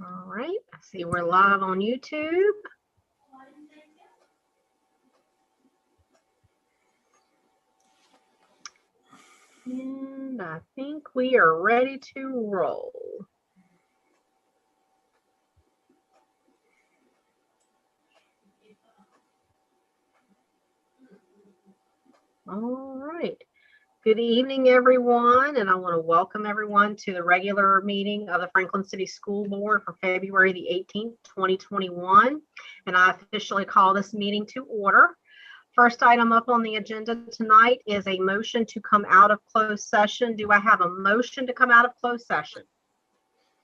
All right, I see we're live on YouTube. And I think we are ready to roll. All right. Good evening, everyone, and I want to welcome everyone to the regular meeting of the Franklin City School Board for February the 18th, 2021. And I officially call this meeting to order. First item up on the agenda tonight is a motion to come out of closed session. Do I have a motion to come out of closed session?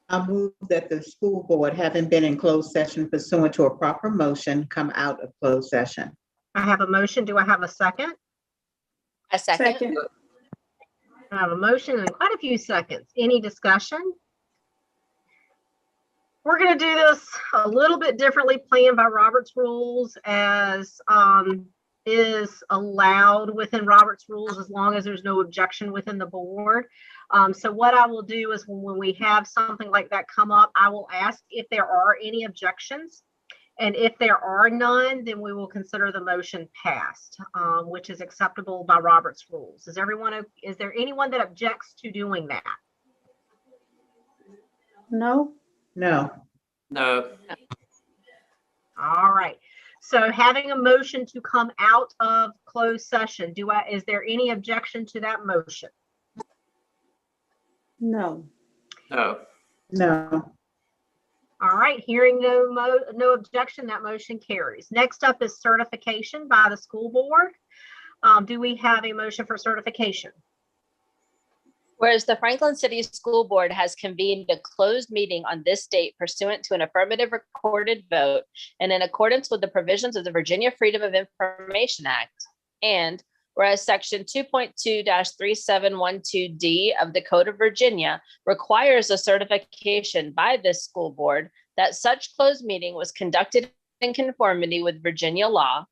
I move that the school board, having been in closed session pursuant to a proper motion, come out of closed session. I have a motion. Do I have a second? A second. I have a motion and quite a few seconds. Any discussion? We're going to do this a little bit differently, planned by Robert's rules, as is allowed within Robert's rules as long as there's no objection within the board. So what I will do is when we have something like that come up, I will ask if there are any objections. And if there are none, then we will consider the motion passed, which is acceptable by Robert's rules. Is there anyone that objects to doing that? No. No. All right. So having a motion to come out of closed session, is there any objection to that motion? No. All right, hearing no objection, that motion carries. Next up is certification by the school board. Do we have a motion for certification? Whereas the Franklin City School Board has convened a closed meeting on this date pursuant to an affirmative recorded vote and in accordance with the provisions of the Virginia Freedom of Information Act, and whereas Section 2.2-3712D of the Code of Virginia requires a certification by this school board that such closed meeting was conducted in conformity with Virginia law.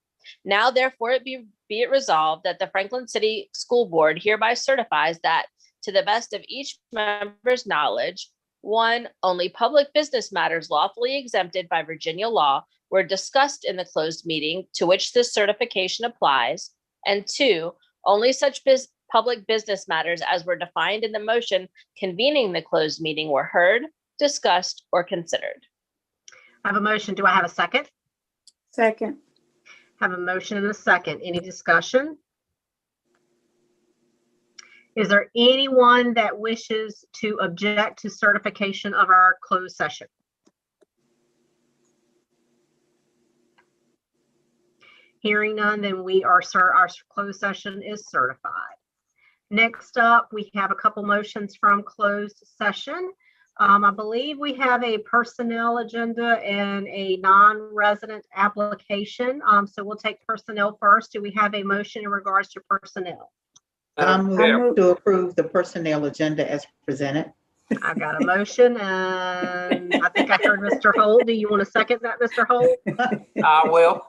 Now, therefore, be it resolved that the Franklin City School Board hereby certifies that, to the best of each member's knowledge, 1, only public business matters lawfully exempted by Virginia law were discussed in the closed meeting to which this certification applies, and 2, only such public business matters as were defined in the motion convening the closed meeting were heard, discussed, or considered. I have a motion. Do I have a second? Second. I have a motion and a second. Any discussion? Is there anyone that wishes to object to certification of our closed session? Hearing none, then our closed session is certified. Next up, we have a couple motions from closed session. I believe we have a personnel agenda and a non-resident application. So we'll take personnel first. Do we have a motion in regards to personnel? I move to approve the personnel agenda as presented. I've got a motion, and I think I heard Mr. Holt. Do you want to second that, Mr. Holt? I will.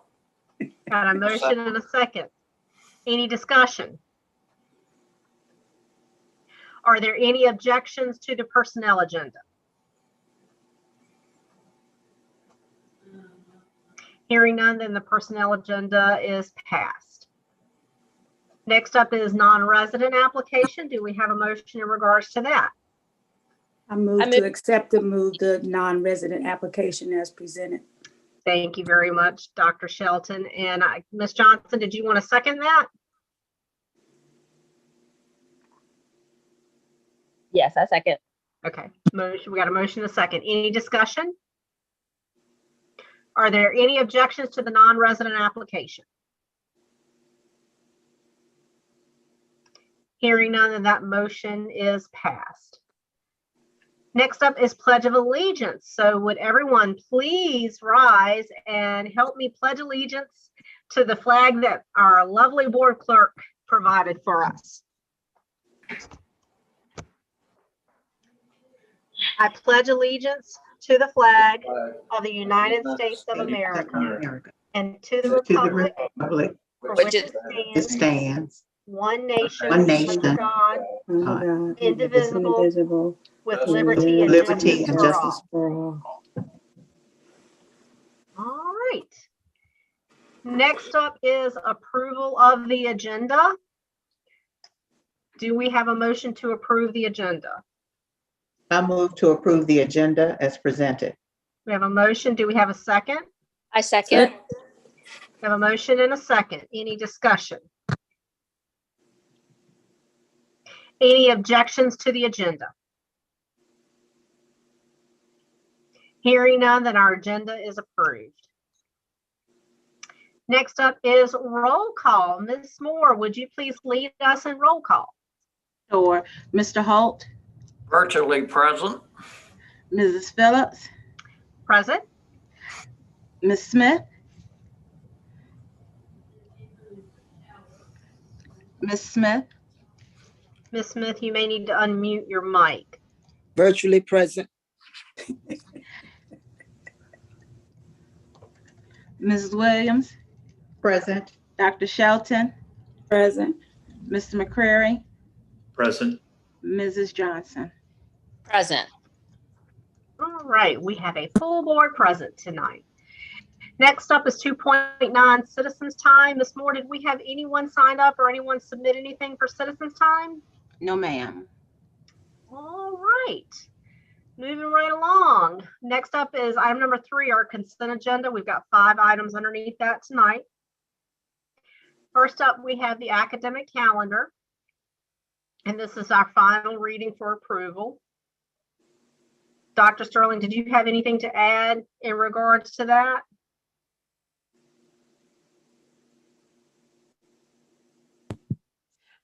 Got a motion and a second. Any discussion? Are there any objections to the personnel agenda? Hearing none, then the personnel agenda is passed. Next up is non-resident application. Do we have a motion in regards to that? I move to accept and move the non-resident application as presented. Thank you very much, Dr. Shelton. And Ms. Johnson, did you want to second that? Yes, I second. Okay, motion. We got a motion and a second. Any discussion? Are there any objections to the non-resident application? Hearing none, and that motion is passed. Next up is Pledge of Allegiance. So would everyone please rise and help me pledge allegiance to the flag that our lovely board clerk provided for us. I pledge allegiance to the flag of the United States of America and to the republic for which it stands, one nation, under God, indivisible, with liberty and justice for all. Next up is approval of the agenda. Do we have a motion to approve the agenda? I move to approve the agenda as presented. We have a motion. Do we have a second? I second. We have a motion and a second. Any discussion? Any objections to the agenda? Hearing none, then our agenda is approved. Next up is roll call. Ms. Moore, would you please lead us in roll call? Sure. Mr. Holt, Virtually present. Mrs. Phillips, Present. Ms. Smith, Ms. Smith, Ms. Smith, you may need to unmute your mic. Virtually present. Mrs. Williams, Present. Dr. Shelton, Present. Mr. McCreary, Present. Mrs. Johnson. Present. All right, we have a full board present tonight. Next up is 2.9 citizens time. Ms. Moore, did we have anyone sign up or anyone submit anything for citizens time? No, ma'am. All right, moving right along. Next up is item number 3, our consent agenda. We've got 5 items underneath that tonight. First up, we have the academic calendar. And this is our final reading for approval. Dr. Sterling, did you have anything to add in regards to that?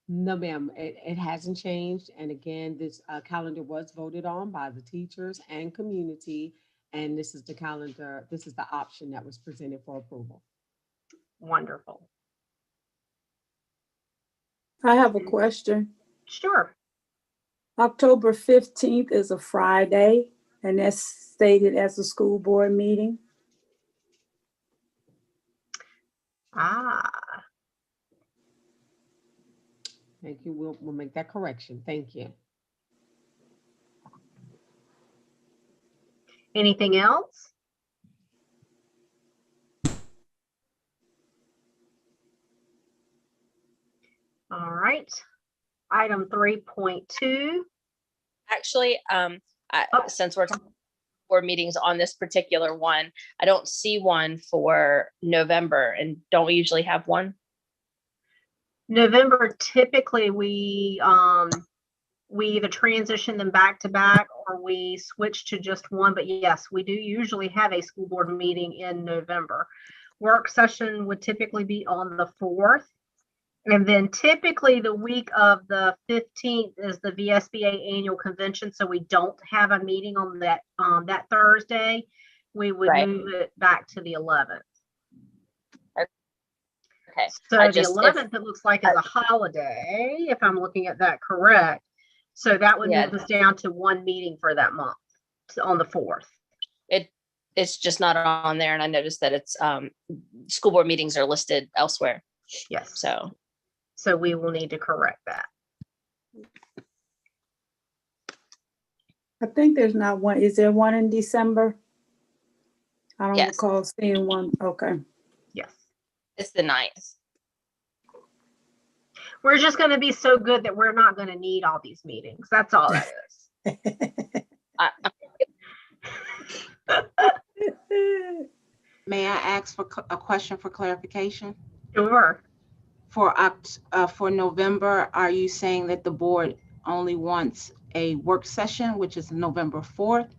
No, ma'am, it hasn't changed. And again, this calendar was voted on by the teachers and community. And this is the calendar, this is the option that was presented for approval. Wonderful. I have a question. Sure. October 15th is a Friday, and that's stated as a school board meeting. Ah, Thank you. We'll make that correction. Thank you. anything else? All right. Item 3.2. Actually, Oh. since we're talking board meetings on this particular one, I don't see one for November, and don't we usually have one? November, typically we either transition them back to back or we switch to just one, but yes, we do usually have a school board meeting in November. Work session would typically be on the 4th. And then typically the week of the 15th is the VSBA annual convention. So we don't have a meeting on that Thursday. We would Right. move it back to the 11th. Okay. So I the just- 11th, it looks like is a holiday, if I'm looking at that correct. So that would Yeah. move us down to one meeting for that month on the 4th. It's just not on there, and I noticed that it's school board meetings are listed elsewhere. Yes. So So we will need to correct that. I think there's not one. Is there one in December? I don't Yes. recall seeing one. Okay. Yes. it's the 9th. We're just going to be so good that we're not going to need all these meetings. That's all that is. I- May I ask for a question for clarification? Sure. For November, are you saying that the board only wants a work session, which is November 4th,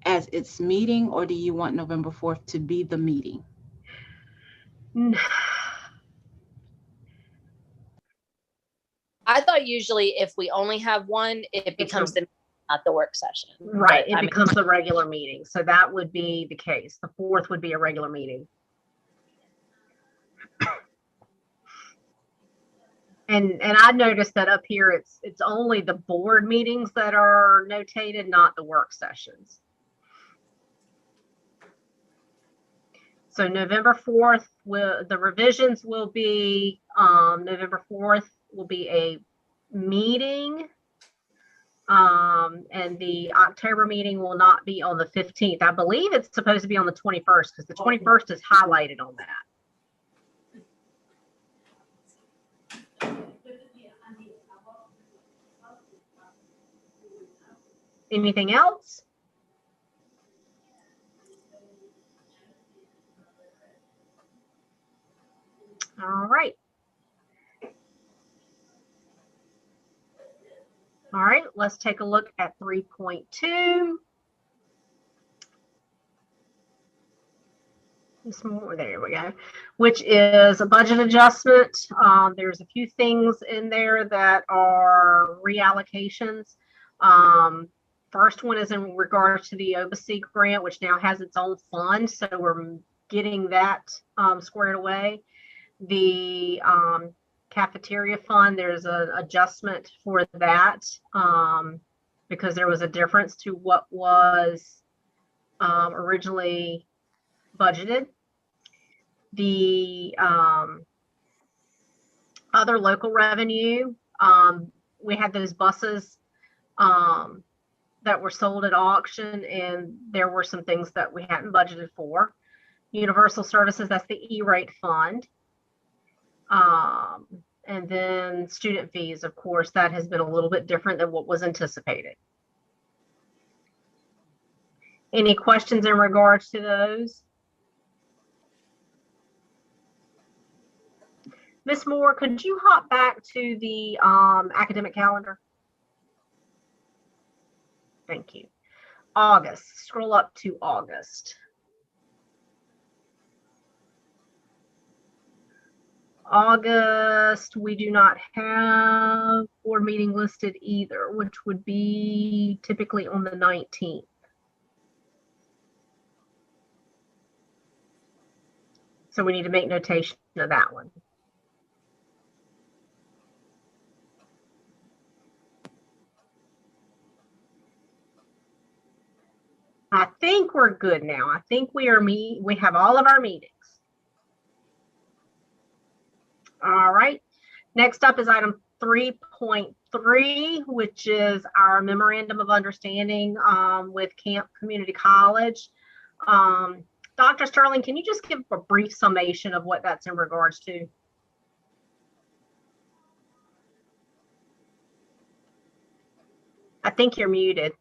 as its meeting, or do you want November 4th to be the meeting? I thought usually if we only have one, it becomes the not the work session. Right, But, it I mean, becomes a regular meeting. So that would be the case. The 4th would be a regular meeting. And I noticed that up here, it's only the board meetings that are notated, not the work sessions. So November 4th, the revisions will be, November 4th will be a meeting. And the October meeting will not be on the 15th. I believe it's supposed to be on the 21st because the 21st is highlighted on that. Anything else? All right. All right, let's take a look at 3.2. There we go, which is a budget adjustment. There's a few things in there that are reallocations. First one is in regards to the OBC grant, which now has its own fund, so we're getting that squared away. The cafeteria fund, there's an adjustment for that because there was a difference to what was originally budgeted. The other local revenue, we had those buses that were sold at auction, and there were some things that we hadn't budgeted for. Universal services, that's the E-rate fund. And then student fees, of course, that has been a little bit different than what was anticipated. Any questions in regards to those? Ms. Moore, could you hop back to the academic calendar? Thank you. August, scroll up to August. August, we do not have board meeting listed either, which would be typically on the 19th. So we need to make notation of that one. I think we're good now. I think we have all of our meetings. All right. Next up is item 3.3, which is our Memorandum of Understanding with Camp Community College. Dr. Sterling, can you just give a brief summation of what that's in regards to? I think you're muted.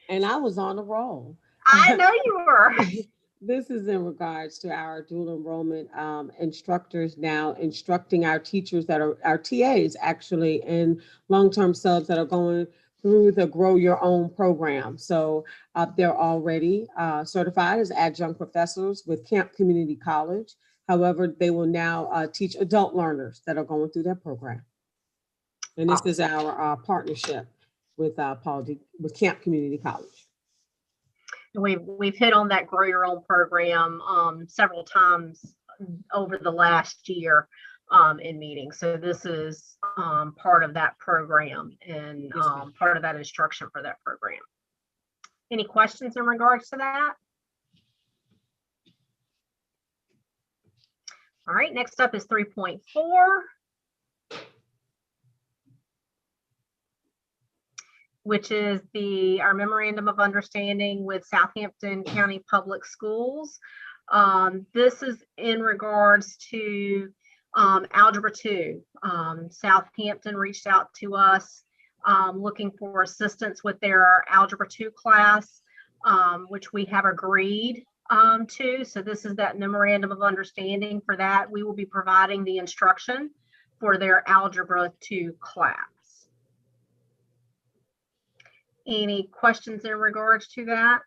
And I was on a roll. I know you were. This is in regards to our dual enrollment instructors now instructing our teachers that are our TAs actually in long-term subs that are going through the Grow Your Own program. So they're already certified as adjunct professors with Camp Community College. However, they will now teach adult learners that are going through that program. And this is our partnership with with Camp Community College. We've hit on that Grow Your Own program several times over the last year in meetings. So this is part of that program and part of that instruction for that program. Any questions in regards to that? All right, next up is 3.4. Which is our Memorandum of Understanding with Southampton County Public Schools. This is in regards to Algebra 2. Southampton reached out to us looking for assistance with their Algebra 2 class, which we have agreed to. So this is that Memorandum of Understanding for that. We will be providing the instruction for their Algebra 2 class. Any questions in regards to that?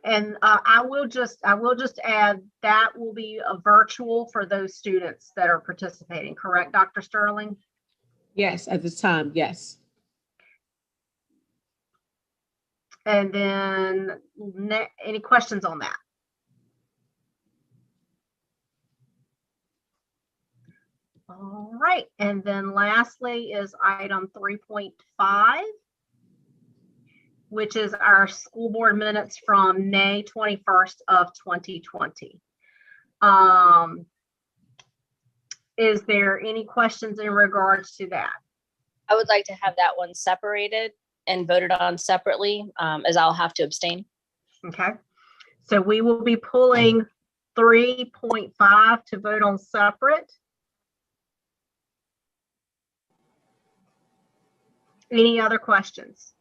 And I will just add that will be a virtual for those students that are participating, correct, Dr. Sterling? Yes, at this time, yes. And then any questions on that? All right, and then lastly is item 3.5, which is our school board minutes from May 21st of 2020. Is there any questions in regards to that? I would like to have that one separated and voted on separately, as I'll have to abstain. Okay, so we will be pulling 3.5 to vote on separate. Any other questions?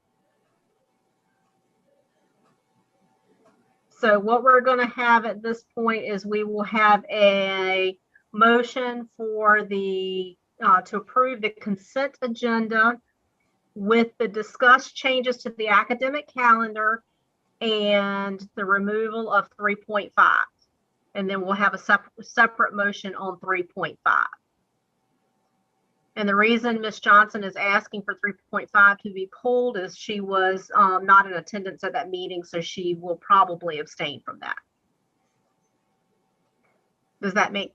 So what we're going to have at this point is we will have a motion for the to approve the consent agenda with the discussed changes to the academic calendar and the removal of 3.5. And then we'll have a separate motion on 3.5. And the reason Ms. Johnson is asking for 3.5 to be pulled is she was not in attendance at that meeting, so she will probably abstain from that. Does that make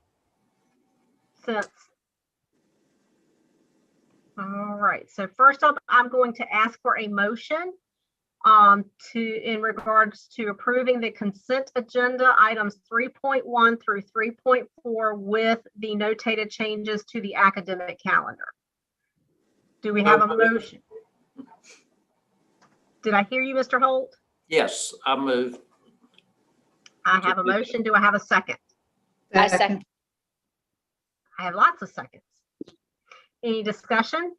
sense? All right, so first up, I'm going to ask for a motion in regards to approving the consent agenda items 3.1 through 3.4 with the notated changes to the academic calendar. Do we have a motion? Did I hear you, Mr. Holt? Yes, I move. I have a motion. Do I have a second? I second. I have lots of seconds. Any discussion?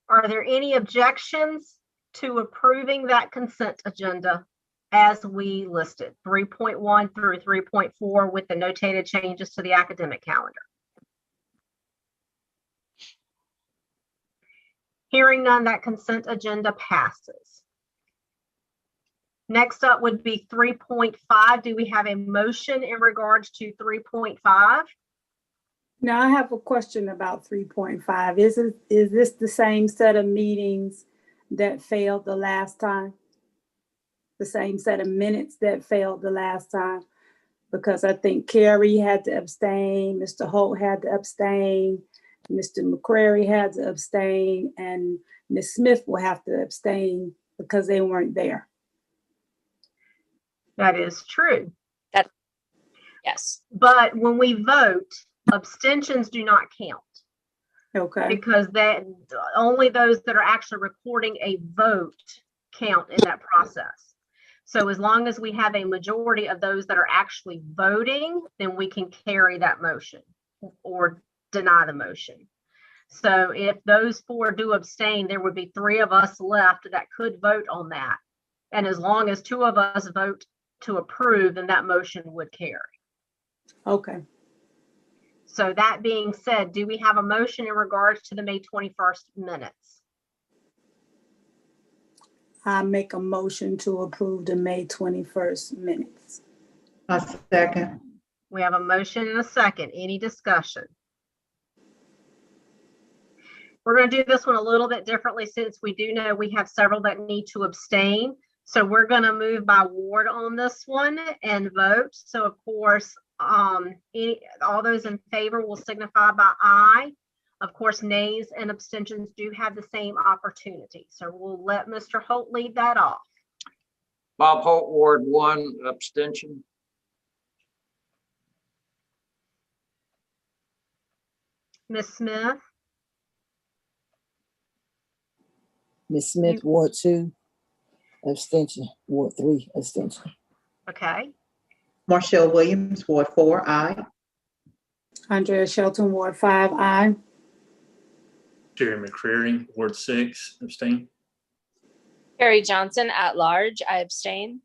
Are there any objections to approving that consent agenda as we listed, 3.1 through 3.4 with the notated changes to the academic calendar? Hearing none, that consent agenda passes. Next up would be 3.5. Do we have a motion in regards to 3.5? Now I have a question about 3.5. Is this the same set of meetings that failed the last time? The same set of minutes that failed the last time? Because I think Carrie had to abstain, Mr. Holt had to abstain, Mr. McCrary had to abstain, and Ms. Smith will have to abstain because they weren't there. That is true. Yes. But when we vote, abstentions do not count. Okay. Because that only those that are actually recording a vote count in that process. So as long as we have a majority of those that are actually voting, then we can carry that motion or deny the motion. So if those 4 do abstain, there would be 3 of us left that could vote on that. And as long as 2 of us vote to approve, then that motion would carry. Okay. So that being said, do we have a motion in regards to the May 21st minutes? I make a motion to approve the May 21st minutes. A second. We have a motion and a second. Any discussion? We're going to do this one a little bit differently since we do know we have several that need to abstain. So we're going to move by ward on this one and vote. So of course, all those in favor will signify by aye. Of course, nays and abstentions do have the same opportunity. So we'll let Mr. Holt lead that off. Bob Holt, Ward 1, abstention. Ms. Smith, Ms. Smith, Ward 2, abstention. Ward 3, abstention. okay. Marshall Williams, Ward 4, aye. Andrea Shelton, Ward 5, aye. Jerry McCrary, Ward 6, abstain. Carrie Johnson at large, I abstain.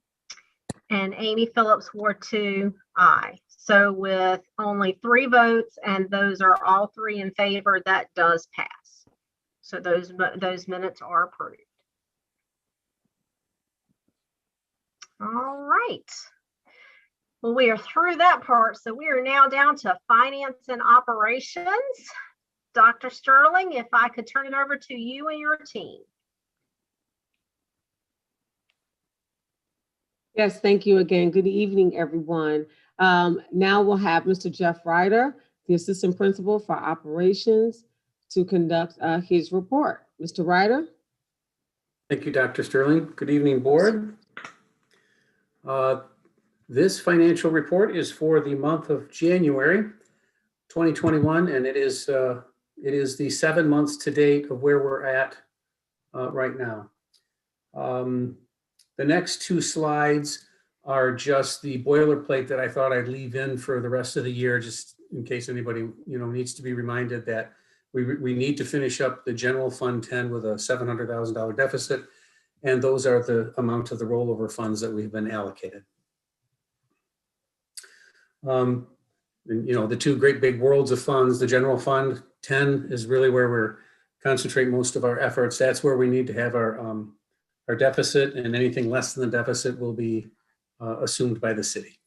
And Amy Phillips, Ward 2, aye. So with only 3 votes, and those are all 3 in favor, that does pass. So those minutes are approved. All right. Well, we are through that part. So we are now down to finance and operations. Dr. Sterling, if I could turn it over to you and your team. Yes, thank you again. Good evening, everyone. Now we'll have Mr. Jeff Ryder, the Assistant Principal for Operations, to conduct his report. Mr. Ryder? Thank you, Dr. Sterling. Good evening, Board. This financial report is for the month of January 2021, and it is the 7 months to date of where we're at right now. The next two slides are just the boilerplate that I thought I'd leave in for the rest of the year, just in case anybody, needs to be reminded that we need to finish up the general fund 10 with a $700,000 deficit. And those are the amount of the rollover funds that we've been allocated. And, the two great big worlds of funds, the general fund 10 is really where we're concentrating most of our efforts. That's where we need to have our deficit, and anything less than the deficit will be assumed by the city.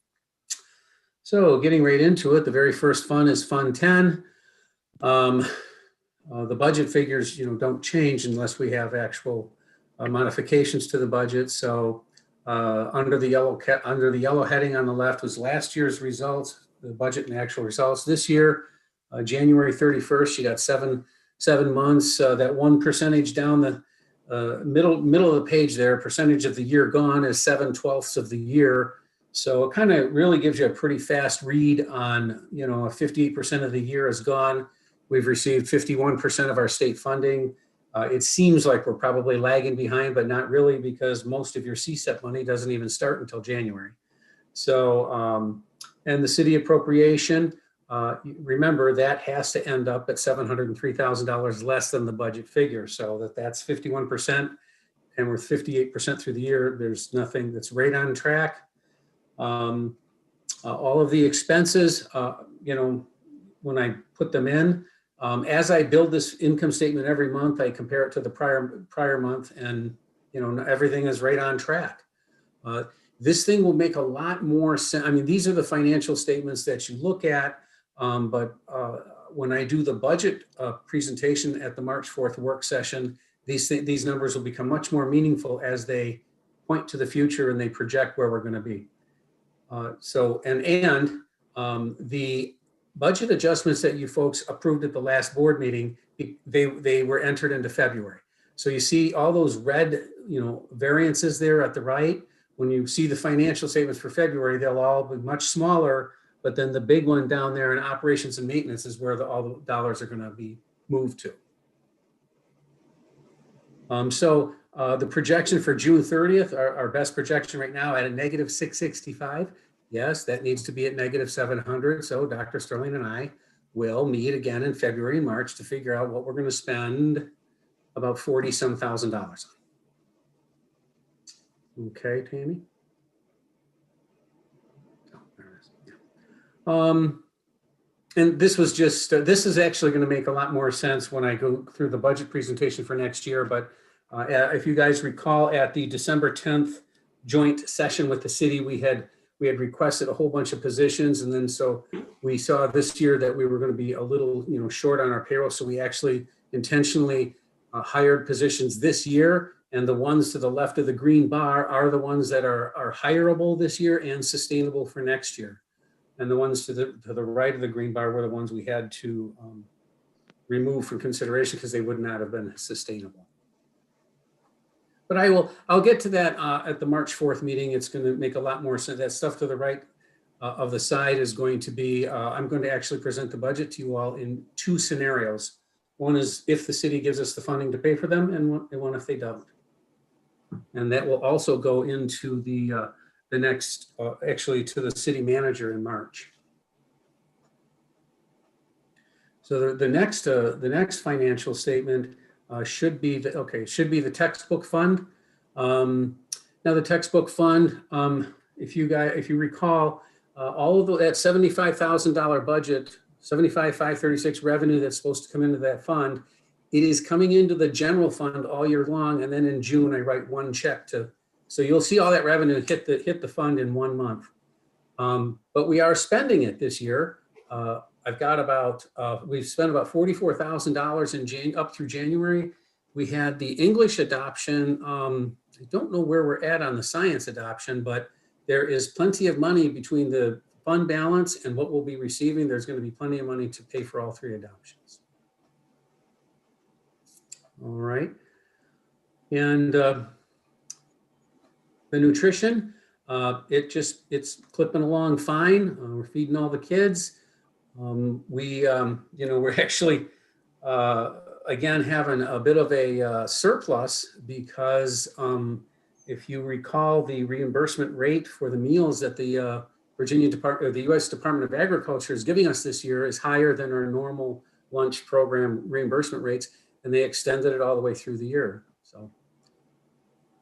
So getting right into it, the very first fund is Fund 10. The budget figures, don't change unless we have actual modifications to the budget. So under the yellow heading on the left was last year's results, the budget and actual results. This year, January 31st, you got seven months. That 1% down the middle of the page there, percentage of the year gone is 7/12 of the year. So it kind of really gives you a pretty fast read on, 58% of the year is gone. We've received 51% of our state funding. It seems like we're probably lagging behind, but not really, because most of your CSEP money doesn't even start until January. So, and the city appropriation, remember that has to end up at $703,000 less than the budget figure. So that's 51%, and we're 58% through the year. There's nothing that's right on track. All of the expenses, when I put them in, as I build this income statement every month, I compare it to the prior month, and everything is right on track. This thing will make a lot more sense. I mean, these are the financial statements that you look at, but when I do the budget presentation at the March 4th work session, these numbers will become much more meaningful as they point to the future and they project where we're going to be. The budget adjustments that you folks approved at the last board meeting, they were entered into February. So you see all those red, variances there at the right. When you see the financial statements for February, they'll all be much smaller, but then the big one down there in operations and maintenance is where all the dollars are going to be moved to. The projection for June 30th, our best projection right now at a negative 665. Yes, that needs to be at negative 700. So Dr. Sterling and I will meet again in February and March to figure out what we're going to spend about $40-some thousand. Okay, Tammy. And this was just, this is actually going to make a lot more sense when I go through the budget presentation for next year. But if you guys recall, at the December 10th joint session with the city, we had requested a whole bunch of positions. And then so we saw this year that we were going to be a little, short on our payroll. So we actually intentionally hired positions this year. And the ones to the left of the green bar are the ones that are hireable this year and sustainable for next year. And the ones to the right of the green bar were the ones we had to remove from consideration because they would not have been sustainable. But I'll get to that at the March 4th meeting. It's going to make a lot more sense. That stuff to the right of the side is going to be, I'm going to actually present the budget to you all in two scenarios. One is if the city gives us the funding to pay for them, and one if they don't. And that will also go into the next, actually to the city manager in March. So the next financial statement should be the textbook fund. Now the textbook fund, if you recall, all of that $75,000 budget, $75,536 revenue that's supposed to come into that fund, it is coming into the general fund all year long, and then in June I write one check to. So you'll see all that revenue hit the fund in 1 month. But we are spending it this year. I've got we've spent about $44,000 up through January. We had the English adoption. I don't know where we're at on the science adoption, but there is plenty of money between the fund balance and what we'll be receiving. There's going to be plenty of money to pay for all three adoptions. All right. And the nutrition, it's clipping along fine. We're feeding all the kids. We're actually again, having a bit of a surplus because if you recall, the reimbursement rate for the meals that the Virginia Department, or the U.S. Department of Agriculture is giving us this year is higher than our normal lunch program reimbursement rates, and they extended it all the way through the year.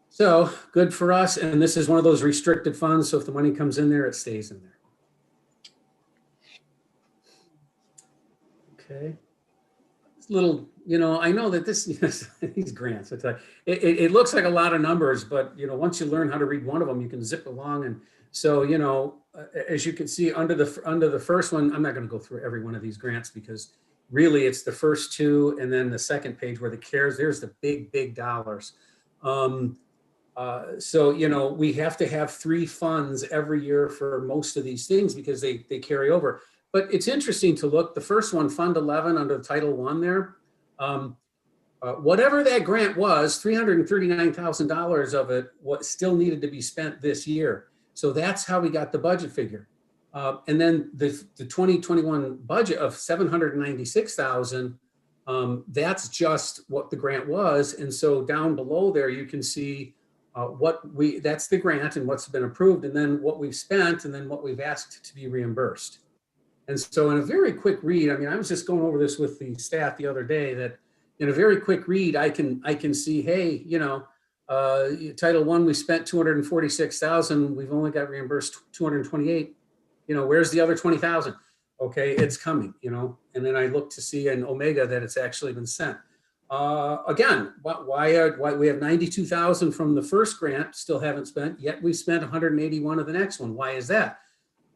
So good for us. And this is one of those restricted funds. So if the money comes in there, it stays in there. Okay. It's a little, I know that this, these grants, it looks like a lot of numbers, but once you learn how to read one of them, you can zip along. And so, as you can see under the first one, I'm not going to go through every one of these grants because really it's the first two and then the second page where the CARES, there's the big dollars. So, we have to have 3 funds every year for most of these things because they carry over. But it's interesting to look, the first one, Fund 11 under Title I there, whatever that grant was, $339,000 of it still needed to be spent this year. So that's how we got the budget figure. And then the 2021 budget of $796,000, that's just what the grant was. And so down below there, you can see that's the grant and what's been approved, and then what we've spent, and then what we've asked to be reimbursed. And so in a very quick read, I was just going over this with the staff the other day, that in a very quick read, I can see, hey, Title I, we spent $246,000. We've only got reimbursed $228. Where's the other $20,000? Okay, it's coming, and then I look to see in Omega that it's actually been sent. Again, why we have $92,000 from the first grant, still haven't spent, yet we spent $181 of the next one. Why is that?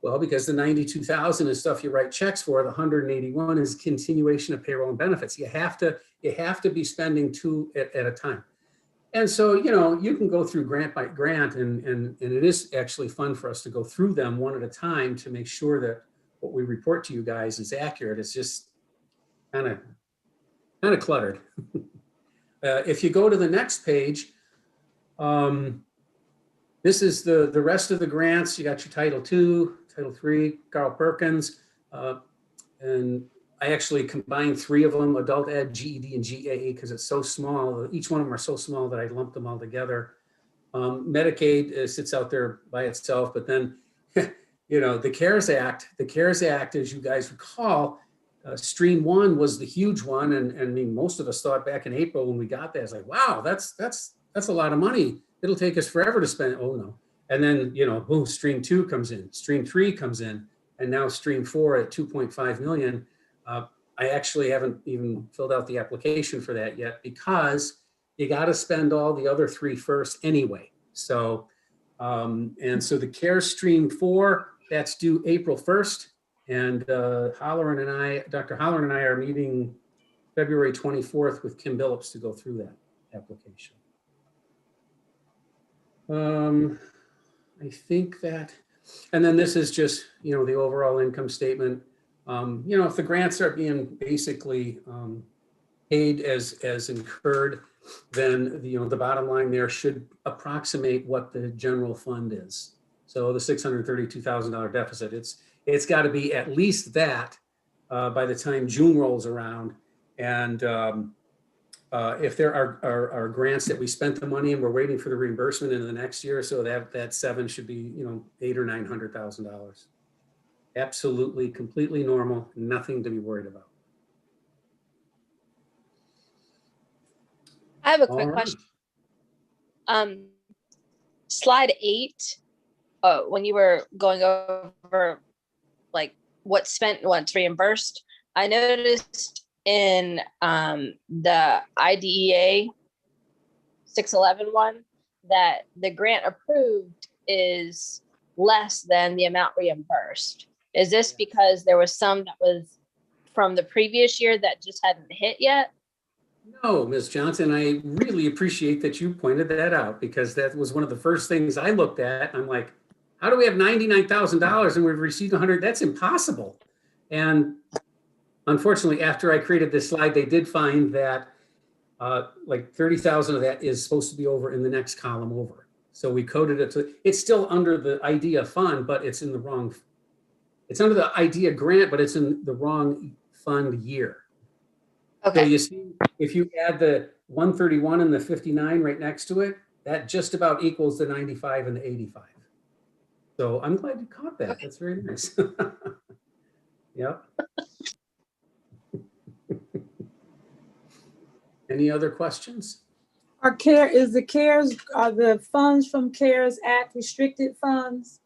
Well, because the $92,000 is stuff you write checks for. The $181 is continuation of payroll and benefits. You have to be spending 2 at a time. And so, you can go through grant by grant, and it is actually fun for us to go through them one at a time to make sure that what we report to you guys is accurate. It's just kind of cluttered. If you go to the next page, this is the rest of the grants. You got your Title II, Title III, Carl Perkins, and I actually combined 3 of them, Adult Ed, GED, and GAA, because it's so small. Each one of them are so small that I lumped them all together. Medicaid sits out there by itself, but then, the CARES Act, as you guys recall, Stream 1 was the huge one, and most of us thought back in April when we got that, it's like, wow, that's a lot of money. It'll take us forever to spend. Oh no! And then boom, Stream 2 comes in, Stream 3 comes in, and now Stream 4 at 2.5 million. I actually haven't even filled out the application for that yet because you got to spend all the other 3 first anyway. So, and so the CARES Stream 4, that's due April 1st. And Dr. Holleran and I are meeting February 24th with Kim Billups to go through that application. I think that, and then this is just, the overall income statement. If the grants are being basically paid as incurred, then the bottom line there should approximate what the general fund is. So the $632,000 deficit, it's got to be at least that by the time June rolls around. And if there are grants that we spent the money and we're waiting for the reimbursement in the next year, so that 7 should be $800,000 or $900,000. Absolutely, completely normal, nothing to be worried about. I have a quick question. Slide 8, when you were going over like what's spent, what's reimbursed, I noticed in the IDEA 611 one that the grant approved is less than the amount reimbursed. Is this because there was some that was from the previous year that just hadn't hit yet? No, Ms. Johnson, I really appreciate that you pointed that out because that was one of the first things I looked at. I'm like, how do we have $99,000 and we've received 100? That's impossible. And unfortunately, after I created this slide, they did find that like 30,000 of that is supposed to be over in the next column over. So we coded it to, it's still under the IDEA fund, but it's in the wrong, it's under the IDEA grant, but it's in the wrong fund year. Okay. So you see, if you add the 131 and the 59 right next to it, that just about equals the 95 and the 85. So I'm glad you caught that. That's very nice. Yep. Any other questions? Are the funds from CARES Act restricted funds?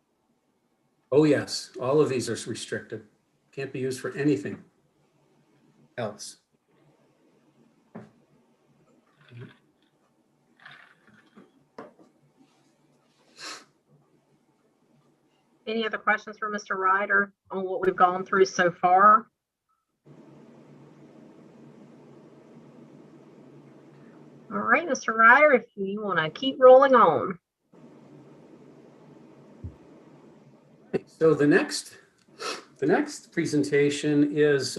Oh, yes. All of these are restricted. Can't be used for anything else. Any other questions for Mr. Ryder on what we've gone through so far? All right, Mr. Ryder, if you want to keep rolling on. So the next presentation is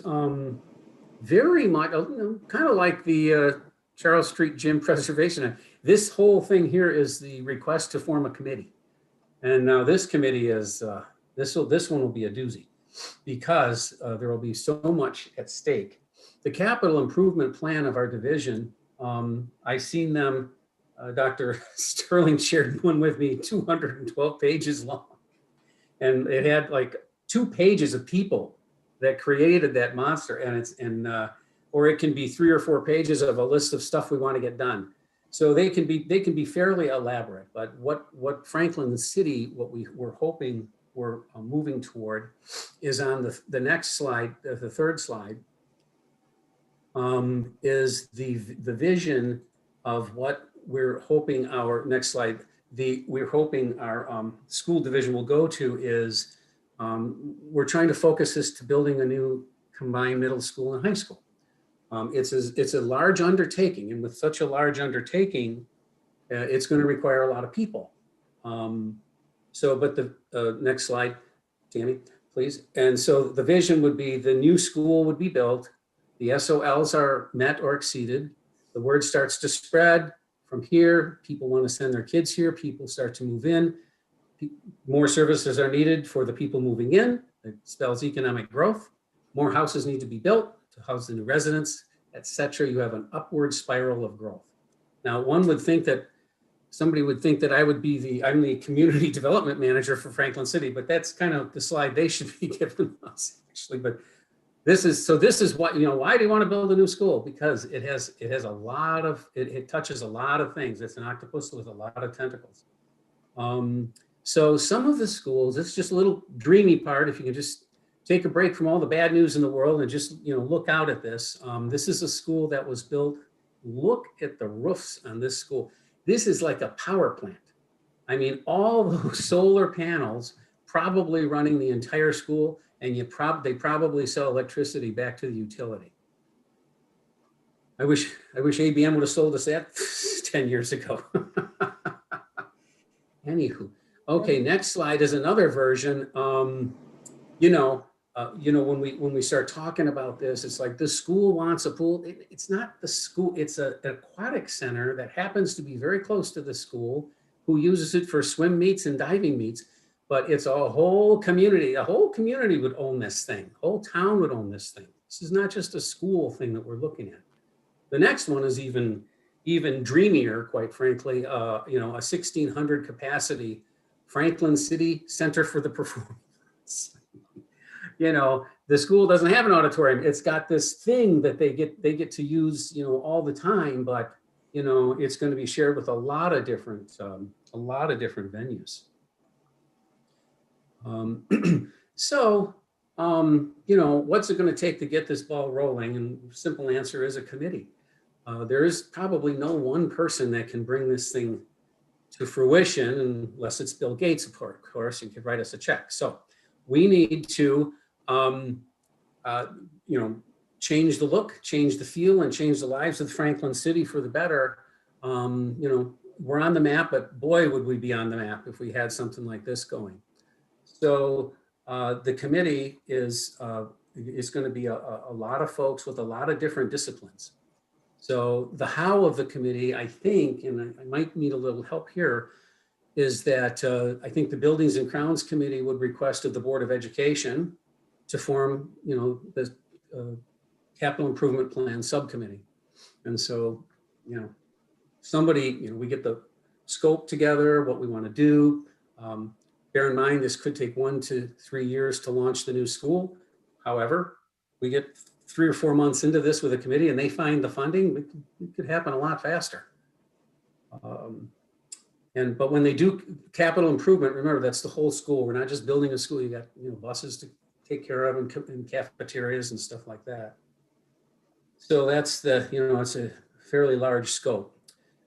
very much, kind of like the Charles Street Gym Preservation. This whole thing here is the request to form a committee. And now this committee is, this one will be a doozy because there will be so much at stake. The capital improvement plan of our division, I've seen them, Dr. Sterling shared one with me, 212 pages long. And it had like 2 pages of people that created that monster, and or it can be 3 or 4 pages of a list of stuff we want to get done. So they can be fairly elaborate. But what Franklin City, what we're hoping we're moving toward, is on the next slide, the third slide, is the vision of what we're hoping our next slide. We're hoping our school division will go to is, we're trying to focus this to building a new combined middle school and high school. It's a large undertaking, and with such a large undertaking, it's going to require a lot of people. But the next slide, Tammy, please. And so the vision would be the new school would be built, the SOLs are met or exceeded, the word starts to spread. From here, people want to send their kids here, people start to move in, more services are needed for the people moving in, it spells economic growth, more houses need to be built to house the new residents, etc. You have an upward spiral of growth. Now, one would think that somebody would think that I'm the community development manager for Franklin City, but that's kind of the slide they should be giving us actually. But this is what, why do you want to build a new school? Because it has a lot of, it touches a lot of things. It's an octopus with a lot of tentacles. So some of the schools, it's just a little dreamy part. If you can just take a break from all the bad news in the world and just, look out at this. This is a school that was built. Look at the roofs on this school. This is like a power plant. I mean, all those solar panels probably running the entire school, and they probably sell electricity back to the utility. I wish ABM would have sold us that 10 years ago. Anywho, okay, next slide is another version. When we start talking about this, it's like the school wants a pool. It's not the school, it's an aquatic center that happens to be very close to the school, who uses it for swim meets and diving meets. But it's a whole community. A whole community would own this thing. Whole town would own this thing. This is not just a school thing that we're looking at. The next one is even dreamier, quite frankly. A 1,600 capacity Franklin City Center for the Performance. The school doesn't have an auditorium. It's got this thing that they get to use, all the time. But it's going to be shared with a lot of different venues. What's it going to take to get this ball rolling? And the simple answer is a committee. There is probably no one person that can bring this thing to fruition, unless it's Bill Gates, of course, he could write us a check. So we need to, change the look, change the feel, and change the lives of Franklin City for the better. We're on the map, but boy, would we be on the map if we had something like this going. So the committee is going to be a lot of folks with a lot of different disciplines. So the how of the committee, I think, and I might need a little help here, is that I think the Buildings and Grounds Committee would request of the Board of Education to form, the Capital Improvement Plan Subcommittee. And so, you know, somebody, you know, we get the scope together, what we want to do. Bear in mind, this could take 1 to 3 years to launch the new school. However, we get 3 or 4 months into this with a committee and they find the funding, it could happen a lot faster. But when they do capital improvement, remember, that's the whole school. We're not just building a school. You got, you know, buses to take care of and cafeterias and stuff like that. So that's the, you know, it's a fairly large scope.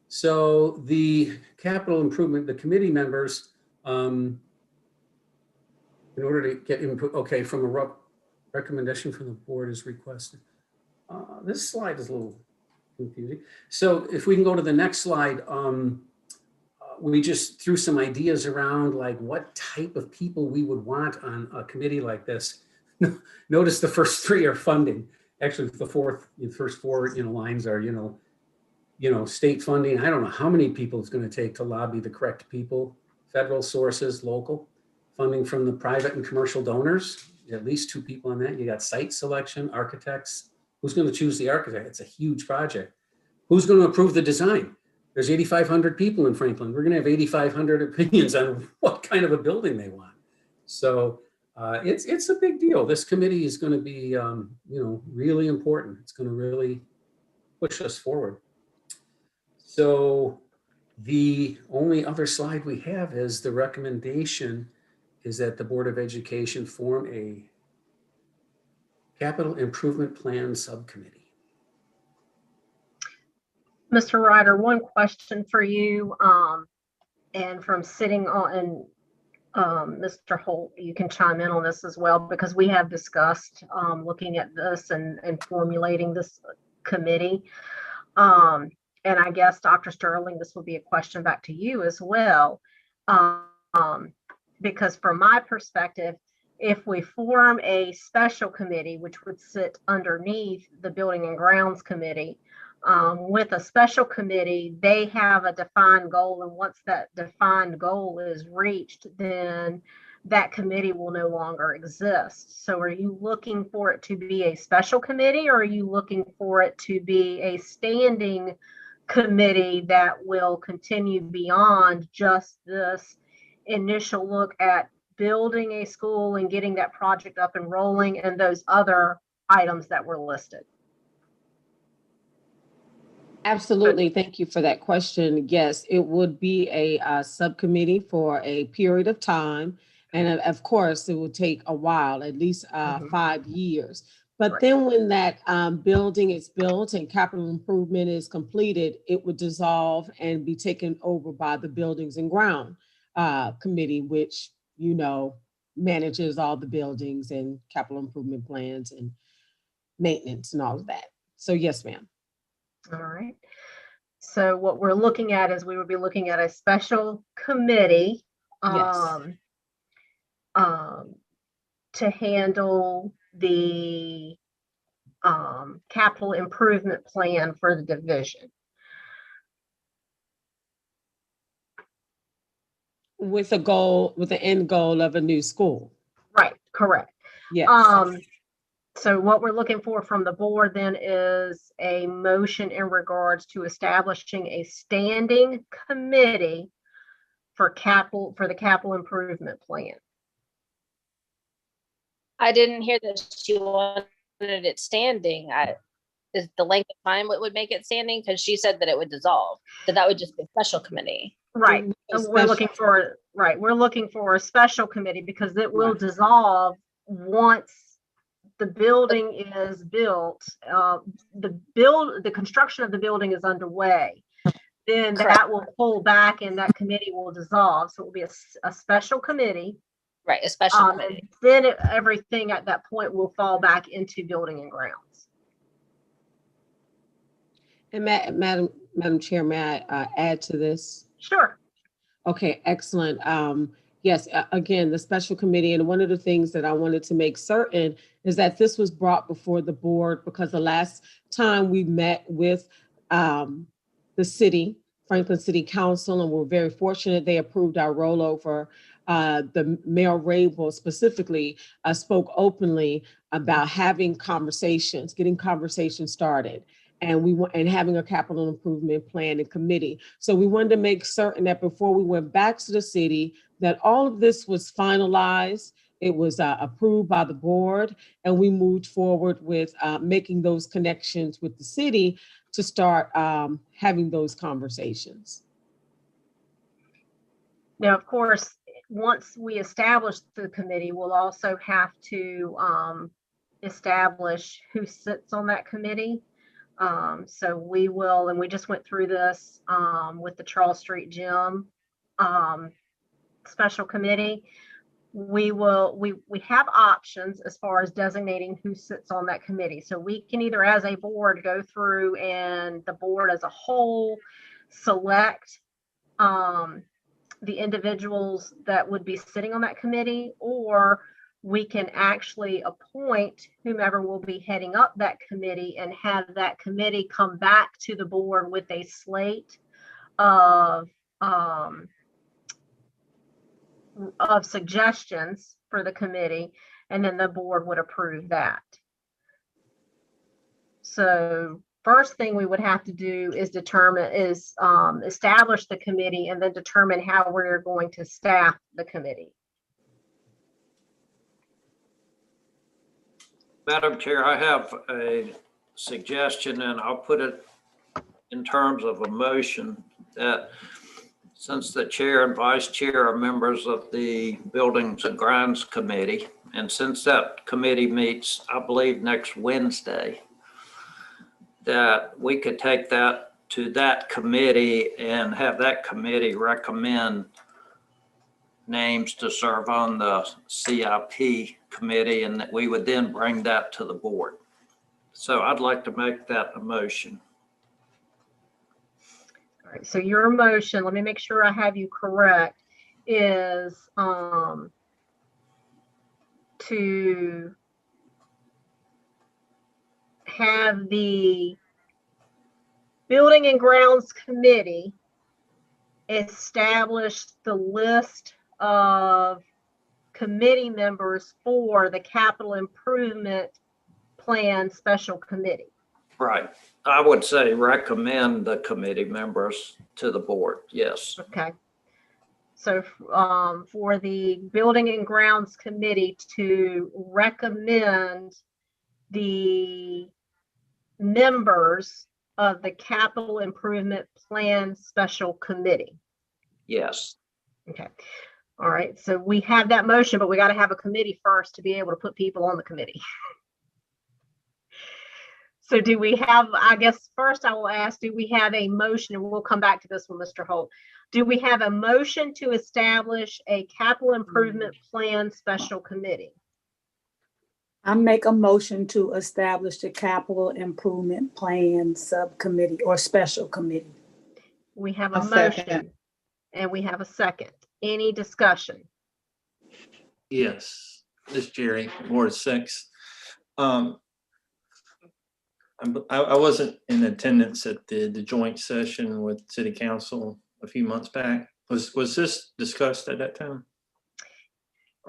So the capital improvement, the committee members, in order to get input, okay, from a recommendation from the board is requested. This slide is a little confusing. So if we can go to the next slide, we just threw some ideas around like what type of people we would want on a committee like this. Notice the first 3 are funding. Actually, the first 4, you know, lines are, you know, state funding. I don't know how many people it's going to take to lobby the correct people. Federal sources, local funding from the private and commercial donors. At least 2 people on that. You got site selection, architects. Who's going to choose the architect? It's a huge project. Who's going to approve the design? There's 8,500 people in Franklin. We're going to have 8,500 opinions on what kind of a building they want. So it's a big deal. This committee is going to be, you know, really important. It's going to really push us forward. So the only other slide we have is the recommendation is that the Board of Education form a capital improvement plan subcommittee. Mr. Ryder, one question for you, and from sitting on, and Mr. Holt, you can chime in on this as well, because we have discussed looking at this and formulating this committee. And I guess, Dr. Sterling, this will be a question back to you as well, because from my perspective, if we form a special committee, which would sit underneath the Building and Grounds Committee, with a special committee, they have a defined goal, and once that defined goal is reached, then that committee will no longer exist. So are you looking for it to be a special committee, or are you looking for it to be a standing committee that will continue beyond just this initial look at building a school and getting that project up and rolling and those other items that were listed? Absolutely. Thank you for that question. Yes, it would be a subcommittee for a period of time. And of course, it will take a while, at least 5 years. But Right. then when that building is built and capital improvement is completed, it would dissolve and be taken over by the Buildings and Ground Committee, which, you know, manages all the buildings and capital improvement plans and maintenance and all of that. So yes, ma'am. All right. So what we're looking at is we would be looking at a special committee Yes. To handle the capital improvement plan for the division. With a goal, with the end goal of a new school. Right, correct. Yes. So what we're looking for from the board then is a motion in regards to establishing a standing committee for the capital improvement plan. I didn't hear that she wanted it standing. Is the length of time what would make it standing? Because she said that it would dissolve. So that would just be a special committee. Right. A So we're looking for, right, we're looking for a special committee because it will dissolve once the building is built. The construction of the building is underway. Then that will pull back and that committee will dissolve. So it will be a special committee. Right, a special committee. And then everything at that point will fall back into Building and Grounds. And Madam Chair, may I add to this? Sure. Okay, excellent. Yes, again, the special committee, and one of the things that I wanted to make certain is that this was brought before the board because the last time we met with the city, Franklin City Council, and we're very fortunate they approved our rollover. The Mayor Rabel specifically spoke openly about having conversations, getting conversations started. and having a capital improvement plan and committee. So we wanted to make certain that before we went back to the city, that all of this was finalized. It was approved by the board, and we moved forward with making those connections with the city to start having those conversations. Now, of course, once we establish the committee, we'll also have to establish who sits on that committee. So we will, and we just went through this with the Charles Street Gym special committee. We have options as far as designating who sits on that committee. So we can either as a board go through and the board as a whole select the individuals that would be sitting on that committee, or we can actually appoint whomever will be heading up that committee and have that committee come back to the board with a slate of suggestions for the committee, and then the board would approve that. So first thing we would have to do is establish the committee and then determine how we're going to staff the committee. Madam Chair, I have a suggestion, and I'll put it in terms of a motion that since the chair and vice chair are members of the Buildings and Grounds Committee, and since that committee meets, I believe, next Wednesday, that we could take that to that committee and have that committee recommend names to serve on the CIP committee, and that we would then bring that to the board. So I'd like to make that a motion. All right, so your motion, let me make sure I have you correct, is to have the Building and Grounds Committee establish the list of committee members for the Capital Improvement Plan Special Committee. Right. I would say recommend the committee members to the board. Yes. Okay. So for the Building and Grounds Committee to recommend the members of the Capital Improvement Plan Special Committee. Yes. Okay. All right. So we have that motion, but we got to have a committee first to be able to put people on the committee. So do we have, I guess first I will ask, do we have a motion, and we'll come back to this one, Mr. Holt. Do we have a motion to establish a Capital Improvement Plan Special Committee? I make a motion to establish the Capital Improvement Plan Subcommittee or Special Committee. We have a I'll motion second. and we have a second. Any discussion? Yes, this is Jerry, Ward 6. I wasn't in attendance at the joint session with City Council a few months back. Was this discussed at that time?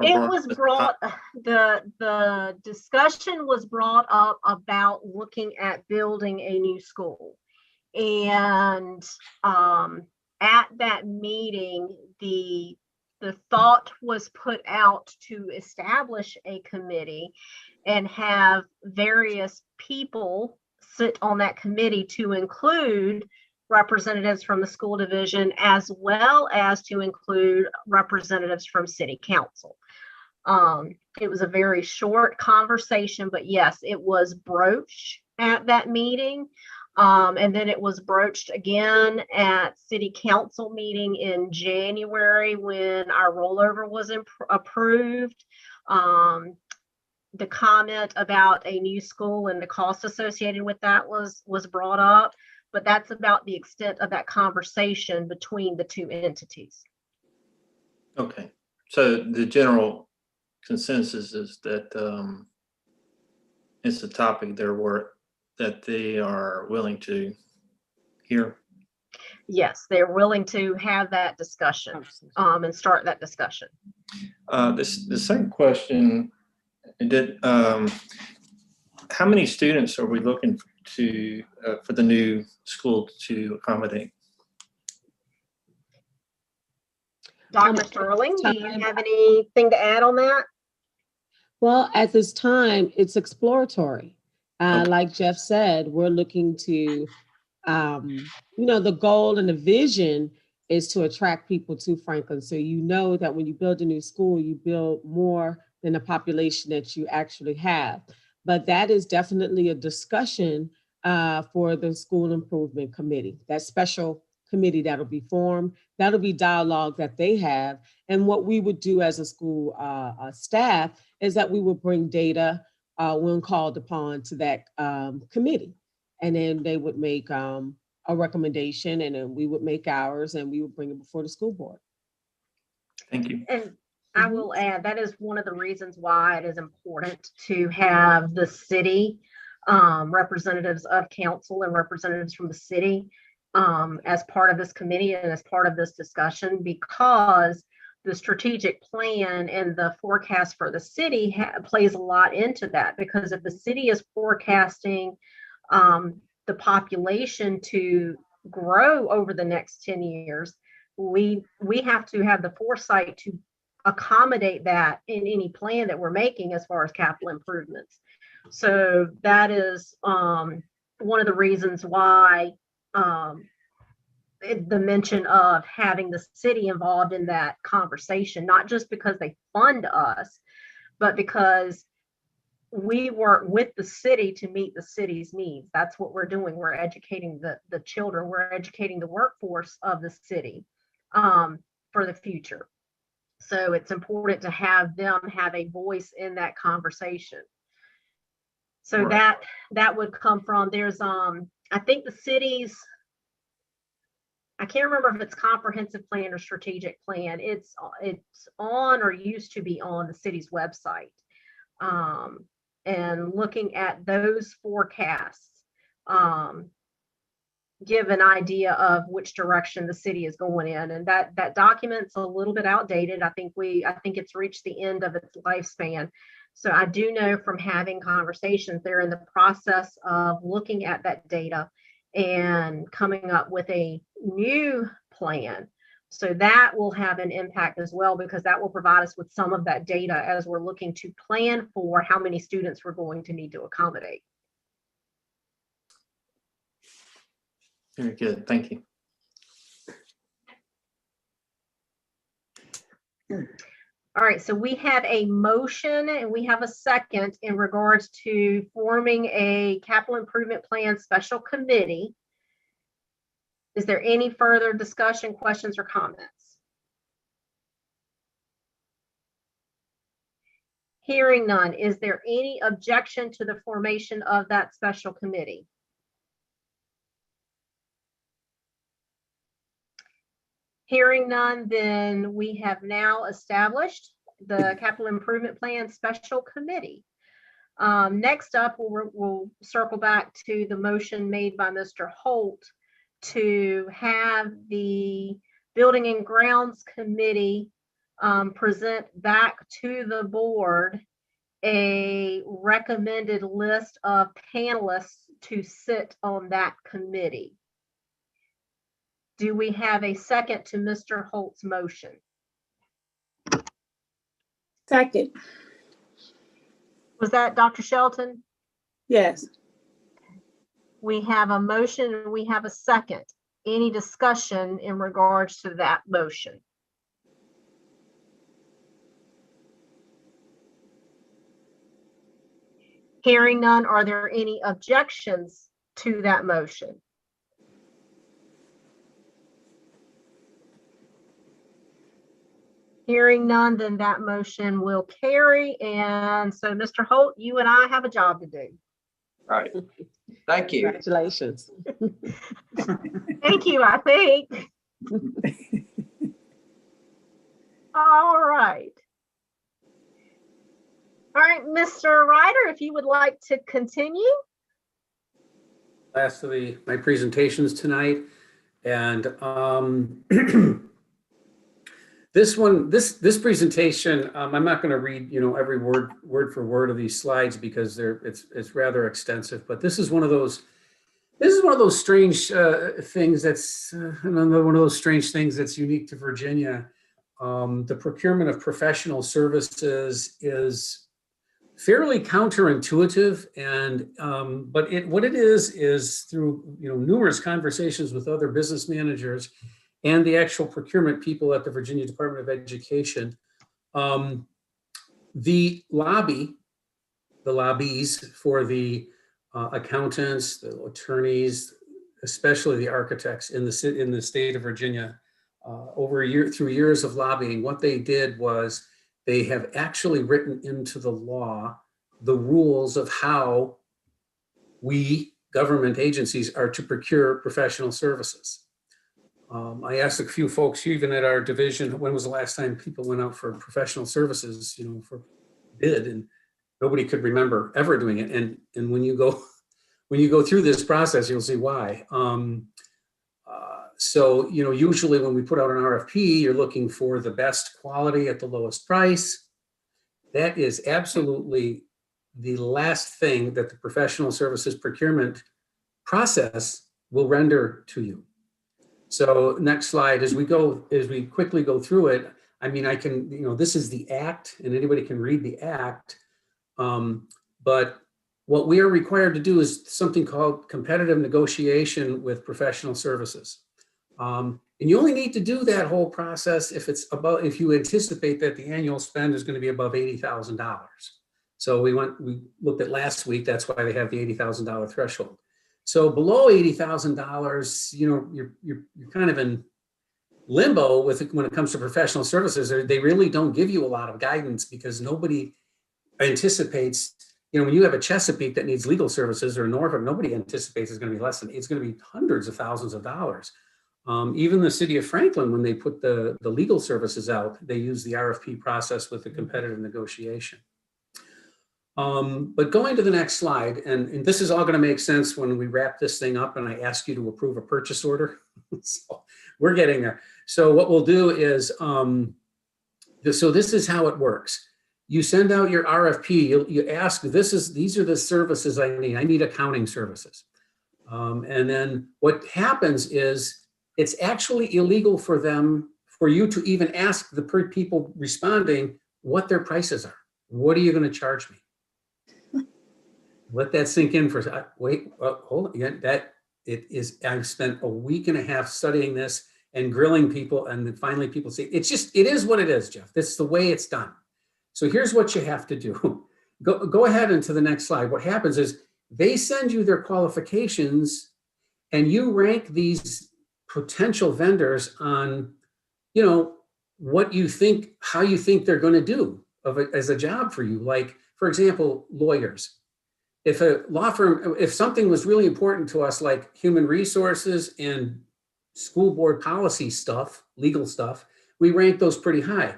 It was brought, the discussion was brought up about looking at building a new school. And at that meeting, the thought was put out to establish a committee and have various people sit on that committee, to include representatives from the school division as well as to include representatives from City Council. It was a very short conversation, but yes, it was broached at that meeting. And then it was broached again at City Council meeting in January when our rollover was approved. The comment about a new school and the cost associated with that was brought up, but that's about the extent of that conversation between the two entities. Okay, so the general consensus is that it's a topic that they are willing to hear. Yes, they're willing to have that discussion and start that discussion. The second question, how many students are we looking to, for the new school to accommodate. Dr. Sterling, do you have anything to add on that? Well, at this time, it's exploratory. Like Jeff said, we're looking to, the goal and the vision is to attract people to Franklin. So you know that when you build a new school, you build more than the population that you actually have. But that is definitely a discussion for the School Improvement Committee, that special committee that'll be formed. That'll be dialogue that they have. And what we would do as a school staff is that we would bring data when called upon to that committee. And then they would make a recommendation, and then we would make ours, and we would bring it before the school board. Thank you. And I will add, that is one of the reasons why it is important to have the city representatives of council and representatives from the city as part of this committee and as part of this discussion, because the strategic plan and the forecast for the city plays a lot into that. Because if the city is forecasting the population to grow over the next 10 years, we have to have the foresight to accommodate that in any plan that we're making as far as capital improvements. So that is one of the reasons why the mention of having the city involved in that conversation, not just because they fund us, but because we work with the city to meet the city's needs. That's what we're doing. We're educating the children. We're educating the workforce of the city for the future. So it's important to have them have a voice in that conversation. So Right. that would come from, there's I think the city's, I can't remember if it's comprehensive plan or strategic plan. It's on, or used to be on, the city's website. And looking at those forecasts give an idea of which direction the city is going in. And that document's a little bit outdated. I think it's reached the end of its lifespan. So I do know from having conversations, they're in the process of looking at that data and coming up with a new plan. So that will have an impact as well, because that will provide us with some of that data as we're looking to plan for how many students we're going to need to accommodate. Very good. Thank you. All right, so we have a motion and we have a second in regards to forming a capital improvement plan special committee. Is there any further discussion, questions, or comments? Hearing none, is there any objection to the formation of that special committee? Hearing none, then we have now established the capital improvement plan special committee. Next up, we'll circle back to the motion made by Mr. Holt to have the Building and Grounds Committee present back to the board a recommended list of panelists to sit on that committee. Do we have a second to Mr. Holt's motion? Second. Was that Dr. Shelton? Yes. We have a motion and we have a second. Any discussion in regards to that motion? Hearing none, are there any objections to that motion? Hearing none, then that motion will carry. And so, Mr. Holt, you and I have a job to do. Right. Thank you. Congratulations. Thank you, I think. All right. All right, Mr. Ryder, if you would like to continue. Last of my presentations tonight. And this presentation, I'm not going to read, every word for word of these slides because it's rather extensive. But this is one of those This is one of those strange things that's another one of those strange things that's unique to Virginia. The procurement of professional services is fairly counterintuitive, and but what it is through numerous conversations with other business managers and the actual procurement people at the Virginia Department of Education. The lobbies for the accountants, the attorneys, especially the architects in the state of Virginia, through years of lobbying, what they did was they have actually written into the law the rules of how we government agencies are to procure professional services. I asked a few folks, even at our division, when was the last time people went out for professional services, for bid, and nobody could remember ever doing it. And when you go through this process, you'll see why. So usually when we put out an RFP, you're looking for the best quality at the lowest price. That is absolutely the last thing that the professional services procurement process will render to you. So next slide, as we quickly go through it, I mean, this is the act and anybody can read the act. But what we are required to do is something called competitive negotiation with professional services. And you only need to do that whole process if you anticipate that the annual spend is going to be above $80,000. So we looked at last week, that's why they have the $80,000 threshold. So below $80,000, you're kind of in limbo when it comes to professional services. They really don't give you a lot of guidance because nobody anticipates, when you have a Chesapeake that needs legal services or Norfolk, nobody anticipates it's going to be less than, it's going to be hundreds of thousands of dollars. Even the city of Franklin, when they put the legal services out, they use the RFP process with the competitive negotiation. But going to the next slide, and this is all going to make sense when we wrap this thing up and I ask you to approve a purchase order. So we're getting there. So what we'll do is, so this is how it works. You send out your RFP, you ask, these are the services I need. I need accounting services. And then what happens is it's actually illegal for you to even ask the people responding what their prices are. What are you going to charge me? Let that sink in for a second. Wait, hold on. I've spent a week and a half studying this and grilling people, and then finally people say, it is what it is, Jeff. That's the way it's done. So here's what you have to do. Go ahead into the next slide. What happens is they send you their qualifications and you rank these potential vendors on, what you think, how you think they're going to do as a job for you. Like, for example, lawyers. If a law firm, if something was really important to us, like human resources and school board policy stuff, legal stuff, we rank those pretty high.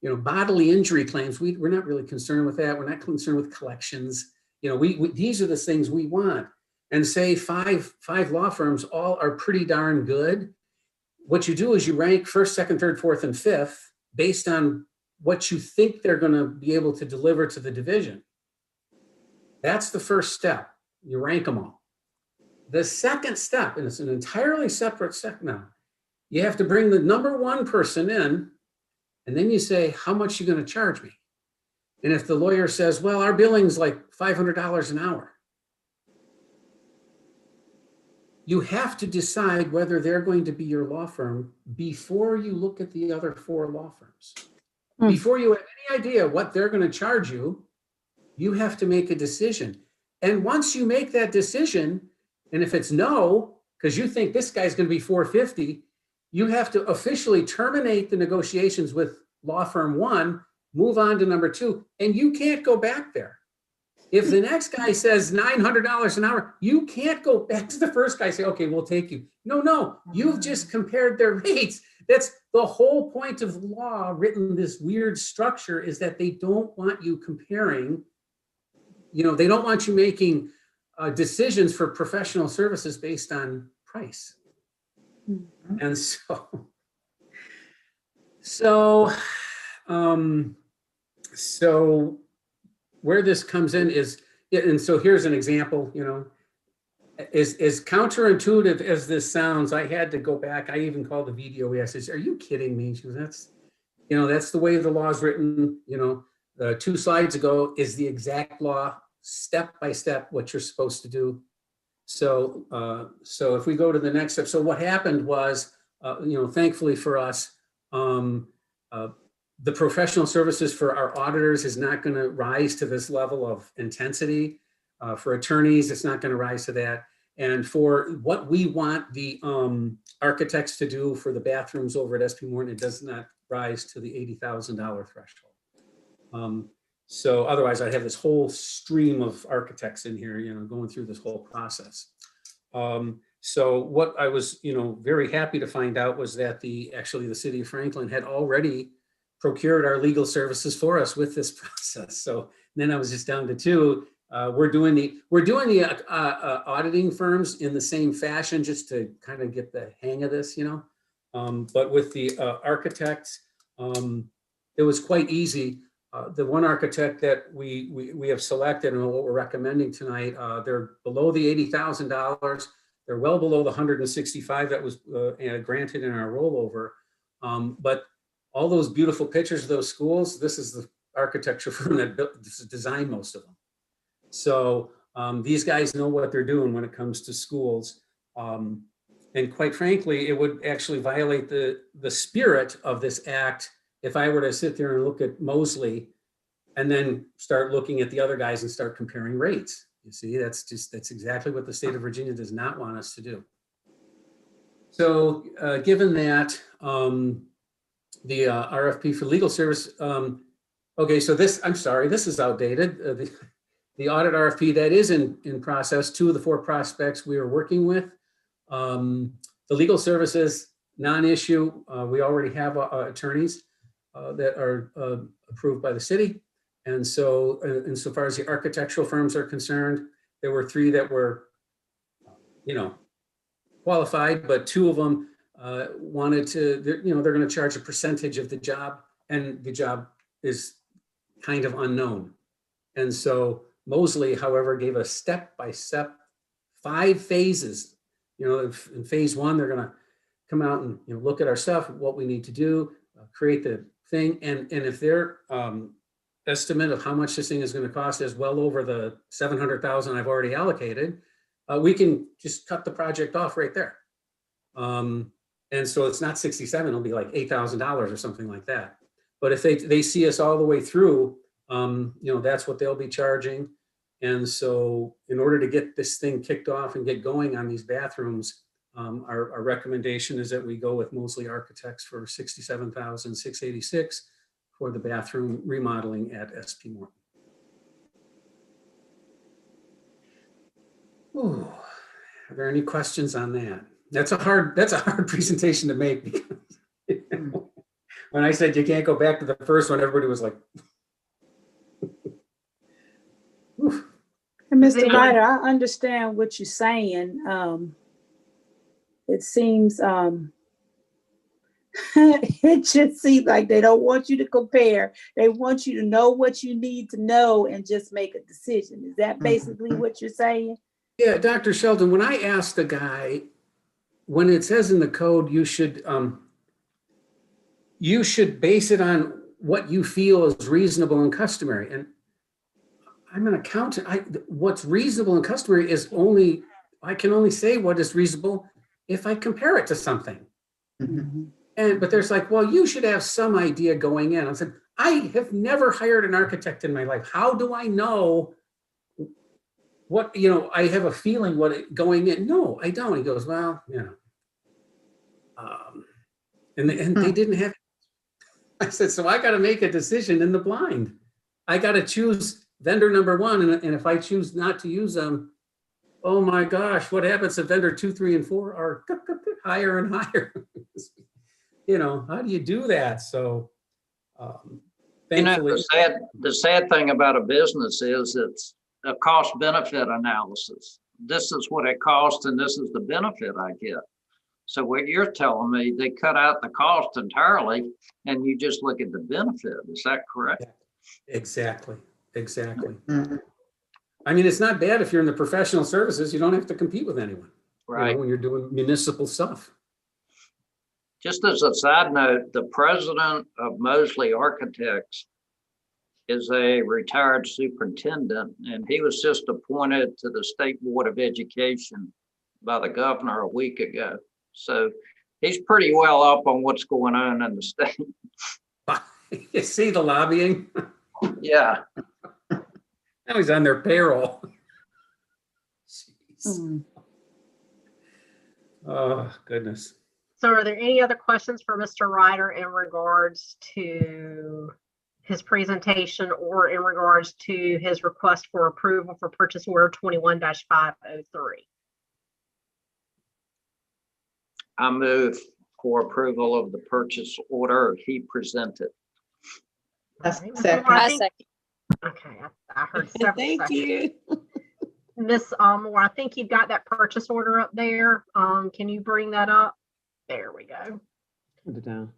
Bodily injury claims, we're not really concerned with that. We're not concerned with collections. These are the things we want. And say five law firms all are pretty darn good. What you do is you rank first, second, third, fourth, and fifth based on what you think they're going to be able to deliver to the division. That's the first step. You rank them all. The second step, and it's an entirely separate step now, you have to bring the number one person in, and then you say, how much are you going to charge me? And if the lawyer says, well, our billing's like $500 an hour, you have to decide whether they're going to be your law firm before you look at the other four law firms. Before you have any idea what they're going to charge you, you have to make a decision. And once you make that decision, and if it's no, because you think this guy's going to be $450, you have to officially terminate the negotiations with law firm one, move on to number two, and you can't go back there. If the next guy says $900 an hour, you can't go back to the first guy and say, okay, we'll take you. No, you've just compared their rates. That's the whole point of law written, this weird structure, is that they don't want you comparing, they don't want you making decisions for professional services based on price. And so where this comes in is, and so here's an example, As counterintuitive as this sounds, I had to go back. I even called the VDOE. I said, "Are you kidding me?" She goes, that's the way the law is written. The 2 slides ago is the exact law, step by step, what you're supposed to do. So if we go to the next step, so what happened was, thankfully for us, the professional services for our auditors is not going to rise to this level of intensity. For attorneys, it's not going to rise to that. And for what we want the architects to do for the bathrooms over at SP Morton, it does not rise to the $80,000 threshold. So otherwise I'd have this whole stream of architects in here, going through this whole process. So what I was, very happy to find out was that actually the city of Franklin had already procured our legal services for us with this process. So then I was just down to 2. We're doing the auditing firms in the same fashion, just to kind of get the hang of this, but with the architects, it was quite easy. The one architect that we have selected and what we're recommending tonight, they're below the $80,000. They're well below the $165,000 that was granted in our rollover. But all those beautiful pictures of those schools, this is the architecture firm that designed most of them. So these guys know what they're doing when it comes to schools. And quite frankly, it would actually violate the spirit of this act if I were to sit there and look at Mosley and then start looking at the other guys and start comparing rates. You see, that's exactly what the state of Virginia does not want us to do. So given that, the RFP for legal service, okay, so I'm sorry, this is outdated. The audit RFP that is in process, 2 of the 4 prospects we are working with. The legal services, non-issue, we already have attorneys that are approved by the city. And so insofar as the architectural firms are concerned, there were 3 that were, qualified, but 2 of them wanted to, they're going to charge a percentage of the job, and the job is kind of unknown. And so Mosley, however, gave a step-by-step 5 phases. In phase 1, they're going to come out and look at our stuff, what we need to do, create the thing, and if their estimate of how much this thing is going to cost is well over the $700,000 I've already allocated, we can just cut the project off right there. And so it's not 67, it'll be like $8,000 or something like that. But if they see us all the way through, that's what they'll be charging. And so in order to get this thing kicked off and get going on these bathrooms, our recommendation is that we go with Mosley Architects for $67,686 for the bathroom remodeling at SP Morton. Ooh, are there any questions on that? That's a hard presentation to make, because when I said you can't go back to the first one, everybody was like, And Mr. Ryder, I understand what you're saying. It seems, it just seems like they don't want you to compare. They want you to know what you need to know and just make a decision. Is that basically what you're saying? Yeah, Dr. Shelton, when I asked the guy, when it says in the code, you should base it on what you feel is reasonable and customary. And I'm an accountant. What's reasonable and customary is I can only say what is reasonable if I compare it to something. Mm-hmm. But there's like, well, you should have some idea going in. I said, I have never hired an architect in my life. How do I know what, I have a feeling going in. No, I don't. He goes, well, and they didn't have, I said, so I got to make a decision in the blind. I got to choose vendor number 1. And if I choose not to use them, oh my gosh, what happens if vendor 2, 3, and 4 are higher and higher? How do you do that? So thankfully, the sad thing about a business is it's a cost benefit analysis. This is what it costs and this is the benefit I get. So what you're telling me, they cut out the cost entirely and you just look at the benefit. Is that correct? Exactly. Mm-hmm. I mean, it's not bad if you're in the professional services, you don't have to compete with anyone. you know, Right. when you're doing municipal stuff. Just as a side note, the president of Mosley Architects is a retired superintendent, and he was just appointed to the State Board of Education by the governor a week ago. So he's pretty well up on what's going on in the state. You see the lobbying? Yeah. Now he's on their payroll. Jeez. Oh, goodness. So are there any other questions for Mr. Ryder in regards to his presentation or in regards to his request for approval for purchase order 21-503? I move for approval of the purchase order he presented. Second. I second. Okay, I heard several Thank seconds. you. Miss Moore, I think you've got that purchase order up there. Can you bring that up? There we go. Put it down.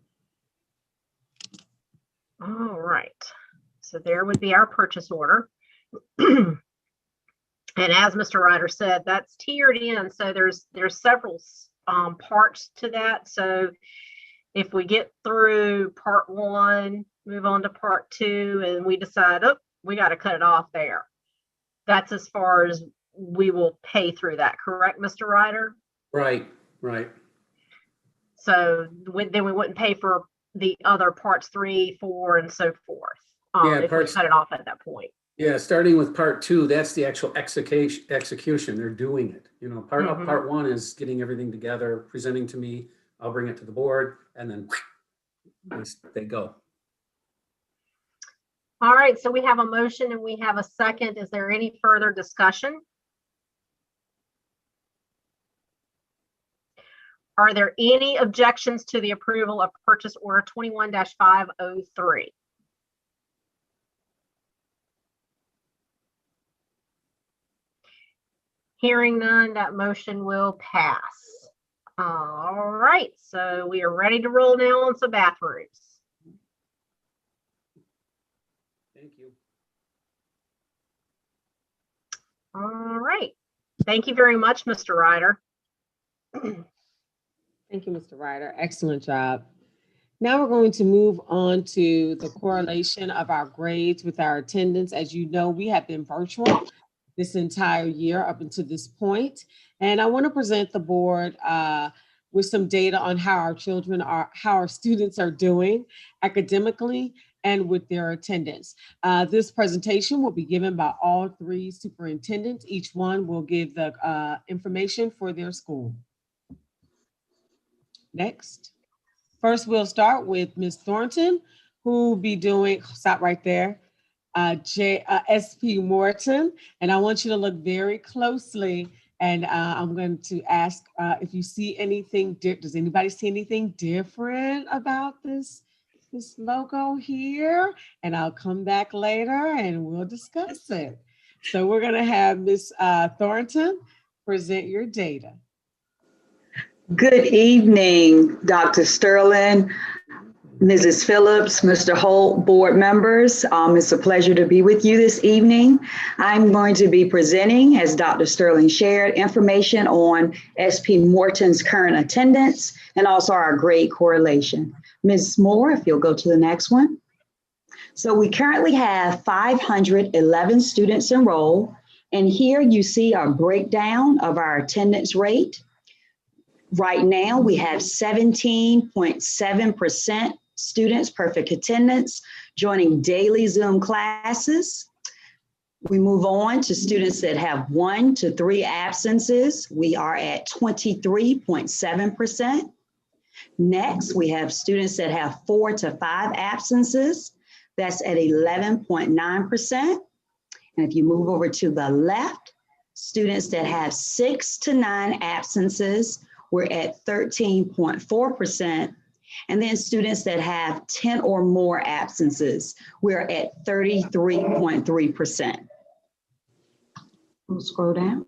All right. So there would be our purchase order. And as Mr. Ryder said, that's tiered in. So there's several parts to that. So if we get through part one, move on to part two, and we decide, oh, we got to cut it off there. That's as far as we will pay through that. Correct, Mr. Ryder? Right, right. So then we wouldn't pay for the other parts 3, 4, and so forth. Yeah, if we cut it off at that point. Yeah, starting with part 2, that's the actual execution. They're doing it. You know, part 1 is getting everything together, presenting to me. I'll bring it to the board, and then they go. All right, so we have a motion and we have a second. Is there any further discussion? Are there any objections to the approval of purchase order 21-503? Hearing none, that motion will pass. All right, so we are ready to roll now on some bathrooms. Thank you. All right. Thank you very much, Mr. Ryder. Thank you, Mr. Ryder. Excellent job. Now we're going to move on to the correlation of our grades with our attendance. As you know, we have been virtual this entire year up until this point. And I want to present the board with some data on how our students are doing academically and with their attendance. This presentation will be given by all 3 superintendents. Each one will give the information for their school. Next. First, we'll start with Ms. Thornton, who will be doing, stop right there, SP Morton. And I want you to look very closely. And I'm going to ask if you see anything, does anybody see anything different about this logo here? And I'll come back later and we'll discuss it. So we're going to have Ms. Thornton present your data. Good evening, Dr. Sterling, Mrs. Phillips, Mr. Holt, board members. It's a pleasure to be with you this evening. I'm going to be presenting, as Dr. Sterling shared, information on SP Morton's current attendance and also our grade correlation. Ms. Moore, if you'll go to the next one. So we currently have 511 students enrolled, and here you see our breakdown of our attendance rate. Right now, we have 17.7% students, perfect attendance, joining daily Zoom classes. We move on to students that have 1 to 3 absences. We are at 23.7%. Next, we have students that have 4 to 5 absences. That's at 11.9%. And if you move over to the left, students that have 6 to 9 absences, we're at 13.4%. And then students that have 10 or more absences, we're at 33.3%. We'll scroll down.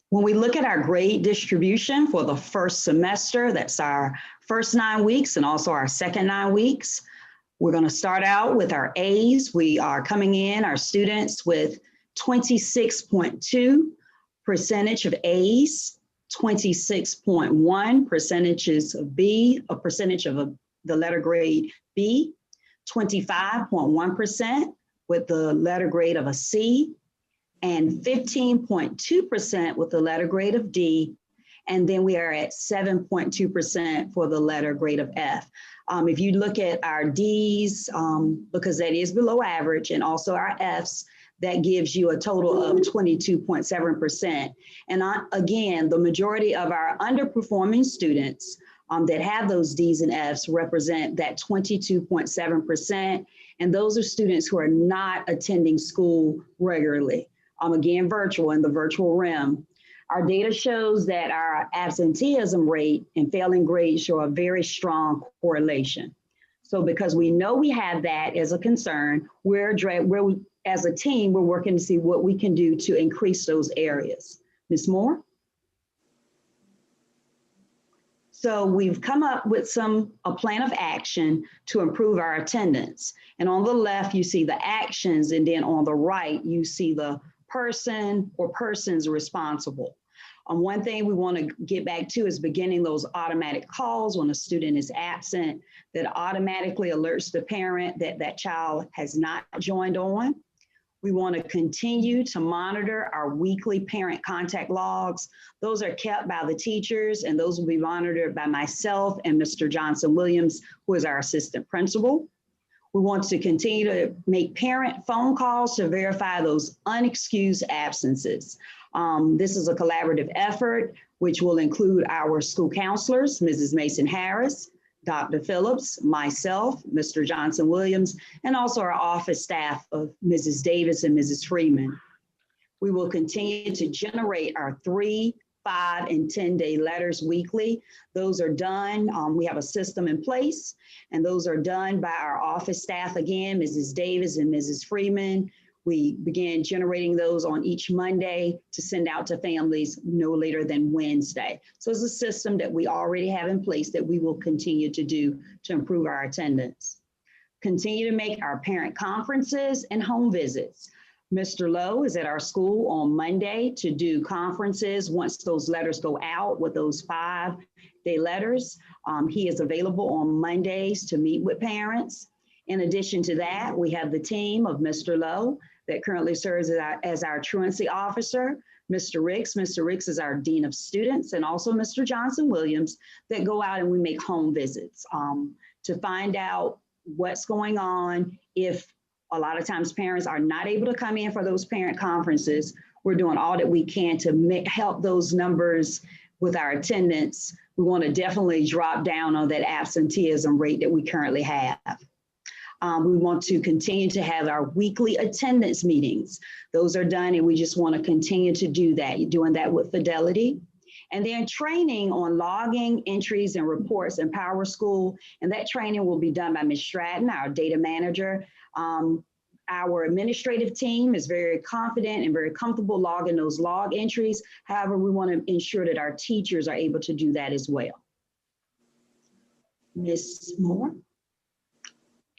When we look at our grade distribution for the first semester, that's our first 9 weeks and also our second 9 weeks, We're going to start out with our A's. We are coming in, our students, with 26.2% of A's, 26.1 percentages of B, a percentage of the letter grade B, 25.1% with the letter grade of a C, and 15.2% with the letter grade of D. And then we are at 7.2% for the letter grade of F. If you look at our Ds, because that is below average, and also our Fs, that gives you a total of 22.7%. And again, the majority of our underperforming students that have those Ds and Fs represent that 22.7%. And those are students who are not attending school regularly. Again, virtual, in the virtual realm. Our data shows that our absenteeism rate and failing grades show a very strong correlation. So because we know we have that as a concern, as a team, we're working to see what we can do to increase those areas. Ms. Moore? So we've come up with a plan of action to improve our attendance. And on the left, you see the actions, and then on the right, you see the person or persons responsible. One thing we want to get back to is beginning those automatic calls when a student is absent that automatically alerts the parent that that child has not joined on. We want to continue to monitor our weekly parent contact logs. Those are kept by the teachers, and those will be monitored by myself and Mr. Johnson Williams, who is our assistant principal. We want to continue to make parent phone calls to verify those unexcused absences. This is a collaborative effort, which will include our school counselors, Mrs. Mason Harris, Dr. Phillips, myself, Mr. Johnson Williams, and also our office staff of Mrs. Davis and Mrs. Freeman. We will continue to generate our 3, 5, and 10-day letters weekly. Those are done. We have a system in place, and those are done by our office staff again, Mrs. Davis and Mrs. Freeman. We began generating those on each Monday to send out to families no later than Wednesday. So it's a system that we already have in place that we will continue to do to improve our attendance. Continue to make our parent conferences and home visits. Mr. Lowe is at our school on Monday to do conferences once those letters go out with those 5-day letters. He is available on Mondays to meet with parents. In addition to that, we have the team of Mr. Lowe that currently serves as our truancy officer, Mr. Ricks. Mr. Ricks is our dean of students, and also Mr. Johnson Williams that go out and we make home visits to find out what's going on. If a lot of times parents are not able to come in for those parent conferences, we're doing all that we can to help those numbers with our attendance. We want to definitely drop down on that absenteeism rate that we currently have. We want to continue to have our weekly attendance meetings. Those are done, and we just want to continue to do that. You're doing that with fidelity. And then training on logging, entries, and reports in Power School. And that training will be done by Ms. Stratton, our data manager. Our administrative team is very confident and very comfortable logging those log entries. However, we want to ensure that our teachers are able to do that as well. Ms. Moore?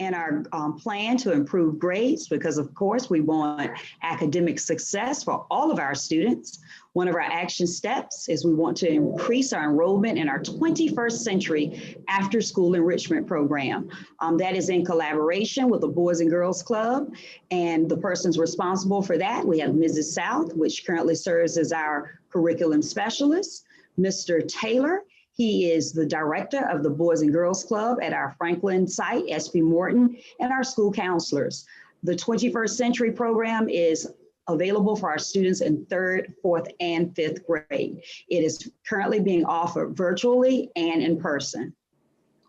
And our plan to improve grades, because of course we want academic success for all of our students. One of our action steps is we want to increase our enrollment in our 21st century after school enrichment program. That is in collaboration with the Boys and Girls Club, and the persons responsible for that, we have Mrs. South, which currently serves as our curriculum specialist, Mr. Taylor. He is the director of the Boys and Girls Club at our Franklin site, SP Morton, and our school counselors. The 21st Century program is available for our students in 3rd, 4th, and 5th grade. It is currently being offered virtually and in person.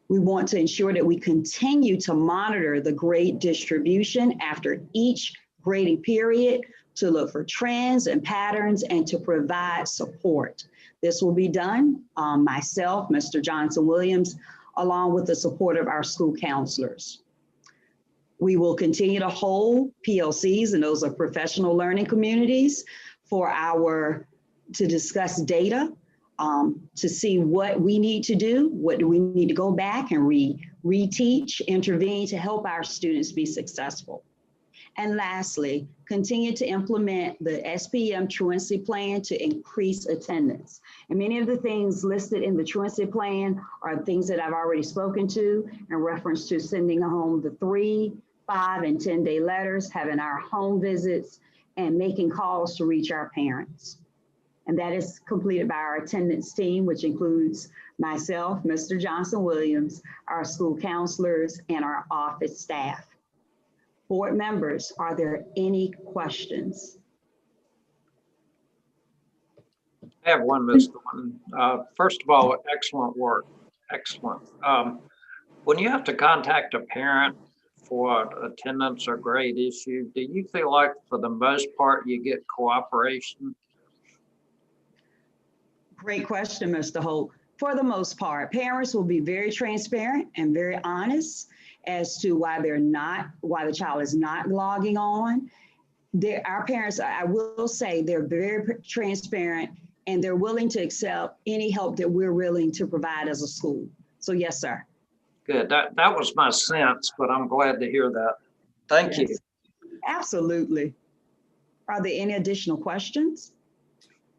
We want to ensure that we continue to monitor the grade distribution after each grading period to look for trends and patterns and to provide support. This will be done, myself, Mr. Johnson Williams, along with the support of our school counselors. We will continue to hold PLCs, and those are professional learning communities, to discuss data, to see what we need to do, what do we need to go back and reteach, intervene to help our students be successful. And lastly, continue to implement the SPM truancy plan to increase attendance. And many of the things listed in the truancy plan are things that I've already spoken to in reference to sending home the 3, 5, and 10-day letters, having our home visits, and making calls to reach our parents. And that is completed by our attendance team, which includes myself, Mr. Johnson Williams, our school counselors, and our office staff. Board members, are there any questions? I have one, Ms. Thornton. First of all, excellent work, excellent. When you have to contact a parent for attendance or grade issue, do you feel like for the most part you get cooperation? Great question, Mr. Holt. For the most part, parents will be very transparent and very honest as to why the child is not logging on. Our parents, I will say, they're very transparent and they're willing to accept any help that we're willing to provide as a school. So yes, sir. Good, that was my sense, but I'm glad to hear that. Thank you. Absolutely. Are there any additional questions?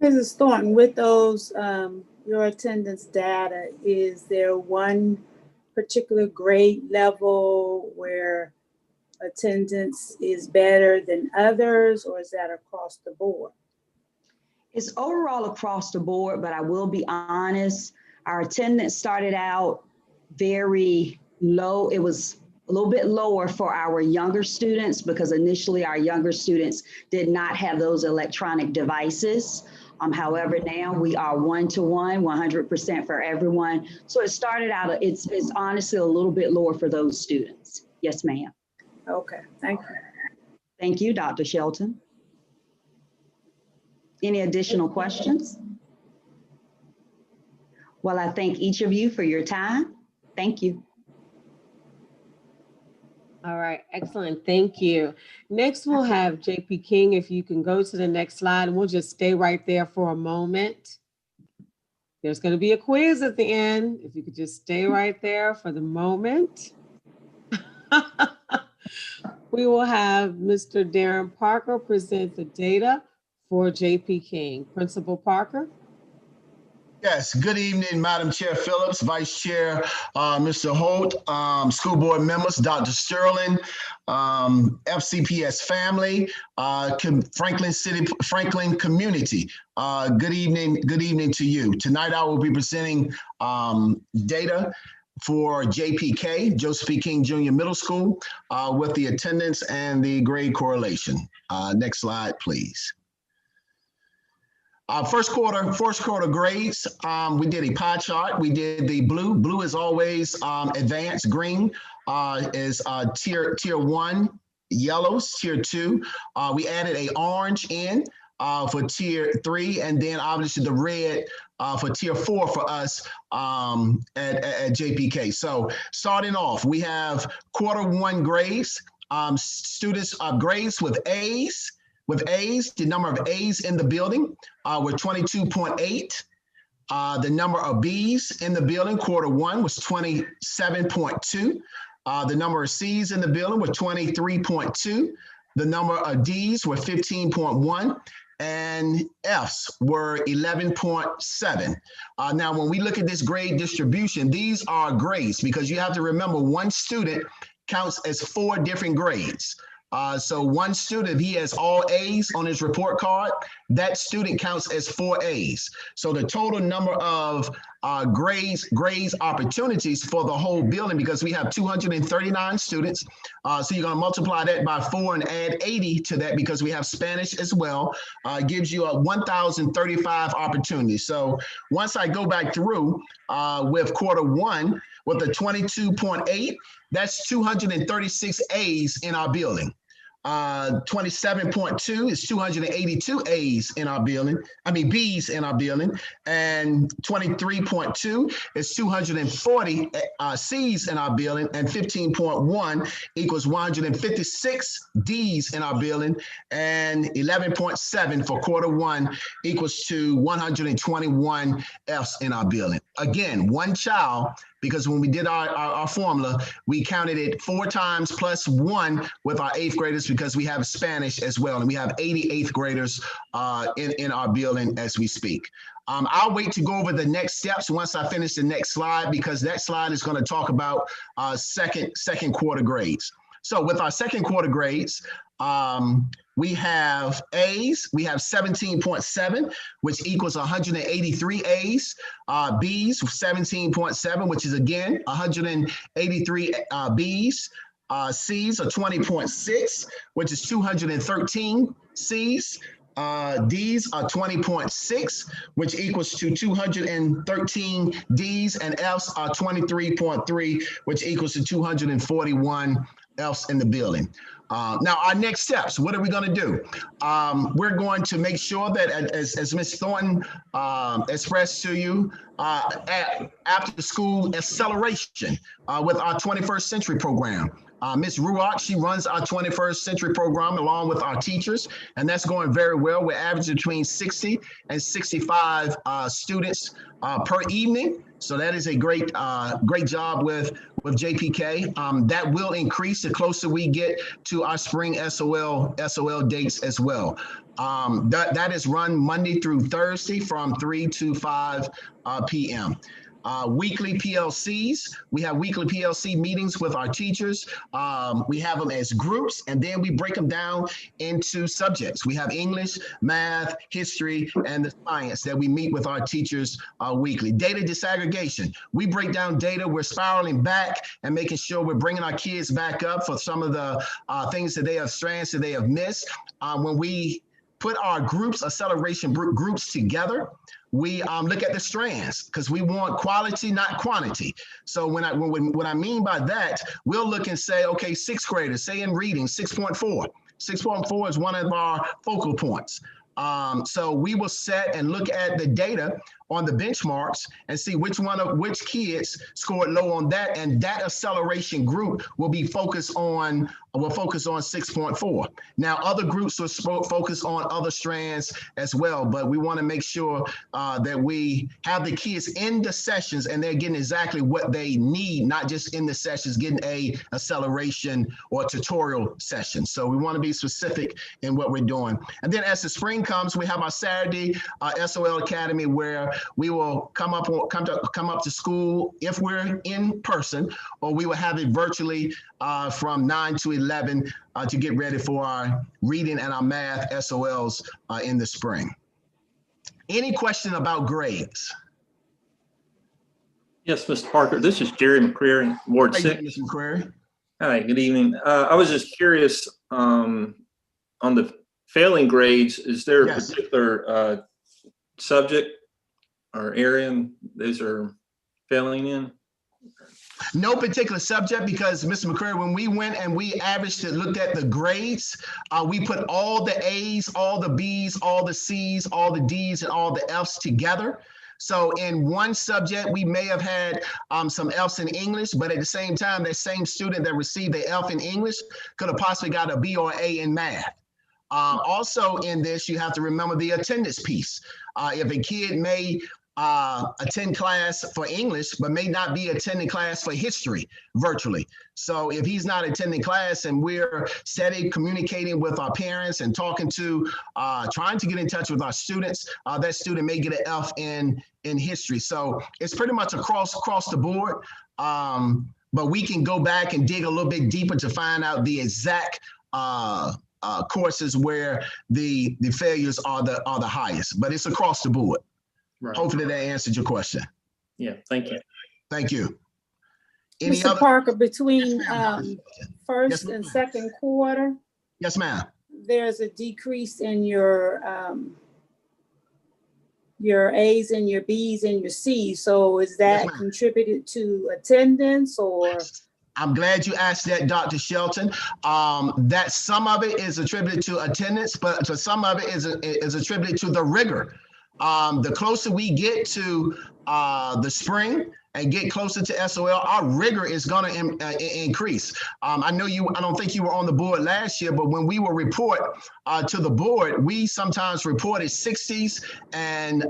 Mrs. Thornton, with those, your attendance data, is there one particular grade level where attendance is better than others, or is that across the board? It's overall across the board, but I will be honest, our attendance started out very low. It was a little bit lower for our younger students because initially our younger students did not have those electronic devices. However, now we are 1-to-1, 100% for everyone. So it started out, it's honestly a little bit lower for those students. Yes, ma'am. Okay, thank you. Thank you, Dr. Shelton. Any additional questions? Well, I thank each of you for your time. Thank you. All right, excellent. Thank you. Next, we'll have JP King. If you can go to the next slide, and we'll just stay right there for a moment. There's going to be a quiz at the end. If you could just stay right there for the moment. We will have Mr. Darren Parker present the data for JP King. Principal Parker. Yes, good evening, Madam Chair Phillips, Vice Chair Mr. Holt, school board members, Dr. Sterling, FCPS family, Franklin community. Good evening to you. Tonight I will be presenting data for JPK, Josephine King Junior Middle School, with the attendance and the grade correlation. Next slide, please. First quarter grades, we did a pie chart. We did the blue. Blue is always advanced. Green is tier 1, yellows, tier 2. We added a orange in for tier 3, and then obviously the red for tier 4 for us at JPK. So starting off, we have quarter 1 grades, students grades with A's. With A's, the number of A's in the building were 22.8. The number of B's in the building, quarter 1, was 27.2. The number of C's in the building were 23.2. The number of D's were 15.1. And F's were 11.7. Now, when we look at this grade distribution, these are grades because you have to remember one student counts as 4 different grades. So one student, he has all A's on his report card, that student counts as 4 A's. So the total number of grades opportunities for the whole building, because we have 239 students. So you're gonna multiply that by 4 and add 80 to that because we have Spanish as well, gives you a 1,035 opportunities. So once I go back through with quarter 1, with the 22.8, that's 236 A's in our building. 27.2 is 282 A's in our building. B's in our building. And 23.2 is 240 C's in our building. And 15.1 equals 156 D's in our building. And 11.7 for quarter 1 equals to 121 F's in our building. Again, one child because when we did our formula, we counted it 4 times plus 1 with our 8th graders because we have Spanish as well. And we have 80 8th graders in our building as we speak. I'll wait to go over the next steps once I finish the next slide, because that slide is going to talk about second quarter grades. So with our second quarter grades, we have A's, we have 17.7, which equals 183 A's, B's 17.7, which is again 183 B's, C's are 20.6, which is 213 C's. D's are 20.6, which equals to 213 D's, and F's are 23.3, which equals to 241 F's in the building. Now, our next steps, what are we going to do? We're going to make sure that, as Ms. Thornton expressed to you, after school acceleration with our 21st century program. Ms. Ruach, she runs our 21st century program along with our teachers, and that's going very well. We're averaging between 60 and 65 students per evening. So that is a great job with JPK. That will increase the closer we get to our spring SOL dates as well. That is run Monday through Thursday from 3 to 5 p.m. Weekly PLCs. We have weekly PLC meetings with our teachers. We have them as groups, and then we break them down into subjects. We have English, math, history, and the science that we meet with our teachers weekly. Data disaggregation. We break down data. We're spiraling back and making sure we're bringing our kids back up for some of the things that they have, strands that they have missed. When we put our groups, acceleration groups together, we look at the strands because we want quality, not quantity. So what I mean by that, we'll look and say, okay, 6th graders, say in reading, 6.4. 6.4 is one of our focal points. So we will set and look at the data on the benchmarks and see which kids scored low on that, and that acceleration group will be focused on 6.4. Now, other groups will focus on other strands as well, but we want to make sure that we have the kids in the sessions and they're getting exactly what they need, not just in the sessions, getting a acceleration or tutorial session. So we want to be specific in what we're doing. And then as the spring comes, we have our Saturday SOL Academy, where we will come up to school if we're in person, or we will have it virtually from 9 to 11 to get ready for our reading and our math SOLs in the spring. Any question about grades? Yes, Mr. Parker, this is Jerry McCreary, Ward 6. Mr. McCreary. Hi, good evening. I was just curious on the failing grades, is there a particular subject or area those are failing in? No particular subject, because Mr. McCreary, when we went and we averaged it, looked at the grades, we put all the A's, all the B's, all the C's, all the D's, and all the F's together. So in one subject, we may have had some F's in English, but at the same time, that same student that received the F in English could have possibly got a B or A in math. Also in this, you have to remember the attendance piece. If a kid may attend class for English, but may not be attending class for history virtually. So if he's not attending class and we're steady communicating with our parents and talking to, trying to get in touch with our students, that student may get an F in history. So it's pretty much across the board. But we can go back and dig a little bit deeper to find out the exact courses where the failures are the highest, but it's across the board. Right. Hopefully that answered your question. Yeah, thank you. Thank you. Mr. Parker, between first and second quarter? Yes, ma'am. There's a decrease in your A's and your B's and your C's. So is that contributed to attendance, or? I'm glad you asked that, Dr. Shelton. That some of it is attributed to attendance, but some of it is attributed to the rigor. The closer we get to the spring and get closer to SOL, our rigor is going to increase. I don't think you were on the board last year, but when we will report to the board, we sometimes reported 60s and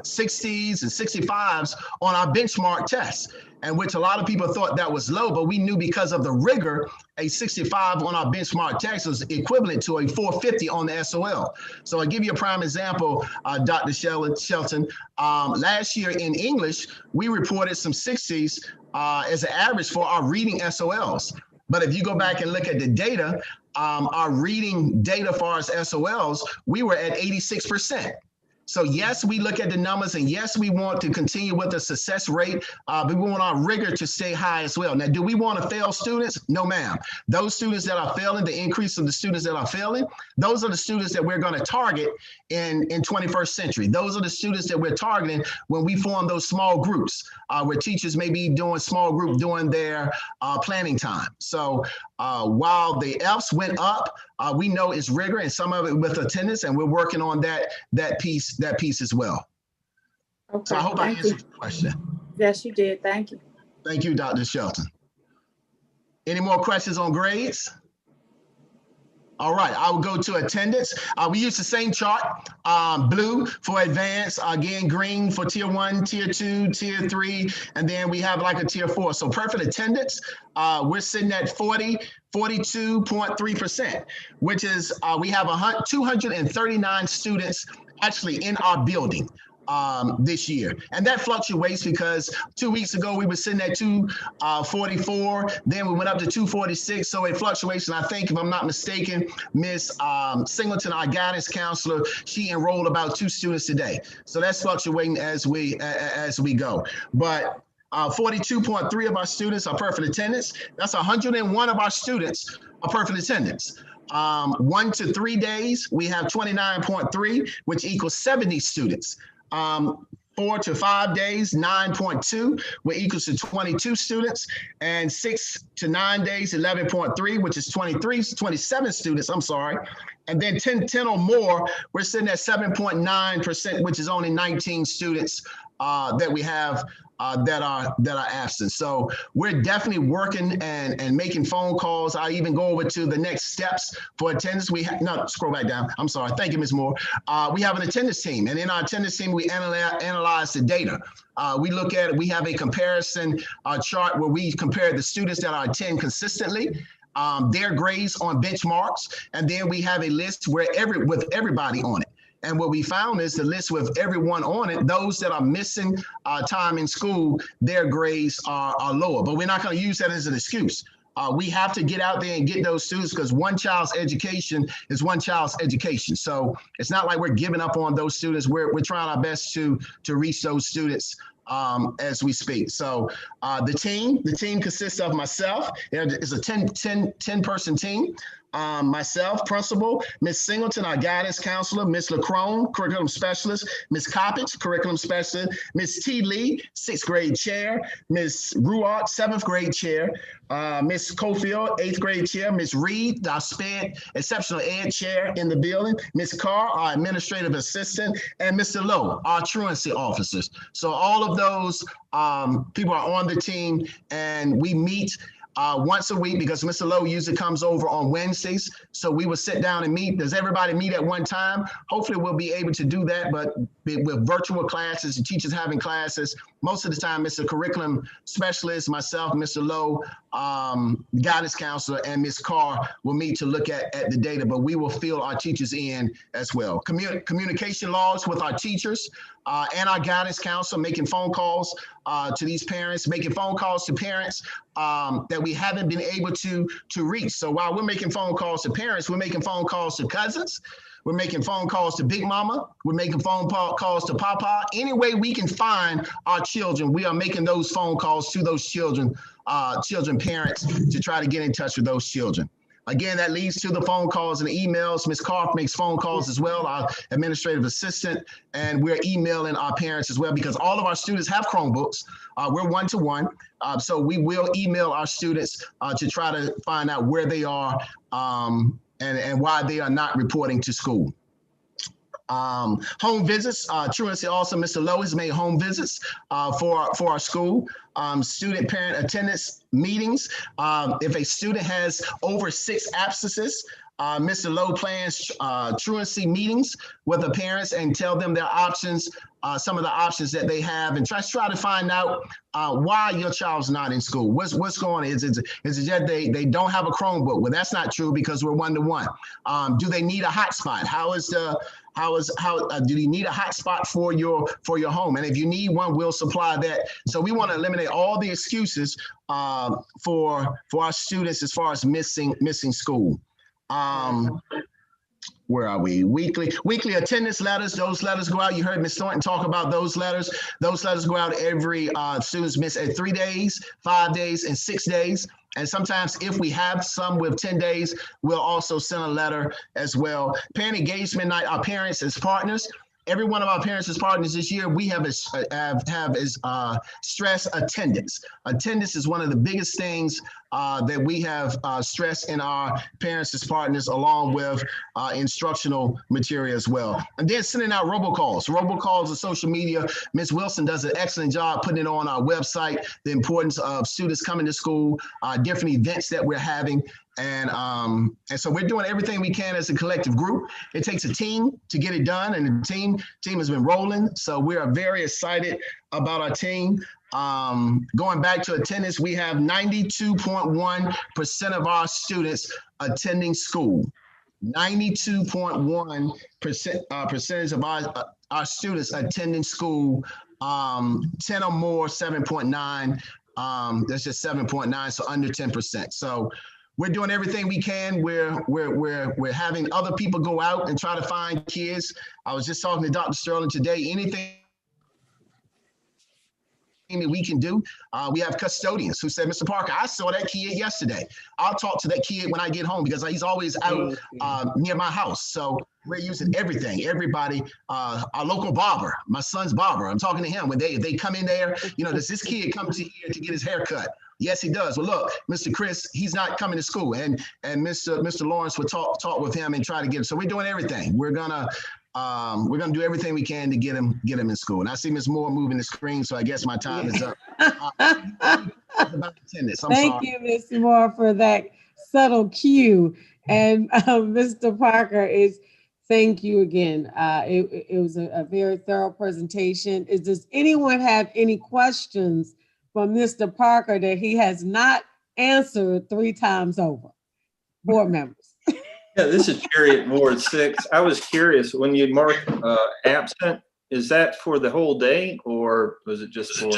65s on our benchmark tests. and which a lot of people thought that was low, but we knew because of the rigor, a 65 on our benchmark test was equivalent to a 450 on the SOL. So I'll give you a prime example, Dr. Shelton. Last year in English, we reported some 60s as an average for our reading SOLs. But if you go back and look at the data, our reading data for our SOLs, we were at 86%. So yes, we look at the numbers, and yes, we want to continue with the success rate, but we want our rigor to stay high as well. Now, do we want to fail students? No, ma'am. Those students that are failing, the increase of the students that are failing, those are the students that we're going to target in 21st century. Those are the students that we're targeting when we form those small groups, where teachers may be doing small group during their planning time. So while the Fs went up, we know it's rigor and some of it with attendance, and we're working on that piece as well. Okay, so I hope I answered your question. Yes, you did. Thank you. Thank you, Dr. Shelton. Any more questions on grades? All right, I will go to attendance. We use the same chart, blue for advanced, again, green for tier 1, tier 2, tier 3, and then we have like a tier 4. So perfect attendance, we're sitting at 42.3%, which is, we have 239 students actually in our building this year. And that fluctuates because 2 weeks ago, we were sitting at 244, then we went up to 246. So it fluctuates. And I think, if I'm not mistaken, Miss Singleton, our guidance counselor, she enrolled about 2 students today. So that's fluctuating as we go. But 42.3 of our students are perfect attendance. That's 101 of our students are perfect attendance. 1 to 3 days, we have 29.3, which equals 70 students. 4 to 5 days, 9.2, which equals to 22 students, and 6 to 9 days, 11.3, which is 27 students, I'm sorry. And then 10 or more, we're sitting at 7.9%, which is only 19 students that we have that are absent. So we're definitely working and making phone calls. I even go over to the next steps for attendance. No, scroll back down. I'm sorry. Thank you, Ms. Moore. We have an attendance team, and in our attendance team, we analyze the data. We look at it. We have a comparison chart where we compare the students that are attend consistently, their grades on benchmarks, and then we have a list where with everybody on it. And what we found is the list with everyone on it, those that are missing time in school, their grades are lower. But we're not going to use that as an excuse. We have to get out there and get those students, because one child's education is one child's education. So it's not like we're giving up on those students. We're trying our best to reach those students as we speak. So the team consists of myself. It's a 10-person team. Myself, principal, Ms. Singleton, our guidance counselor, Ms. LaCrone, curriculum specialist, Ms. Coppage, curriculum specialist, Ms. T. Lee, 6th grade chair, Ms. Ruart, 7th grade chair, Ms. Cofield, 8th grade chair, Ms. Reed, our SPED, exceptional ed chair in the building, Ms. Carr, our administrative assistant, and Mr. Lowe, our truancy officers. So all of those people are on the team, and we meet once a week, because Mr. Lowe usually comes over on Wednesdays. So we will sit down and meet. Does everybody meet at one time? Hopefully we'll be able to do that, but with virtual classes, the teachers having classes, most of the time it's a curriculum specialist, myself, Mr. Lowe, guidance counselor, and Ms. Carr will meet to look at the data, but we will fill our teachers in as well. Communication logs with our teachers and our guidance counselor, making phone calls to these parents, making phone calls to parents that we haven't been able to reach. So while we're making phone calls to parents, we're making phone calls to cousins, we're making phone calls to Big Mama, we're making phone calls to Papa. Any way we can find our children, we are making those phone calls to those children parents, to try to get in touch with those children. Again, that leads to the phone calls and the emails. Ms. Carr makes phone calls as well, our administrative assistant, and we're emailing our parents as well, because all of our students have Chromebooks. We're one-to-one, so we will email our students to try to find out where they are and why they are not reporting to school. Home visits, truancy also, Mr. Lowe has made home visits for our school. Student parent attendance meetings. If a student has over 6 absences, Mr. Lowe plans truancy meetings with the parents and tell them their options, some of the options that they have, and try to find out why your child's not in school. What's going on? Is it that they don't have a Chromebook? Well, that's not true because we're 1-to-1. Do they need a hotspot? Do you need a hotspot for your home? And if you need one, we'll supply that. So we want to eliminate all the excuses for our students as far as missing school. Where are we? Weekly attendance letters. Those letters go out. You heard Ms. Thornton talk about those letters. Those letters go out every students miss at 3 days, 5 days, and 6 days. And sometimes if we have some with 10 days, we'll also send a letter as well. Parent engagement night, our parents as partners. Every one of our parents as partners this year, we have stress attendance. Attendance is one of the biggest things that we have stressed in our parents as partners, along with instructional material as well. And then sending out robocalls. Robocalls on social media. Ms. Wilson does an excellent job putting it on our website, the importance of students coming to school, different events that we're having. And so we're doing everything we can as a collective group. It takes a team to get it done, and the team has been rolling. So we are very excited about our team. Going back to attendance, we have 92.1% of our students attending school. 92.1% percentage of our students attending school. 10 or more, 7.9. That's just 7.9, so under 10%. So we're doing everything we can. We're having other people go out and try to find kids. I was just talking to Dr. Sterling today. Anything that we can do. We have custodians who said, Mr. Parker, I saw that kid yesterday. I'll talk to that kid when I get home because he's always out near my house. So we're using everything, everybody, our local barber, my son's barber. I'm talking to him when they come in there, does this kid come to here to get his hair cut? Yes, he does. Well, look, Mr. Chris, he's not coming to school, and Mr. Lawrence will talk with him and try to get him. So we're doing everything. We're gonna do everything we can to get him in school. And I see Ms. Moore moving the screen, so I guess my time is up. Thank you, Ms. Moore, for that subtle cue. And Mr. Parker, thank you again. It was a very thorough presentation. Does anyone have any questions from Mr. Parker that he has not answered 3 times over? Board members. Yeah, this is Jerry at Ward 6. I was curious, when you mark absent, is that for the whole day, or was it just for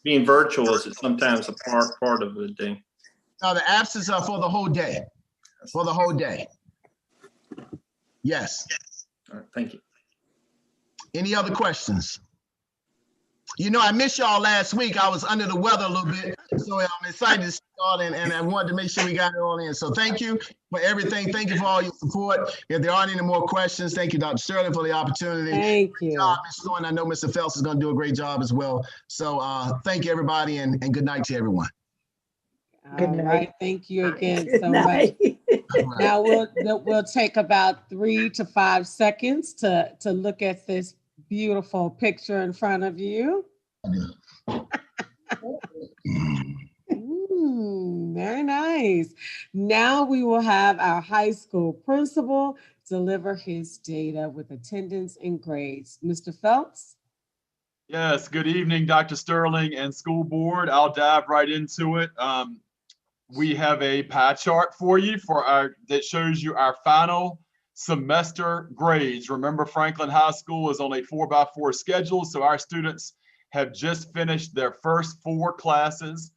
being virtual? Is it sometimes a part of the day? No, the absence are for the whole day. For the whole day. Yes. All right, thank you. Any other questions? I missed y'all last week. I was under the weather a little bit, so I'm excited to see y'all, and I wanted to make sure we got it all in. So thank you for everything. Thank you for all your support. If there aren't any more questions, thank you, Dr. Sterling, for the opportunity. Thank you. Ms. Thornton, I know Mr. Phelps is going to do a great job as well. So thank you, everybody, and good night to everyone. All right, thank you again so much. Now we'll take about 3 to 5 seconds to look at this beautiful picture in front of you. Very nice. Now we will have our high school principal deliver his data with attendance and grades. Mr. Phelps? Yes, good evening, Dr. Sterling and school board. I'll dive right into it. We have a pie chart for you that shows you our final semester grades. Remember, Franklin High School is on a 4x4 schedule, so our students have just finished their first 4 classes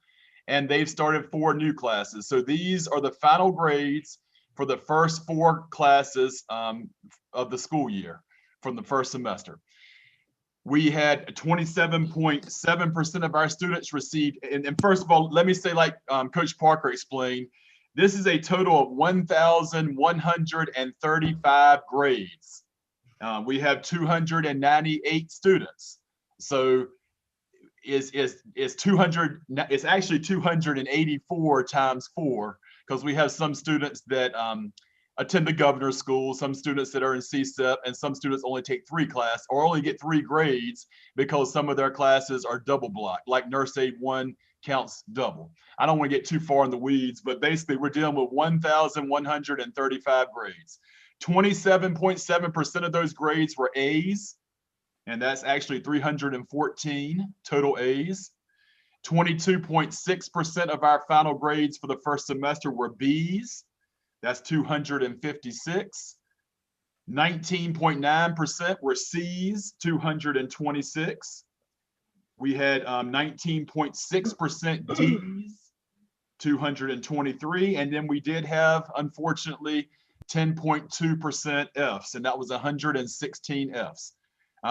and they've started 4 new classes. So these are the final grades for the first 4 classes of the school year from the first semester. We had 27.7% of our students received, and first of all, let me say, like Coach Parker explained, this is a total of 1,135 grades. We have 298 students. So it's actually 284 times 4, because we have some students that attend the governor's school, some students that are in CSEP, and some students only take 3 classes or only get 3 grades because some of their classes are double blocked, like Nurse Aid 1 counts double. I don't want to get too far in the weeds, but basically we're dealing with 1,135 grades. 27.7% of those grades were A's, and that's actually 314 total A's. 22.6% of our final grades for the first semester were B's. That's 256. 19.9% were C's, 226. We had 19.6% D's, 223. And then we did have, unfortunately, 10.2% F's, and that was 116 F's.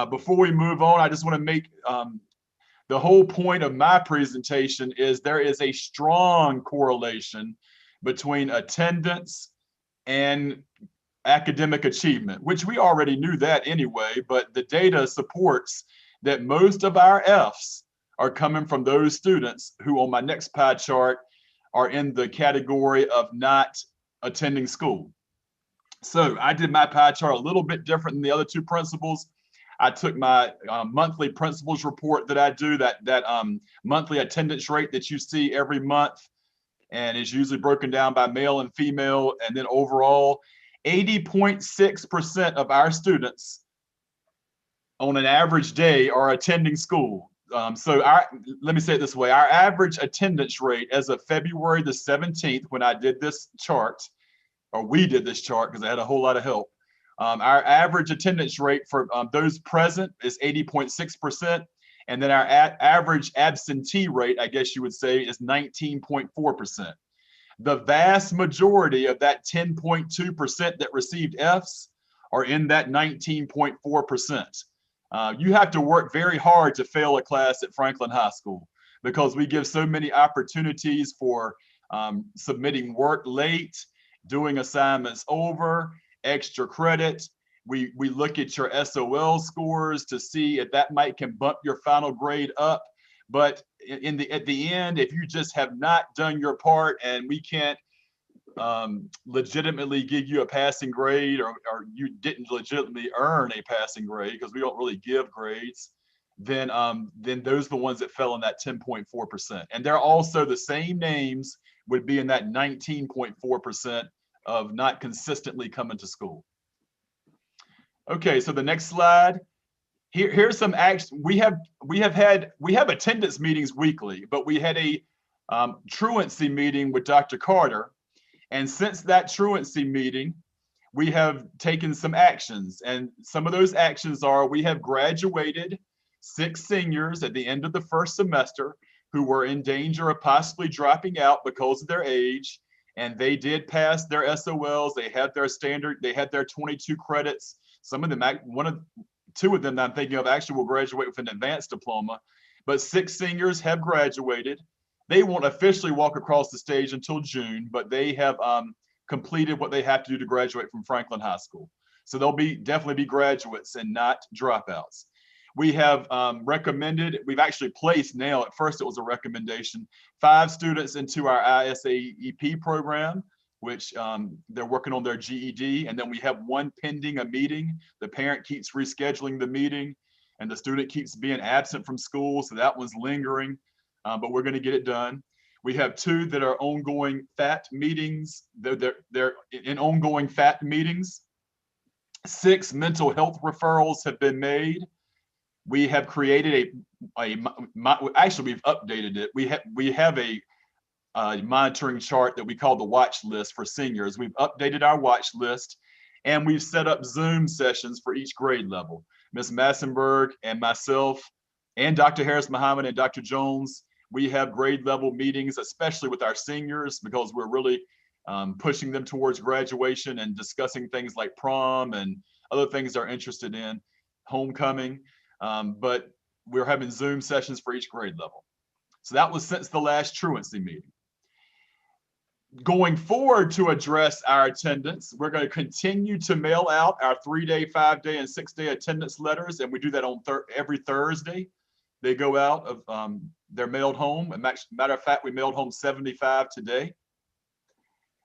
Before we move on, I just want to make the whole point of my presentation is there is a strong correlation between attendance and academic achievement, which we already knew that anyway, but the data supports that most of our F's are coming from those students who on my next pie chart are in the category of not attending school. So I did my pie chart a little bit different than the other 2 principals. I took my monthly principals report that I do, that monthly attendance rate that you see every month, and is usually broken down by male and female. And then overall, 80.6% of our students on an average day are attending school. Let me say it this way, our average attendance rate as of February the 17th, when I did this chart, or we did this chart because I had a whole lot of help. Our average attendance rate for those present is 80.6%. And then our average absentee rate, I guess you would say, is 19.4%. The vast majority of that 10.2% that received F's are in that 19.4%. You have to work very hard to fail a class at Franklin High School because we give so many opportunities for submitting work late, doing assignments over, extra credit. We look at your SOL scores to see if that can bump your final grade up. But at the end, if you just have not done your part and we can't legitimately give you a passing grade, or you didn't legitimately earn a passing grade, because we don't really give grades, then those are the ones that fell in that 10.4%. And they're also the same names would be in that 19.4% of not consistently coming to school. Okay, so the next slide. Here's some action. We have attendance meetings weekly, but we had a truancy meeting with Dr. Carter. And since that truancy meeting, we have taken some actions. And some of those actions are, we have graduated 6 seniors at the end of the first semester who were in danger of possibly dropping out because of their age. And they did pass their SOLs. They had their standard, they had their 22 credits. Some of them, 2 of them that I'm thinking of actually will graduate with an advanced diploma, but 6 seniors have graduated. They won't officially walk across the stage until June, but they have completed what they have to do to graduate from Franklin High School. So they'll definitely be graduates and not dropouts. We have recommended, we've actually placed now, at first it was a recommendation, 5 students into our ISAEP program, which they're working on their GED. And then we have 1 pending a meeting. The parent keeps rescheduling the meeting and the student keeps being absent from school. So that one's lingering, but we're gonna get it done. We have 2 that are ongoing FAT meetings. They're in ongoing FAT meetings. 6 mental health referrals have been made. We have created actually we've updated it. We have a monitoring chart that we call the watch list for seniors. We've updated our watch list and we've set up Zoom sessions for each grade level. Ms. Massenberg and myself and Dr. Harris Muhammad and Dr. Jones, we have grade level meetings, especially with our seniors, because we're really pushing them towards graduation and discussing things like prom and other things they're interested in, homecoming. But we're having Zoom sessions for each grade level. So that was since the last truancy meeting. Going forward, to address our attendance, we're going to continue to mail out our 3-day, 5-day, and 6-day attendance letters, and we do that on every Thursday. They go out of, they're mailed home. Matter of fact, we mailed home 75 today.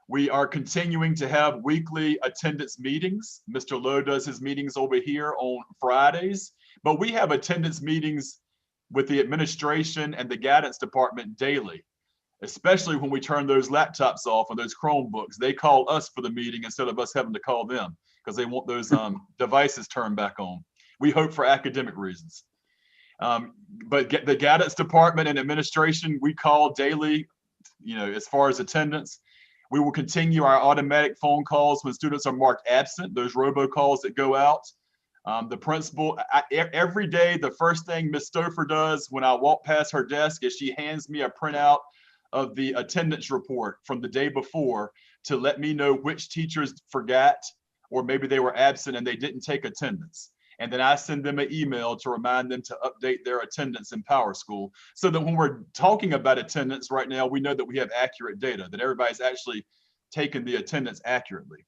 We are continuing to have weekly attendance meetings. Mr. Lowe does his meetings over here on Fridays, but we have attendance meetings with the administration and the guidance department daily, especially when we turn those laptops off and those Chromebooks. They call us for the meeting instead of us having to call them because they want those devices turned back on. We hope for academic reasons. But the guidance department and administration, we call daily, as far as attendance. We will continue our automatic phone calls when students are marked absent, those robocalls that go out. The principal, every day, the first thing Ms. Stouffer does when I walk past her desk is she hands me a printout of the attendance report from the day before to let me know which teachers forgot, or maybe they were absent and they didn't take attendance. And then I send them an email to remind them to update their attendance in PowerSchool, so that when we're talking about attendance right now, we know that we have accurate data, that everybody's actually taken the attendance accurately.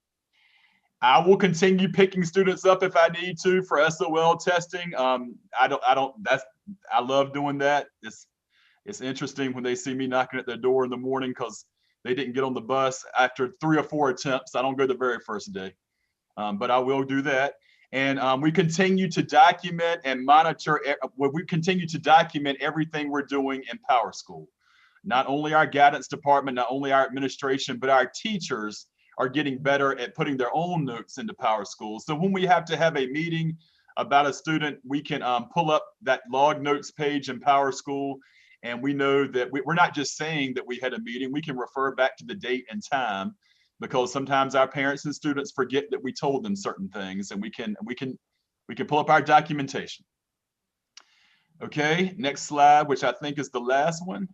I will continue picking students up if I need to for SOL testing. I love doing that. It's interesting when they see me knocking at their door in the morning because they didn't get on the bus after 3 or 4 attempts. I don't go the very first day, but I will do that. And we continue to document and monitor. We continue to document everything we're doing in PowerSchool. Not only our guidance department, not only our administration, but our teachers are getting better at putting their own notes into PowerSchool. So when we have to have a meeting about a student, we can pull up that log notes page in PowerSchool, and we know that we're not just saying that we had a meeting. We can refer back to the date and time, because sometimes our parents and students forget that we told them certain things, and we can pull up our documentation. Okay, next slide, which I think is the last one.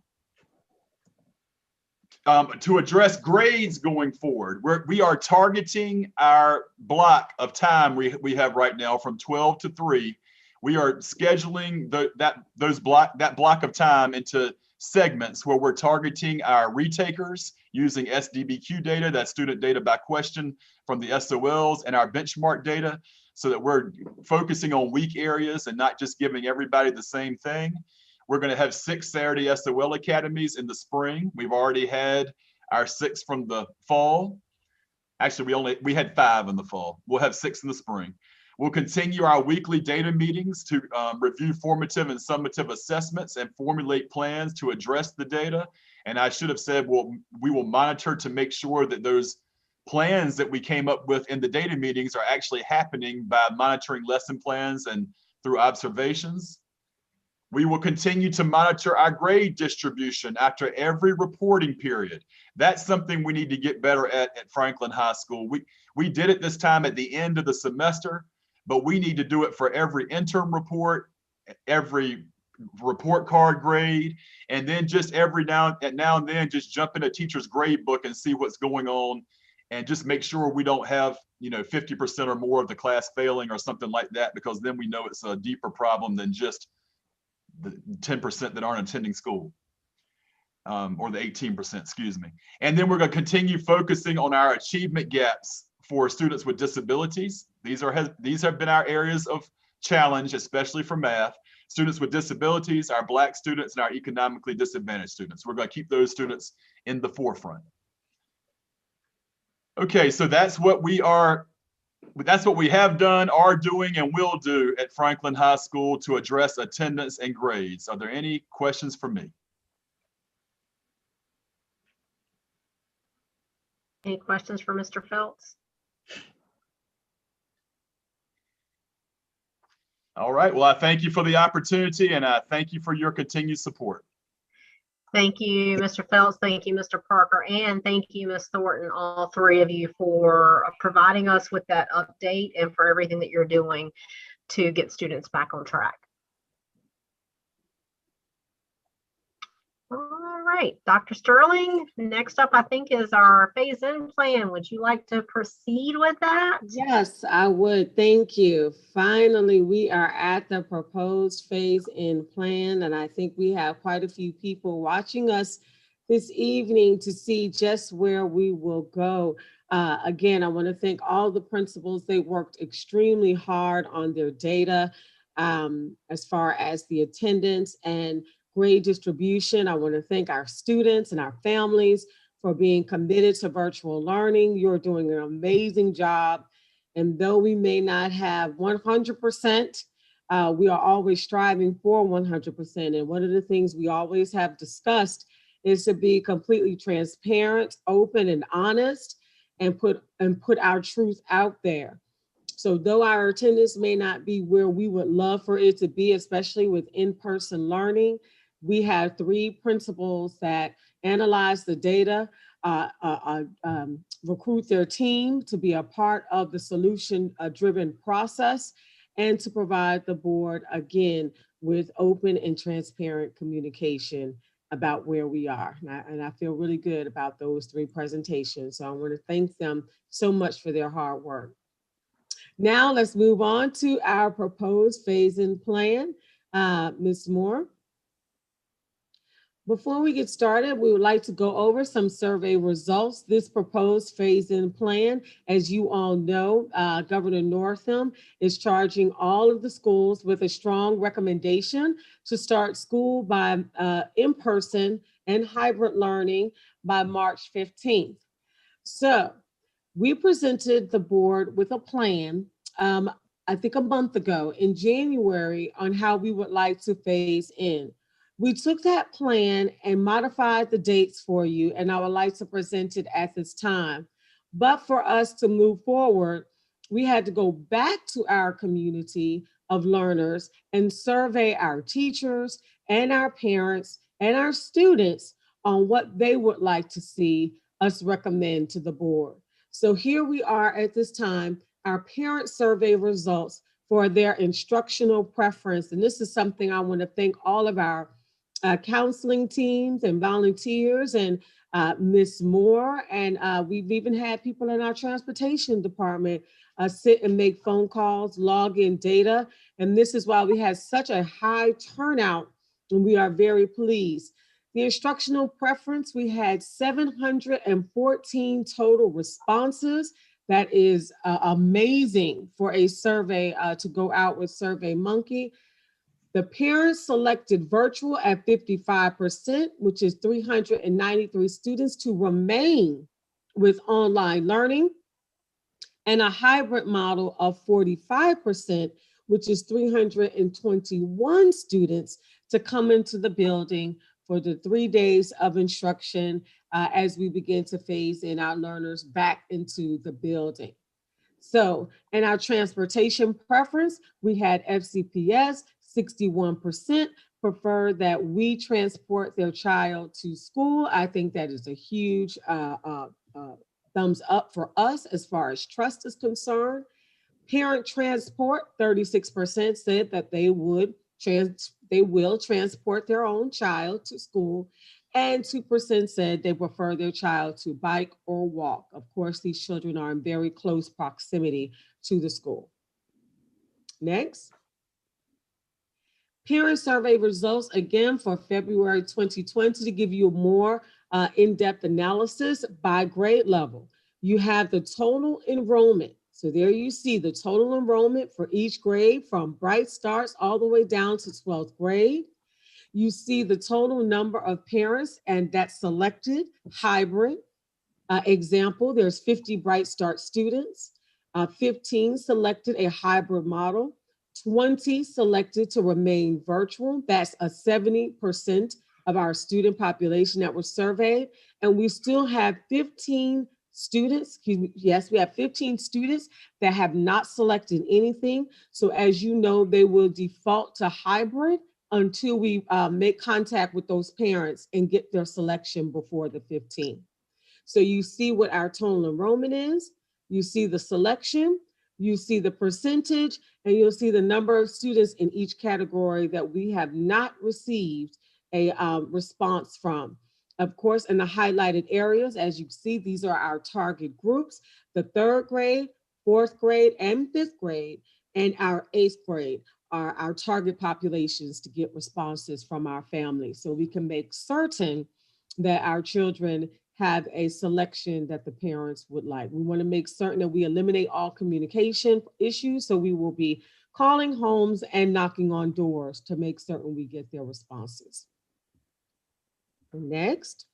To address grades going forward, we are targeting our block of time we have right now from 12 to 3. We are scheduling that block of time into segments where we're targeting our retakers using SDBQ data, that's student data by question from the SOLs, and our benchmark data, so that we're focusing on weak areas and not just giving everybody the same thing. We're going to have 6 Saturday SOL academies in the spring. We've already had our 6 from the fall. Actually, we had 5 in the fall. We'll have 6 in the spring. We'll continue our weekly data meetings to review formative and summative assessments and formulate plans to address the data. And I should have said, we will monitor to make sure that those plans that we came up with in the data meetings are actually happening by monitoring lesson plans and through observations. We will continue to monitor our grade distribution after every reporting period. That's something we need to get better at Franklin High School. We did it this time at the end of the semester, but we need to do it for every interim report, every report card grade, and then just every now and then just jump in a teacher's grade book and see what's going on, and just make sure we don't have 50% or more of the class failing or something like that, because then we know it's a deeper problem than just the 10% that aren't attending school, or the 18%, excuse me. And then we're going to continue focusing on our achievement gaps for students with disabilities. These have been our areas of challenge, especially for math. Students with disabilities, our Black students, and our economically disadvantaged students. We're going to keep those students in the forefront. Okay, so that's what we have done, are doing, and will do at Franklin High School to address attendance and grades. Are there any questions for me? Any questions for Mr. Phelps? All right, well, I thank you for the opportunity, and I thank you for your continued support. Thank you, Mr. Phelps. Thank you, Mr. Parker, and thank you, Ms. Thornton, all 3 of you, for providing us with that update and for everything that you're doing to get students back on track. All right, Dr. Sterling, next up, I think, is our phase-in plan. Would you like to proceed with that? Yes, I would. Thank you. Finally, we are at the proposed phase-in plan, and I think we have quite a few people watching us this evening to see just where we will go. Again, I want to thank all the principals. They worked extremely hard on their data as far as the attendance and grade distribution. I want to thank our students and our families for being committed to virtual learning. You're doing an amazing job. And though we may not have 100%, we are always striving for 100%. And one of the things we always have discussed is to be completely transparent, open, and honest, and put our truth out there. So though our attendance may not be where we would love for it to be, especially with in-person learning, we have 3 principals that analyze the data, recruit their team to be a part of the solution-driven process, and to provide the board, again, with open and transparent communication about where we are. And I feel really good about those 3 presentations. So I want to thank them so much for their hard work. Now let's move on to our proposed phase-in plan. Ms. Moore. Before we get started, we would like to go over some survey results. This proposed phase-in plan, as you all know, Governor Northam is charging all of the schools with a strong recommendation to start school by in-person and hybrid learning by March 15th. So we presented the board with a plan, I think a month ago in January, on how we would like to phase in. We took that plan and modified the dates for you, and I would like to present it at this time. But for us to move forward, we had to go back to our community of learners and survey our teachers and our parents and our students on what they would like to see us recommend to the board. So here we are at this time, our parent survey results for their instructional preference. And this is something I want to thank all of our counseling teams and volunteers and Ms. Moore. And we've even had people in our transportation department sit and make phone calls, log in data. And this is why we had such a high turnout, and we are very pleased. The instructional preference, we had 714 total responses. That is amazing for a survey to go out with SurveyMonkey. The parents selected virtual at 55%, which is 393 students to remain with online learning, and a hybrid model of 45%, which is 321 students to come into the building for the 3 days of instruction as we begin to phase in our learners back into the building. So in our transportation preference, we had FCPS, 61% prefer that we transport their child to school. I think that is a huge thumbs up for us as far as trust is concerned. Parent transport, 36% said that they will transport their own child to school, and 2% said they prefer their child to bike or walk. Of course, these children are in very close proximity to the school. Next. Parent survey results again for February 2020 to give you a more in-depth analysis by grade level. You have the total enrollment. So there you see the total enrollment for each grade from Bright Starts all the way down to 12th grade. You see the total number of parents and that selected hybrid. Example, there's 50 Bright Start students, 15 selected a hybrid model, 20 selected to remain virtual. That's a 70% of our student population that was surveyed. And we still have 15 students, yes, we have 15 students that have not selected anything. So as you know, they will default to hybrid until we make contact with those parents and get their selection before the 15. So you see what our total enrollment is, you see the selection, you see the percentage, and you'll see the number of students in each category that we have not received a response from. Of course, in the highlighted areas, as you see, these are our target groups, the 3rd grade, 4th grade, and 5th grade, and our 8th grade are our target populations to get responses from our families. So we can make certain that our children have a selection that the parents would like. We want to make certain that we eliminate all communication issues. So we will be calling homes and knocking on doors to make certain we get their responses. Next.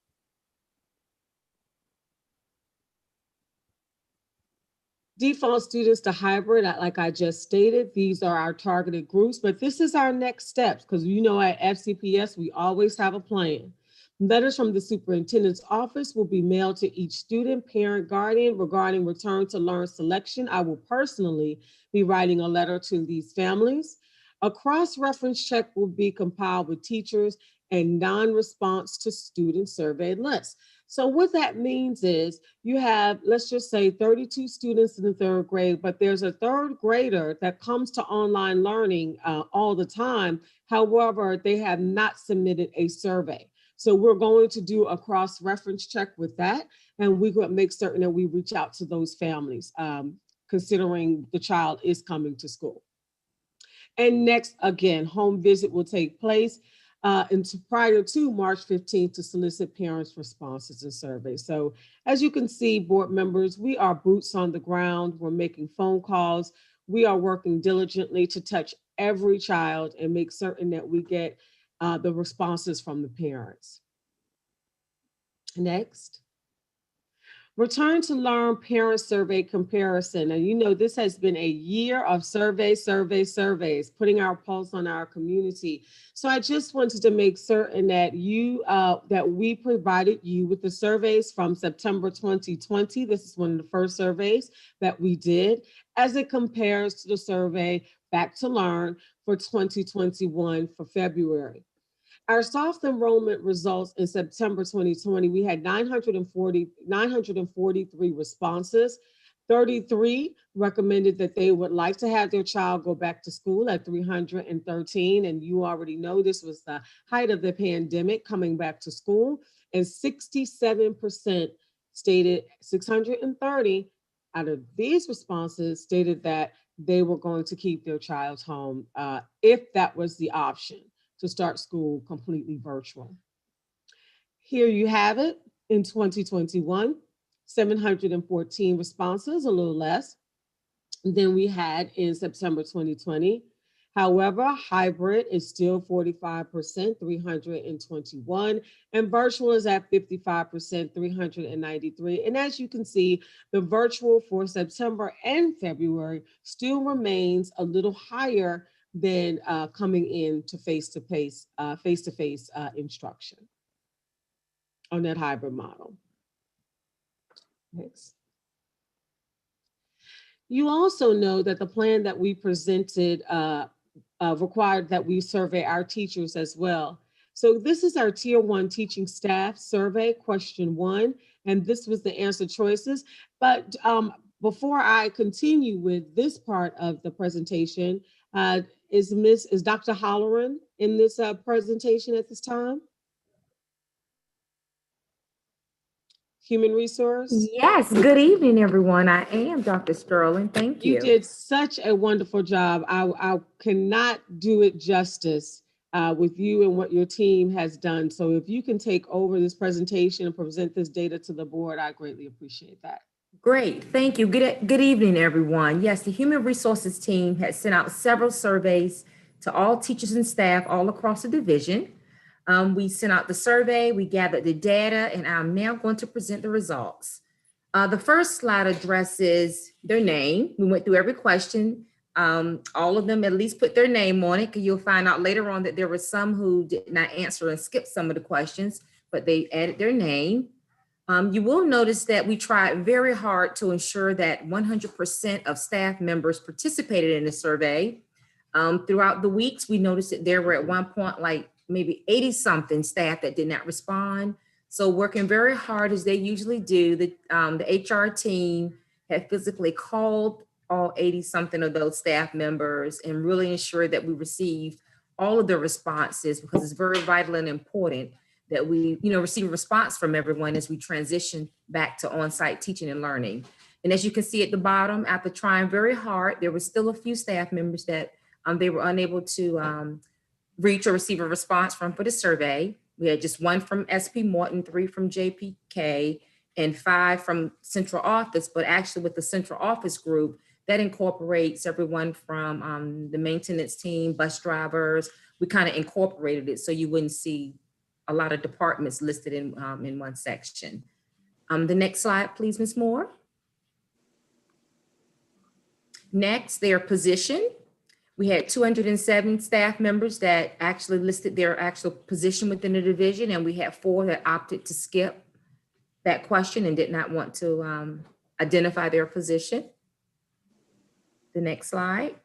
Default students to hybrid, like I just stated, these are our targeted groups, but this is our next steps because you know at FCPS, we always have a plan. Letters from the superintendent's office will be mailed to each student, parent, guardian regarding return to learn selection. I will personally be writing a letter to these families. A cross-reference check will be compiled with teachers and non-response to student survey lists. So what that means is you have, let's just say 32 students in the third grade, but there's a third grader that comes to online learning all the time. However, they have not submitted a survey. So we're going to do a cross-reference check with that, and we're going to make certain that we reach out to those families, considering the child is coming to school. And next, again, home visit will take place prior to March 15th to solicit parents' responses and surveys. So as you can see, board members, we are boots on the ground. We're making phone calls. We are working diligently to touch every child and make certain that we get the responses from the parents. Next. Return to Learn Parent Survey Comparison. And you know, this has been a year of surveys, putting our pulse on our community. So I just wanted to make certain that that we provided you with the surveys from September 2020. This is one of the first surveys that we did as it compares to the survey Back to Learn for 2021 for February. Our soft enrollment results in September 2020, we had 943 responses. 33 recommended that they would like to have their child go back to school at 313. And you already know this was the height of the pandemic coming back to school. And 67% stated, 630 out of these responses stated that they were going to keep their child home if that was the option, to start school completely virtual. Here you have it in 2021, 714 responses, a little less than we had in September 2020. However, hybrid is still 45%, 321, and virtual is at 55%, 393. And as you can see, the virtual for September and February still remains a little higher than coming in to face-to-face instruction on that hybrid model. Next. You also know that the plan that we presented required that we survey our teachers as well. So this is our Tier 1 teaching staff survey, question 1, and this was the answer choices. But before I continue with this part of the presentation, is Dr. Holloran in this presentation at this time? Human Resource? Yes, good evening, everyone. I am Dr. Sterling. Thank you. You did such a wonderful job. I cannot do it justice with you and what your team has done. So if you can take over this presentation and present this data to the board, I greatly appreciate that. Great, thank you. Good evening, everyone. Yes, the Human Resources team has sent out several surveys to all teachers and staff all across the division. We sent out the survey, we gathered the data, and I'm now going to present the results. The first slide addresses their name. We went through every question. All of them at least put their name on it, because you'll find out later on that there were some who did not answer and skipped some of the questions, but they added their name. You will notice that we tried very hard to ensure that 100% of staff members participated in the survey. Throughout the weeks, we noticed that there were at one point like maybe 80 something staff that did not respond. So working very hard as they usually do, the HR team had physically called all 80 something of those staff members and really ensured that we received all of the responses, because it's very vital and important that we receive a response from everyone as we transition back to on-site teaching and learning. And as you can see at the bottom, after trying very hard, there were still a few staff members that they were unable to reach or receive a response from for the survey. We had just 1 from SP Morton, 3 from JPK, and 5 from central office. But actually with the central office group, that incorporates everyone from the maintenance team, bus drivers. We kind of incorporated it so you wouldn't see a lot of departments listed in one section. The next slide, please, Ms. Moore. Next, their position. We had 207 staff members that actually listed their actual position within the division, and we had 4 that opted to skip that question and did not want to identify their position. The next slide.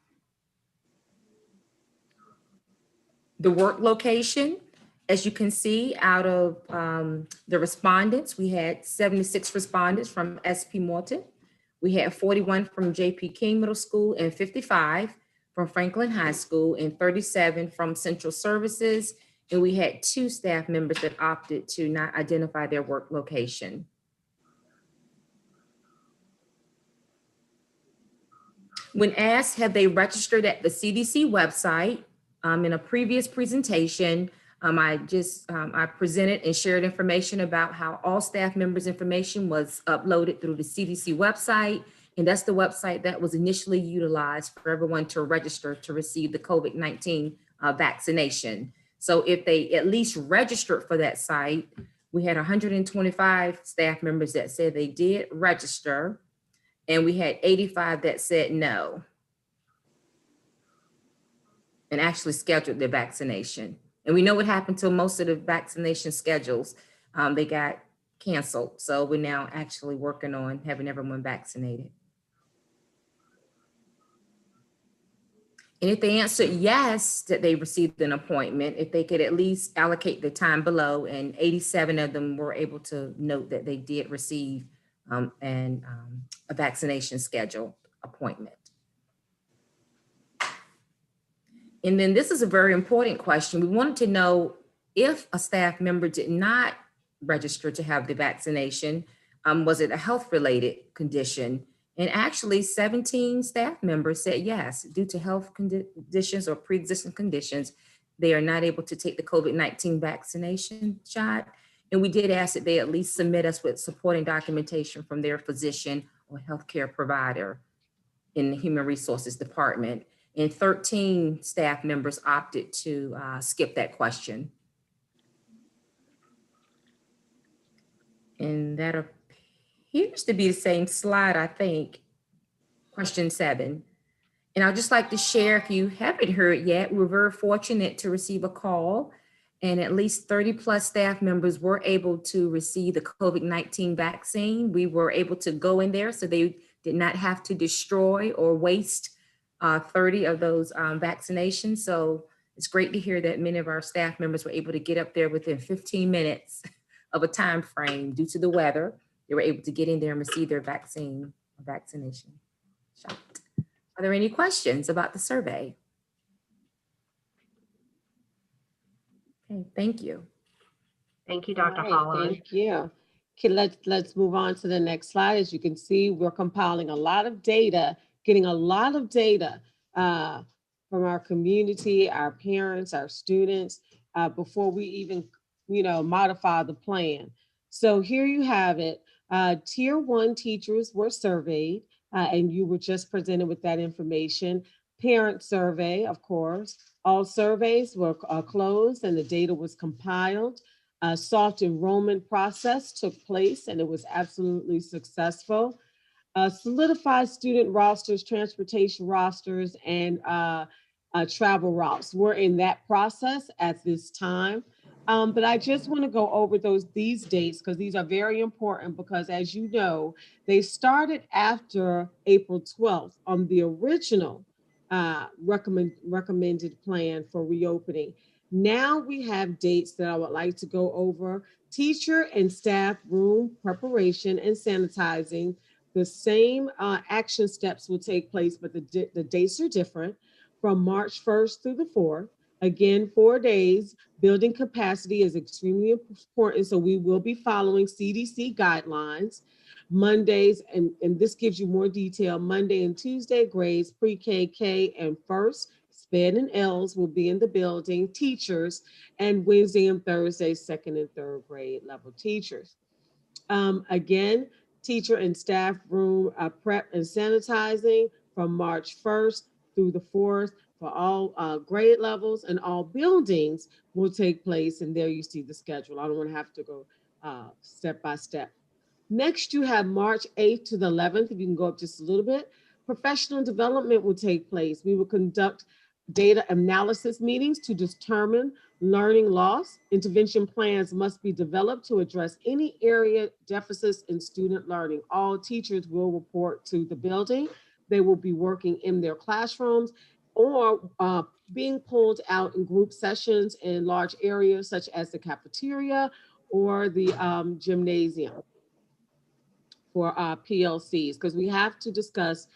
The work location. As you can see, out of the respondents, we had 76 respondents from SP Morton. We had 41 from JP King Middle School and 55 from Franklin High School and 37 from Central Services. And we had 2 staff members that opted to not identify their work location. When asked, have they registered at the CDC website? In a previous presentation, I presented and shared information about how all staff members' information was uploaded through the CDC website. And that's the website that was initially utilized for everyone to register to receive the COVID-19 vaccination. So if they at least registered for that site, we had 125 staff members that said they did register, and we had 85 that said no and actually scheduled their vaccination. And we know what happened to most of the vaccination schedules. They got canceled. So we're now actually working on having everyone vaccinated. And if they answered yes, that they received an appointment, if they could at least allocate the time below, and 87 of them were able to note that they did receive a vaccination schedule appointment. And then this is a very important question. We wanted to know if a staff member did not register to have the vaccination, was it a health-related condition? And actually 17 staff members said yes, due to health conditions or pre-existing conditions, they are not able to take the COVID-19 vaccination shot. And we did ask that they at least submit us with supporting documentation from their physician or healthcare provider in the Human Resources Department. And 13 staff members opted to skip that question. And that appears to be the same slide, I think, question 7. And I'd just like to share, if you haven't heard yet, we're very fortunate to receive a call, and at least 30 plus staff members were able to receive the COVID-19 vaccine. We were able to go in there, so they did not have to destroy or waste 30 of those vaccinations. So it's great to hear that many of our staff members were able to get up there within 15 minutes of a time frame due to the weather. They were able to get in there and receive their vaccination shot. Are there any questions about the survey? Okay, thank you. Thank you, Dr. Right, Hollows. thank you. Okay, let's move on to the next slide. As you can see, we're compiling a lot of data, getting a lot of data from our community, our parents, our students, before we even, modify the plan. So here you have it. Tier 1 teachers were surveyed, and you were just presented with that information. Parent survey, of course. All surveys were closed and the data was compiled. A soft enrollment process took place and it was absolutely successful. Solidified student rosters, transportation rosters, and travel routes. We're in that process at this time. But I just want to go over these dates because these are very important, because as you know, they started after April 12th on the original recommended plan for reopening. Now we have dates that I would like to go over. Teacher and staff room preparation and sanitizing. The same action steps will take place, but the dates are different. From March 1st through the 4th. Again, 4 days. Building capacity is extremely important, so we will be following CDC guidelines. Mondays, and this gives you more detail, Monday and Tuesday grades, pre-K, K, and first, SPED and Ls will be in the building, teachers, and Wednesday and Thursday, 2nd and 3rd grade level teachers. Again, teacher and staff room prep and sanitizing from March 1st through the 4th for all grade levels, and all buildings will take place. And there you see the schedule. I don't want to have to go step by step. Next, you have March 8th to the 11th. If you can go up just a little bit. Professional development will take place. We will conduct data analysis meetings to determine learning loss. Intervention plans must be developed to address any area deficits in student learning. All teachers will report to the building. They will be working in their classrooms or being pulled out in group sessions in large areas such as the cafeteria or the gymnasium for PLCs, because we have to discuss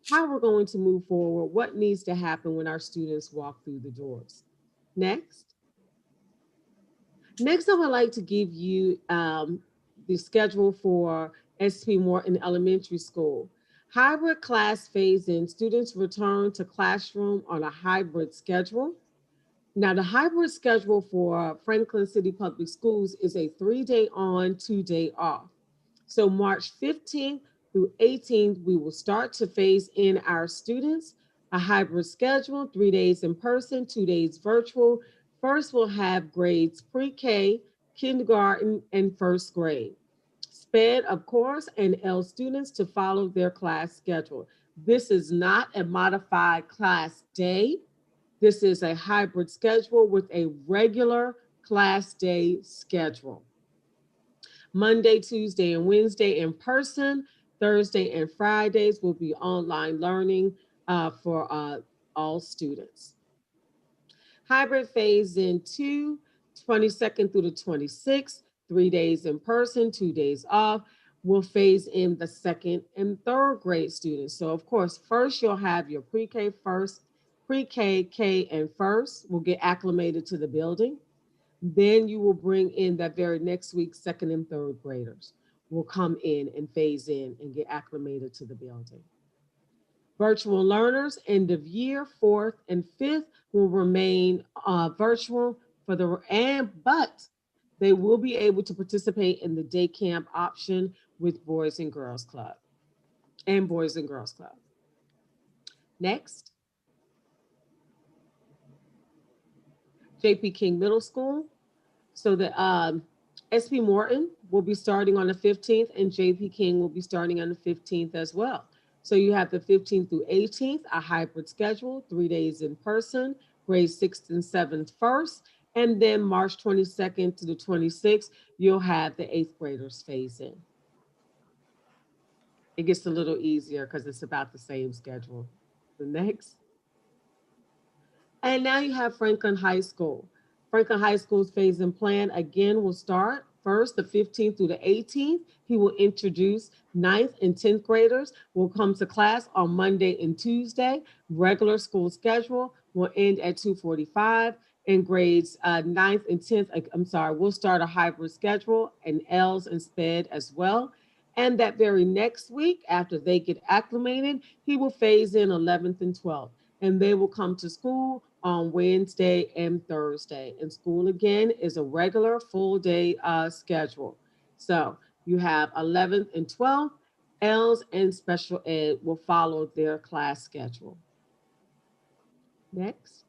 how we're going to move forward, what needs to happen when our students walk through the doors. Next. Next, I would like to give you the schedule for SP Morton Elementary School. Hybrid class phase-in, students return to classroom on a hybrid schedule. Now, the hybrid schedule for Franklin City Public Schools is a 3-day on, 2-day off. So March 15th through 18th, we will start to phase in our students, a hybrid schedule, 3 days in person, 2 days virtual. First, we'll have grades pre-K, kindergarten, and first grade. SPED, of course, and L students to follow their class schedule. This is not a modified class day. This is a hybrid schedule with a regular class day schedule. Monday, Tuesday, and Wednesday in person. Thursday and Fridays will be online learning for all students. Hybrid phase in 2, 22nd through the 26th, 3 days in person, 2 days off. We'll phase in the 2nd and 3rd grade students. So of course, first you'll have your pre-K first, pre-K, K, and first will get acclimated to the building. Then you will bring in that very next week, 2nd and 3rd graders will come in and phase in and get acclimated to the building. Virtual learners, end of year, 4th and 5th will remain virtual but they will be able to participate in the day camp option with Boys and Girls Club and Boys and Girls Club. Next. JP King Middle School. So the SP Morton will be starting on the 15th and JP King will be starting on the 15th as well. So you have the 15th through 18th, a hybrid schedule, 3 days in person, grades 6th and 7th first, and then March 22nd to the 26th, you'll have the 8th graders phase in. It gets a little easier because it's about the same schedule. The next. And now you have Franklin High School. Franklin High School's phase-in plan again will start first the 15th through the 18th. He will introduce 9th and 10th graders will come to class on Monday and Tuesday. Regular school schedule will end at 2:45 and grades 9th and 10th, we'll start a hybrid schedule and L's and SPED as well. And that very next week, after they get acclimated, he will phase in 11th and 12th. And they will come to school on Wednesday and Thursday. And school again is a regular full day schedule. So you have 11th and 12th, L's and special ed will follow their class schedule. Next.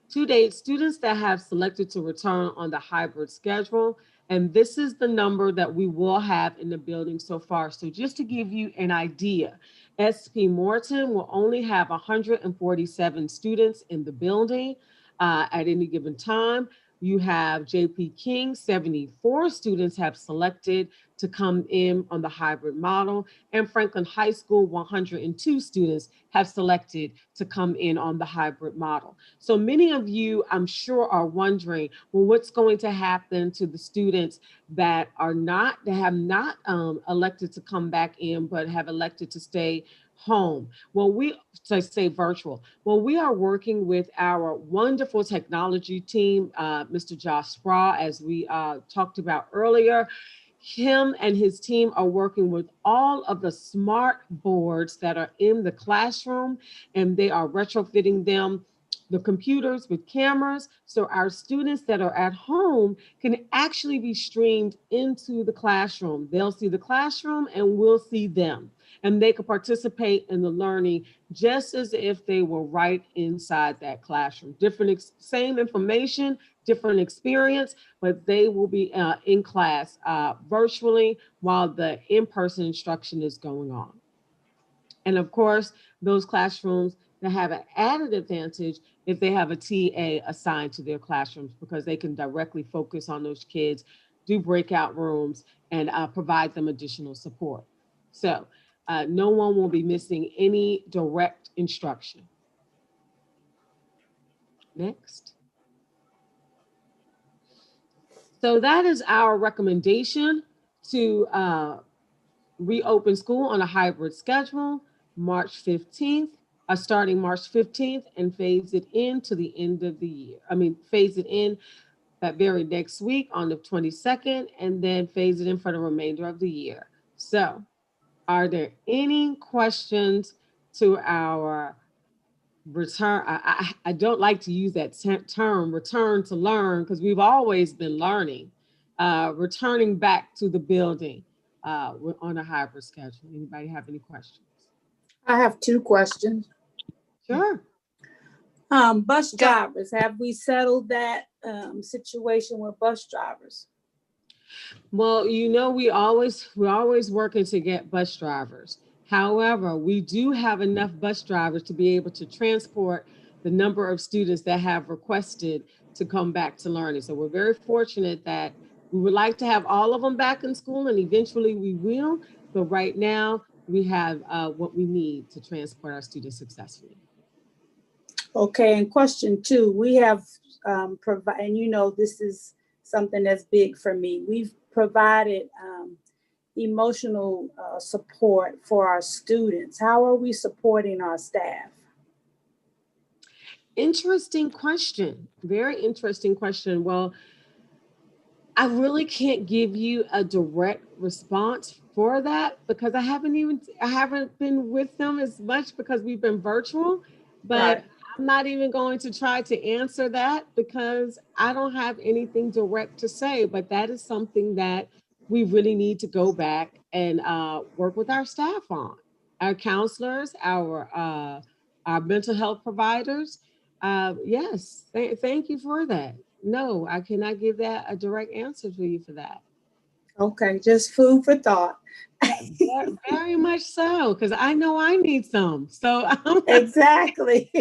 2 days, students that have selected to return on the hybrid schedule. And this is the number that we will have in the building so far. So just to give you an idea, SP Morton will only have 147 students in the building at any given time. You have JP King, 74 students have selected to come in on the hybrid model, and Franklin High School, 102 students have selected to come in on the hybrid model. So many of you, I'm sure, are wondering, well, what's going to happen to the students that have not elected to come back in, but have elected to stay home? Well, we say virtual. Well, we are working with our wonderful technology team, Mr. Josh Spraw, as we talked about earlier. Him and his team are working with all of the smart boards that are in the classroom, and they are retrofitting them, the computers with cameras, so our students that are at home can actually be streamed into the classroom. They'll see the classroom and we'll see them, and they can participate in the learning just as if they were right inside that classroom. Same information, different experience, but they will be in class virtually while the in-person instruction is going on. And of course, those classrooms that have an added advantage if they have a TA assigned to their classrooms, because they can directly focus on those kids, do breakout rooms, and provide them additional support. So no one will be missing any direct instruction. Next. So that is our recommendation to reopen school on a hybrid schedule, March 15th, starting March 15th, and phase it in to the end of the year. Phase it in that very next week on the 22nd, and then phase it in for the remainder of the year. So are there any questions to our return? I don't like to use that term, return to learn, because we've always been learning. Returning back to the building on a hybrid schedule. Anybody have any questions? I have 2 questions. Sure. Bus drivers, have we settled that situation with bus drivers? Well, we're always working to get bus drivers. However, we do have enough bus drivers to be able to transport the number of students that have requested to come back to learning. So we're very fortunate that we would like to have all of them back in school, and eventually we will. But right now we have what we need to transport our students successfully. Okay, and question 2, we have provided, and this is something that's big for me. We've provided emotional support for our students. How are we supporting our staff? Interesting question. Very interesting question. Well, I really can't give you a direct response for that because I haven't been with them as much because we've been virtual, but right. I'm not even going to try to answer that because I don't have anything direct to say, but that is something that we really need to go back and work with our staff on, our counselors, our mental health providers. Yes, thank you for that. No, I cannot give that a direct answer to you for that. Okay, just food for thought. Very much so, because I know I need some. So exactly.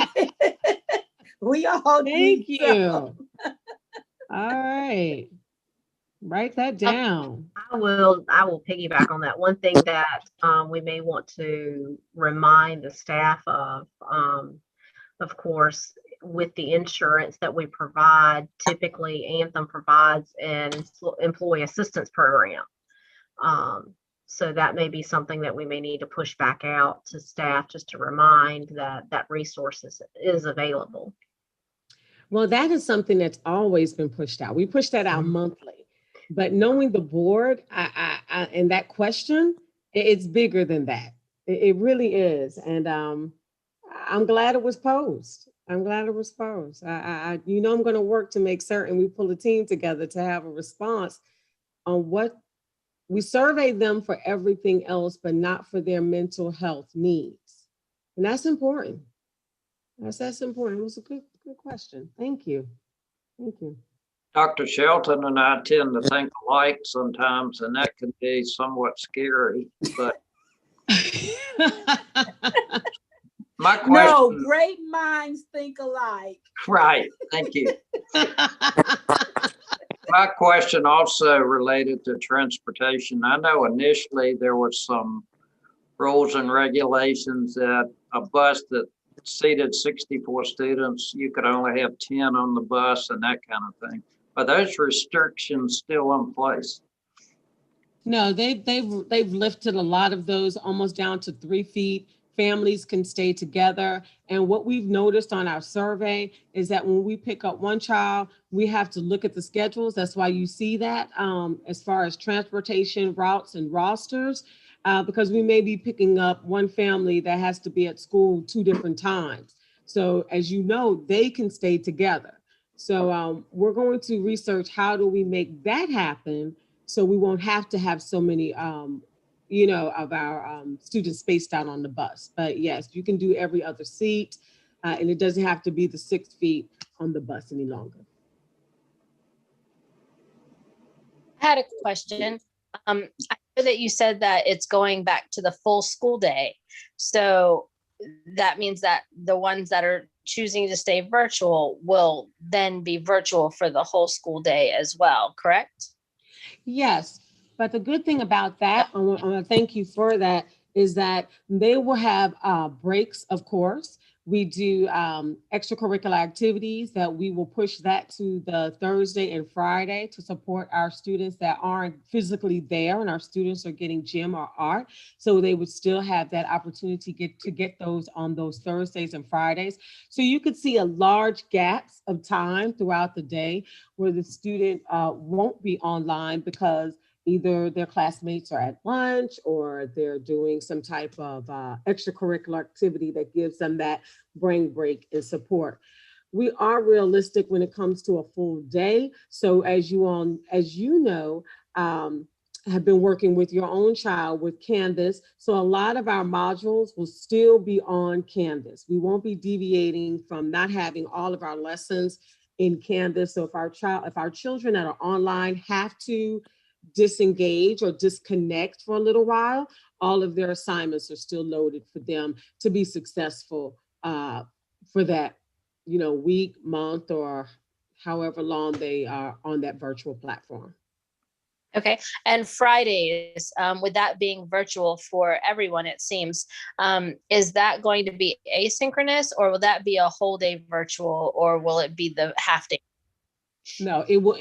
We all thank you. Some. All right. Write that down. I will piggyback on that. One thing that we may want to remind the staff of course, with the insurance that we provide, typically Anthem provides an employee assistance program. So that may be something that we may need to push back out to staff just to remind that resource is available. Well, that is something that's always been pushed out. We push that out monthly, but knowing the board and that question, it's bigger than that. It really is. And I'm glad it was posed. I'm glad it was posed. I'm going to work to make certain we pull a team together to have a response on what we survey them for everything else, but not for their mental health needs. And that's important. That's important. It was a good question. Thank you. Thank you. Dr. Shelton and I tend to think alike sometimes, and that can be somewhat scary, but my question. No, great minds think alike. Right. Thank you. My question also related to transportation. I know initially there was some rules and regulations that a bus that seated 64 students, you could only have 10 on the bus and that kind of thing. Are those restrictions still in place? No, they've lifted a lot of those almost down to 3 feet. Families can stay together. And what we've noticed on our survey is that when we pick up one child, we have to look at the schedules. That's why you see that as far as transportation routes and rosters, because we may be picking up one family that has to be at school 2 different times. So as you know, they can stay together. So we're going to research how do we make that happen so we won't have to have so many of our students spaced out on the bus. But yes, you can do every other seat and it doesn't have to be the 6 feet on the bus any longer. I had a question. I that you said that it's going back to the full school day. So that means that the ones that are choosing to stay virtual will then be virtual for the whole school day as well, correct? Yes, but the good thing about that, I want to thank you for that, is that they will have breaks, of course. We do extracurricular activities that we will push that to the Thursday and Friday to support our students that aren't physically there, and our students are getting gym or art. So they would still have that opportunity to get those on those Thursdays and Fridays. So you could see a large gaps of time throughout the day where the student won't be online because either their classmates are at lunch or they're doing some type of extracurricular activity that gives them that brain break and support. We are realistic when it comes to a full day. So as you know, have been working with your own child with Canvas. So a lot of our modules will still be on Canvas. We won't be deviating from not having all of our lessons in Canvas. So if our children that are online have to disengage or disconnect for a little while, all of their assignments are still loaded for them to be successful for that, week, month, or however long they are on that virtual platform. Okay, and Fridays, with that being virtual for everyone, it seems, is that going to be asynchronous, or will that be a whole day virtual, or will it be the half day? No, it will.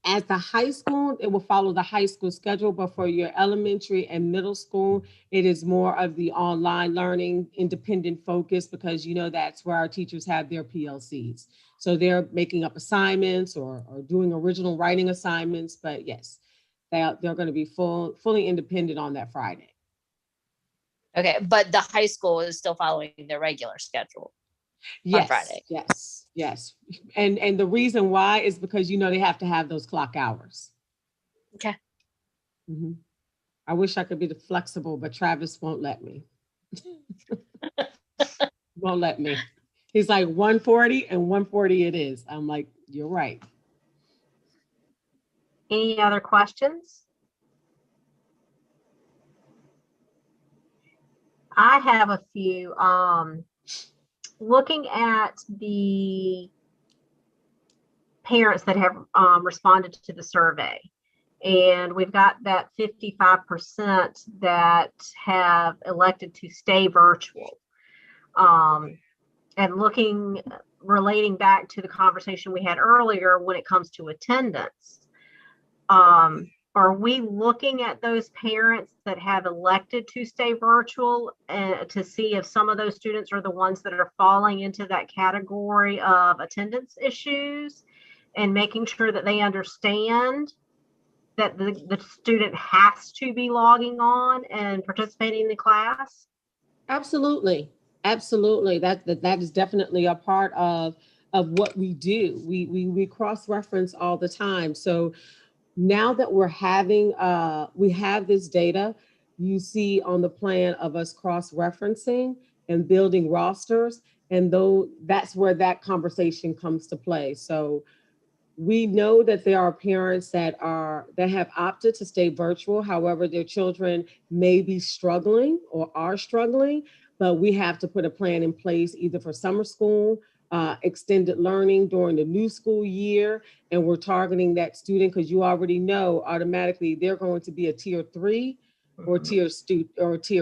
At the high school, it will follow the high school schedule, but for your elementary and middle school, it is more of the online learning, independent focus, because that's where our teachers have their PLCs. So they're making up assignments or doing original writing assignments, but yes, they're going to be fully independent on that Friday. Okay, but the high school is still following their regular schedule. Yes, on Friday. Yes. And the reason why is because, they have to have those clock hours. Okay. Mm-hmm. I wish I could be flexible, but Travis won't let me. Won't let me. He's like 1:40 and 1:40 it is. I'm like, you're right. Any other questions? I have a few. Looking at the parents that have responded to the survey, and we've got that 55% that have elected to stay virtual. And relating back to the conversation we had earlier when it comes to attendance, are we looking at those parents that have elected to stay virtual to see if some of those students are the ones that are falling into that category of attendance issues, and making sure that they understand that the student has to be logging on and participating in the class? Absolutely. That is definitely a part of what we do. We cross-reference all the time. So now that we have this data, you see on the plan of us cross-referencing and building rosters, and that's where that conversation comes to play. So we know that there are parents that have opted to stay virtual. However, their children may be struggling or are struggling, but we have to put a plan in place either for summer school, extended learning during the new school year, and we're targeting that student because you already know automatically they're going to be a tier 3 or tier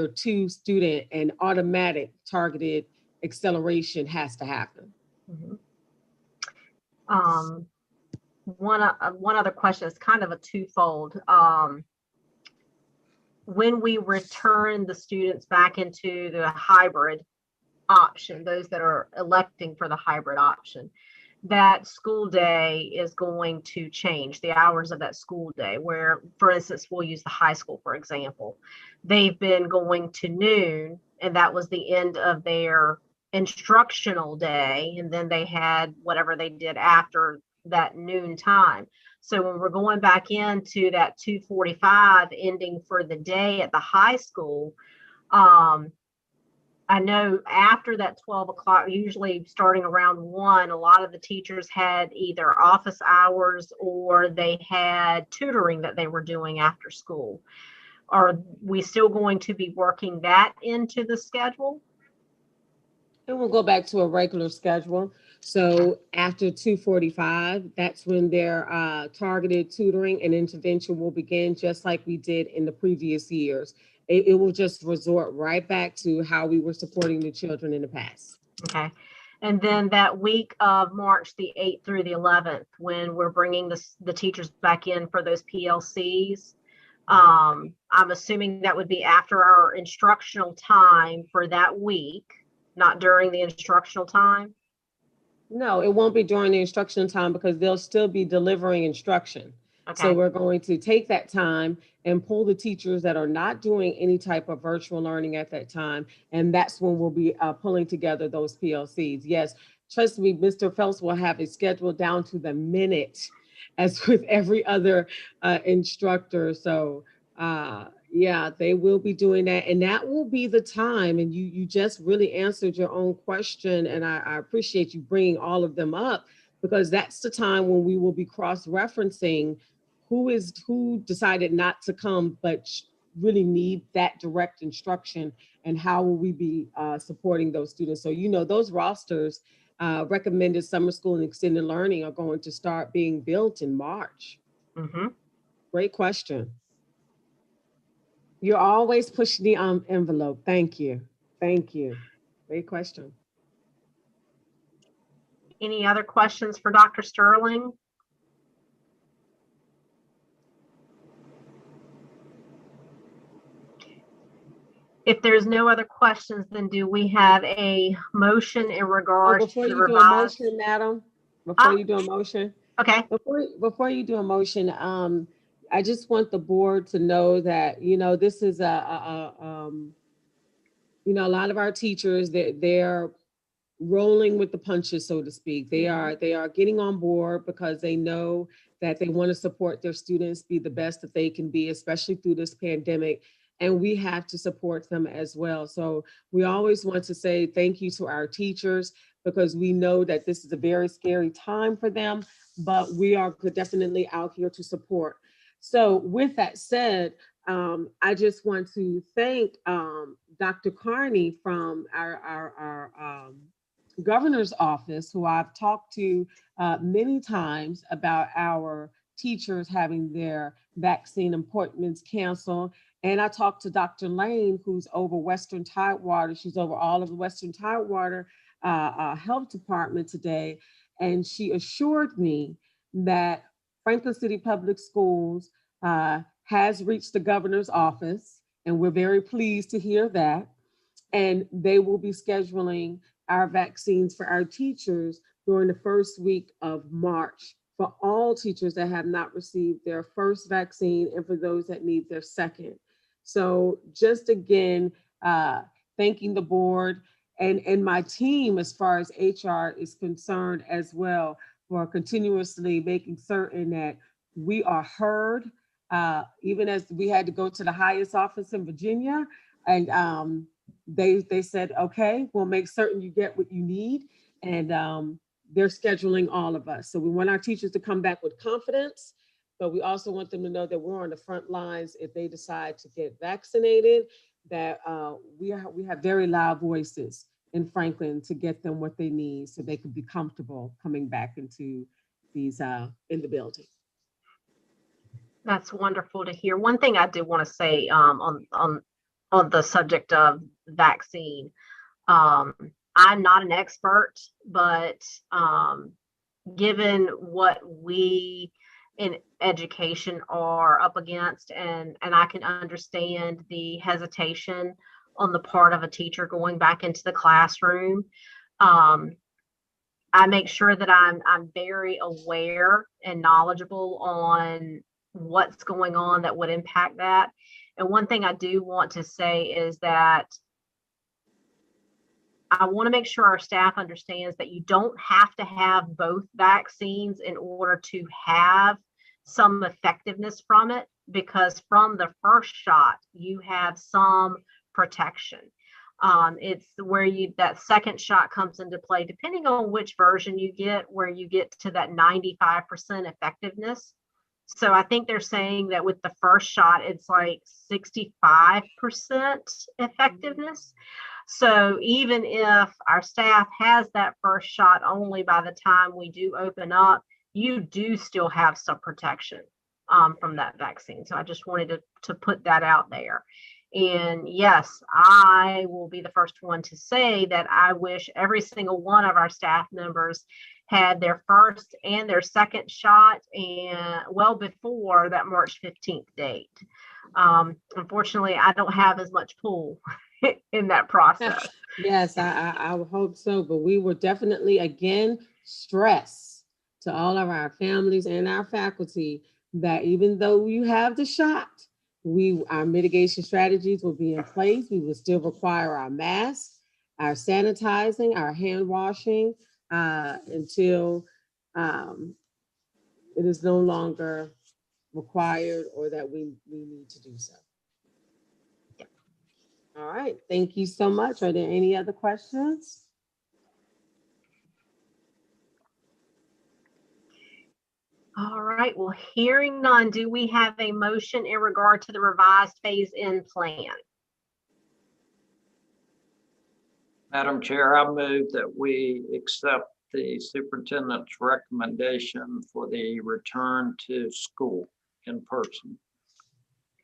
2 student, and automatic targeted acceleration has to happen. One other question is kind of a twofold. When we return the students back into the hybrid option, those that are electing for the hybrid option, that school day is going to change, the hours of that school day, where, for instance, we'll use the high school, for example. They've been going to noon, and that was the end of their instructional day, and then they had whatever they did after that noon time. So when we're going back into that 2:45 ending for the day at the high school, I know after that 12 o'clock, usually starting around 1, a lot of the teachers had either office hours or they had tutoring that they were doing after school. Are we still going to be working that into the schedule? And we'll go back to a regular schedule. So after 2:45, that's when their targeted tutoring and intervention will begin, just like we did in the previous years. It will just resort right back to how we were supporting the children in the past. Okay. And then that week of March the 8th through the 11th, when we're bringing the teachers back in for those PLCs, I'm assuming that would be after our instructional time for that week, not during the instructional time? No, it won't be during the instruction time because they'll still be delivering instruction. So Okay. we're going to take that time and pull the teachers that are not doing any type of virtual learning at that time. And that's when we'll be pulling together those PLCs. Yes, trust me, Mr. Phelps will have it scheduled down to the minute as with every other instructor. So yeah, they will be doing that. And that will be the time. And you just really answered your own question. And I appreciate you bringing all of them up, because that's the time when we will be cross-referencing who decided not to come, but really need that direct instruction, and how will we be supporting those students. So, you know, those rosters, recommended summer school and extended learning, are going to start being built in March. Mm-hmm. Great question. You're always pushing the envelope. Thank you. Thank you. Great question. Any other questions for Dr. Sterling? If there's no other questions, then do we have a motion in regards Before to you the do a revised? motion, madam, before you do a motion, Okay. before you do a motion, I just want the board to know that, you know, this is you know, a lot of our teachers, they're rolling with the punches, so to speak. They are getting on board because they know that they want to support their students, be the best that they can be, especially through this pandemic. And we have to support them as well. So we always want to say thank you to our teachers, because we know that this is a very scary time for them, but we are definitely out here to support. So with that said, I just want to thank Dr. Carney from our governor's office, who I've talked to many times about our teachers having their vaccine appointments canceled. And I talked to Dr. Lane, who's over Western Tidewater. She's over all of the Western Tidewater Health Department today. And she assured me that Franklin City Public Schools has reached the governor's office. And we're very pleased to hear that. And they will be scheduling our vaccines for our teachers during the first week of March, for all teachers that have not received their first vaccine and for those that need their second. So just again, thanking the board and my team as far as HR is concerned as well, for continuously making certain that we are heard, even as we had to go to the highest office in Virginia, and they said, okay, we'll make certain you get what you need. And they're scheduling all of us. So we want our teachers to come back with confidence, but we also want them to know that we're on the front lines if they decide to get vaccinated, that we have very loud voices in Franklin to get them what they need so they can be comfortable coming back into these in the building. That's wonderful to hear. One thing I do want to say on the subject of vaccine, I'm not an expert, but given what we in education are up against, and I can understand the hesitation on the part of a teacher going back into the classroom. I make sure that I'm very aware and knowledgeable on what's going on that would impact that. And one thing I do want to say is that I want to make sure our staff understands that you don't have to have both vaccines in order to have some effectiveness from it, because from the first shot, you have some protection. It's where that second shot comes into play, depending on which version you get, where you get to that 95% effectiveness. So I think they're saying that with the first shot, it's like 65% effectiveness. So even if our staff has that first shot only by the time we do open up, you do still have some protection from that vaccine. So I just wanted to put that out there. And yes, I will be the first one to say that I wish every single one of our staff members had their first and their second shot, and well before that March 15th date. Unfortunately, I don't have as much pull in that process. Yes, I would hope so, but we will definitely, again, stress to all of our families and our faculty that even though you have the shot, our mitigation strategies will be in place. We will still require our masks, our sanitizing, our hand washing until it is no longer required or that we need to do so. All right, thank you so much. Are there any other questions? All right, well, hearing none, do we have a motion in regard to the revised phase-in plan? Madam Chair, I move that we accept the superintendent's recommendation for the return to school in person.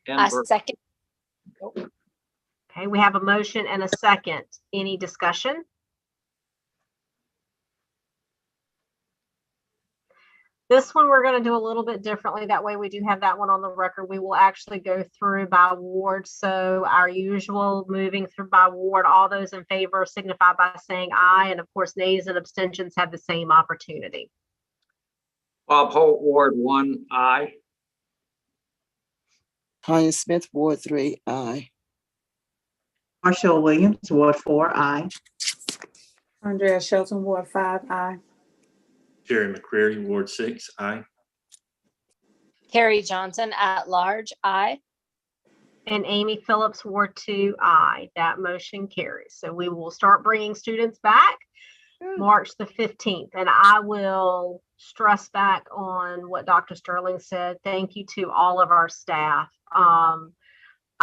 I second. Okay, we have a motion and a second. Any discussion? This one we're going to do a little bit differently. That way we do have that one on the record. We will actually go through by ward. So our usual moving through by ward, all those in favor signify by saying aye. And of course, nays and abstentions have the same opportunity. Bob Holt, Ward 1, aye. Tanya Smith, Ward 3, aye. Marshall Williams, Ward 4, aye. Andrea Shelton, Ward 5, aye. Jerry McCreary, Ward 6, aye. Carrie Johnson at large, aye. And Amy Phillips, Ward 2, aye. That motion carries. So we will start bringing students back March the 15th. And I will stress back on what Dr. Sterling said. Thank you to all of our staff.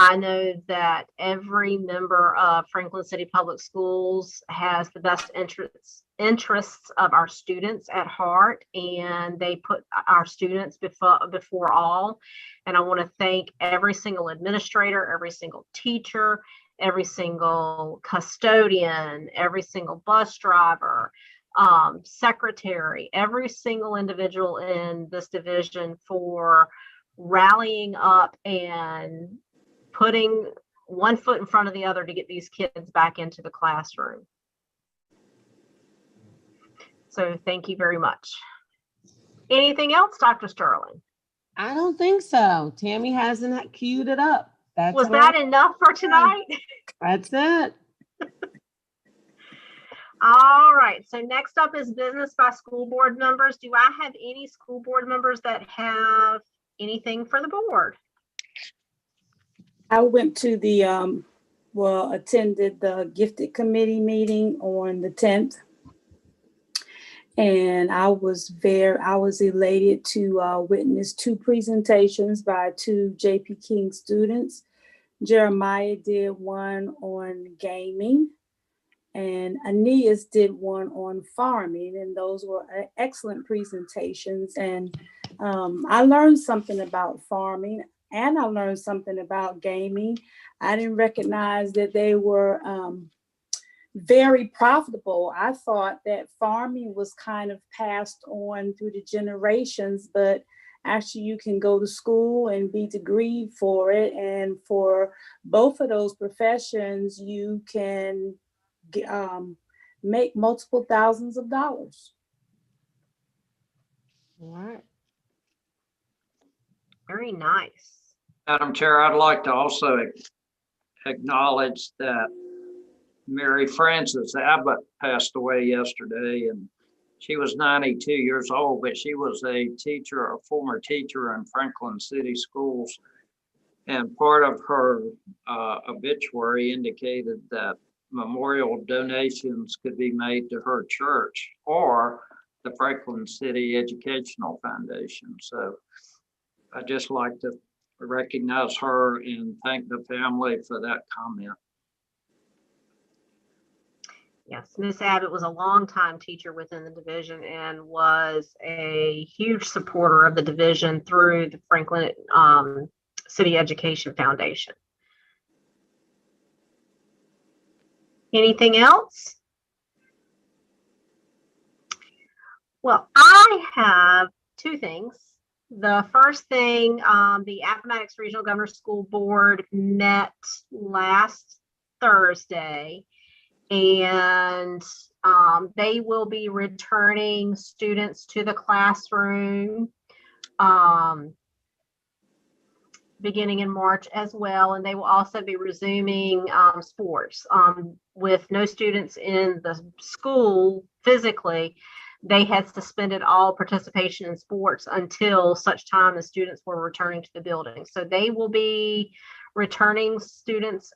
I know that every member of Franklin City Public Schools has the best interests of our students at heart, and they put our students before all. And I want to thank every single administrator, every single teacher, every single custodian, every single bus driver, secretary, every single individual in this division for rallying up and putting one foot in front of the other to get these kids back into the classroom. So thank you very much. Anything else, Dr. Sterling? I don't think so. Tammy hasn't queued it up. Was that enough for tonight? That's it. All right. So next up is business by school board members. Do I have any school board members that have anything for the board? I went to the, attended the gifted committee meeting on the 10th. And I was elated to witness two presentations by two JP King students. Jeremiah did one on gaming and Aeneas did one on farming. And those were excellent presentations. And I learned something about farming. And I learned something about gaming. I didn't recognize that they were very profitable. I thought that farming was kind of passed on through the generations, but actually you can go to school and be degreed for it. And for both of those professions, you can make multiple thousands of dollars. All right. Very nice. Madam Chair, I'd like to also acknowledge that Mary Frances Abbott passed away yesterday, and she was 92 years old, but she was a former teacher in Franklin City Schools. And part of her obituary indicated that memorial donations could be made to her church or the Franklin City Educational Foundation. So I'd just like to recognize her and thank the family for that comment. Yes, Miss Abbott was a longtime teacher within the division and was a huge supporter of the division through the Franklin City Education Foundation. Anything else? Well, I have two things. The first thing, the Appomattox Regional Governors School Board met last Thursday, and they will be returning students to the classroom beginning in March as well, and they will also be resuming sports. With no students in the school physically, they had suspended all participation in sports until such time as students were returning to the building. So they will be returning students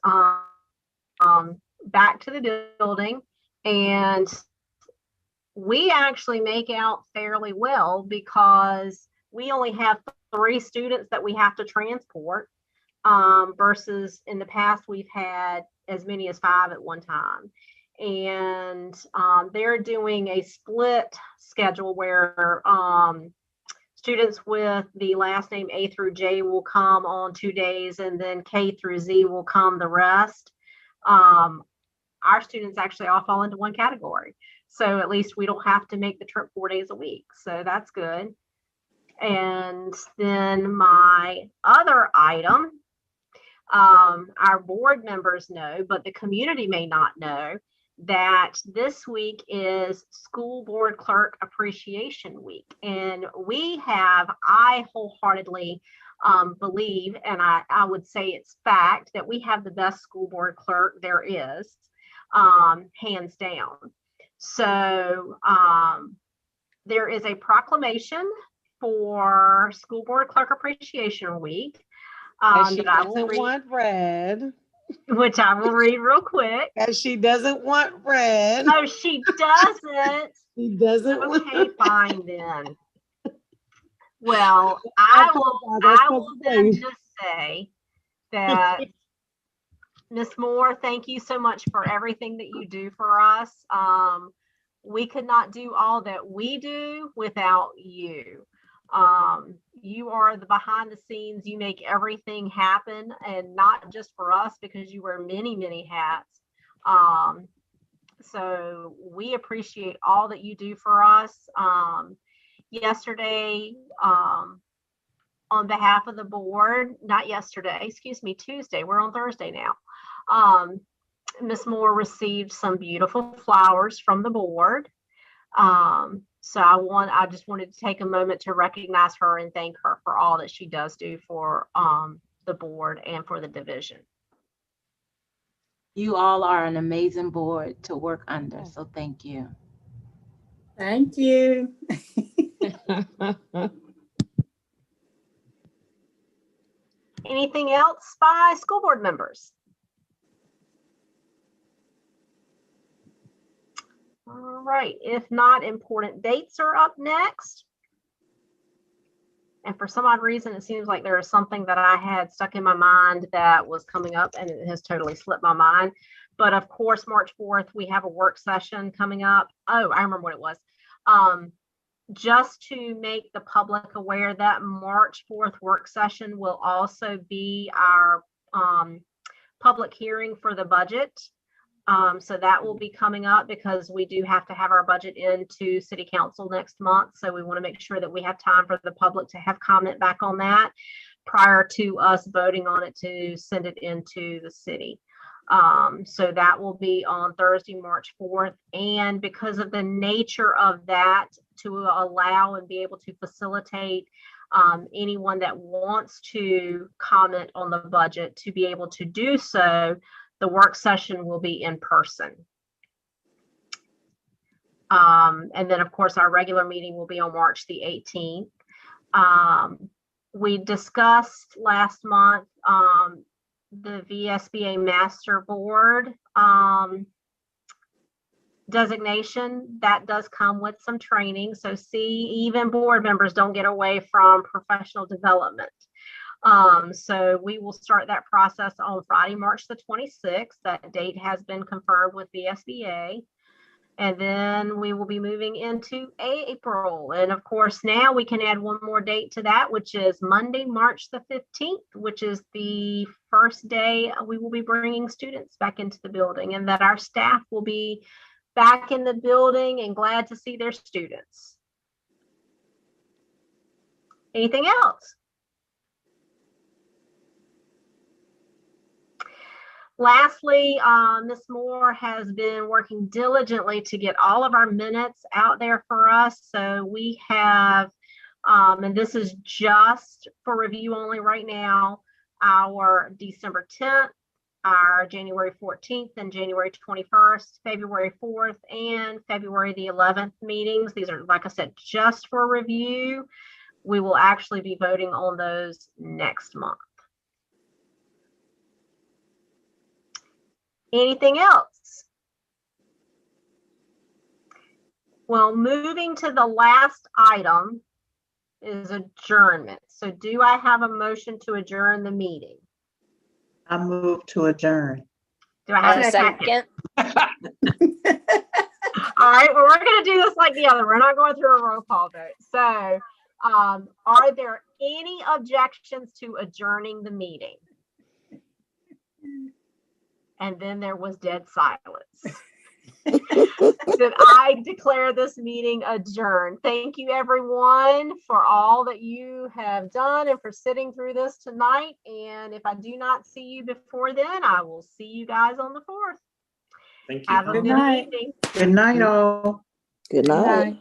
back to the building, and we actually make out fairly well because we only have 3 students that we have to transport versus in the past we've had as many as 5 at one time. And they're doing a split schedule where students with the last name A through J will come on 2 days, and then K through Z will come the rest. Our students actually all fall into one category. So at least we don't have to make the trip 4 days a week. So that's good. And then my other item, our board members know, but the community may not know, that this week is School Board Clerk Appreciation Week. And I wholeheartedly believe, and I would say it's fact, that we have the best school board clerk there is, hands down. So there is a proclamation for School Board Clerk Appreciation Week. She doesn't want read. Which I will read real quick. And she doesn't want read. Oh, she doesn't. She doesn't. Okay, fine then. Well, I will then just say that Ms. Moore, thank you so much for everything that you do for us. We could not do all that we do without you. You are the behind the scenes. You make everything happen, and not just for us, because you wear many, many hats. So we appreciate all that you do for us. Yesterday, on behalf of the board, not yesterday, excuse me, Tuesday, we're on Thursday now. Ms. Moore received some beautiful flowers from the board. So I just wanted to take a moment to recognize her and thank her for all that she does do for the board and for the division. You all are an amazing board to work under, so thank you. Thank you. Anything else by school board members? All right, if not, important dates are up next. And for some odd reason, it seems like there is something that I had stuck in my mind that was coming up, and it has totally slipped my mind. But of course, March 4th, we have a work session coming up. Oh, I remember what it was. Just to make the public aware, that March 4th work session will also be our public hearing for the budget. So that will be coming up because we do have to have our budget into City Council next month. So we want to make sure that we have time for the public to have comment back on that prior to us voting on it to send it into the city. So that will be on Thursday, March 4th. And because of the nature of that, to allow and be able to facilitate anyone that wants to comment on the budget to be able to do so, the work session will be in person. And then, of course, our regular meeting will be on March the 18th. We discussed last month the VSBA Master Board designation, that does come with some training. So even board members don't get away from professional development. So we will start that process on Friday, March the 26th. That date has been confirmed with VSBA. And then we will be moving into April. And of course, now we can add one more date to that, which is Monday, March the 15th, which is the first day we will be bringing students back into the building, and that our staff will be back in the building and glad to see their students. Anything else? Lastly, Ms. Moore has been working diligently to get all of our minutes out there for us. So we have, and this is just for review only right now, our December 10th, our January 14th and January 21st, February 4th, and February the 11th meetings. These are, like I said, just for review. We will actually be voting on those next month. Anything else? Well, moving to the last item is adjournment. So do I have a motion to adjourn the meeting? I move to adjourn. Do I have A a second? second. All right, well, we're going to do this like the other. We're not going through a roll call vote. So are there any objections to adjourning the meeting? And then there was dead silence. Then I declare this meeting adjourned. Thank you, everyone, for all that you have done and for sitting through this tonight. And if I do not see you before then, I will see you guys on the 4th. Thank you. Have a good evening. Good night, all. Good night. Good night.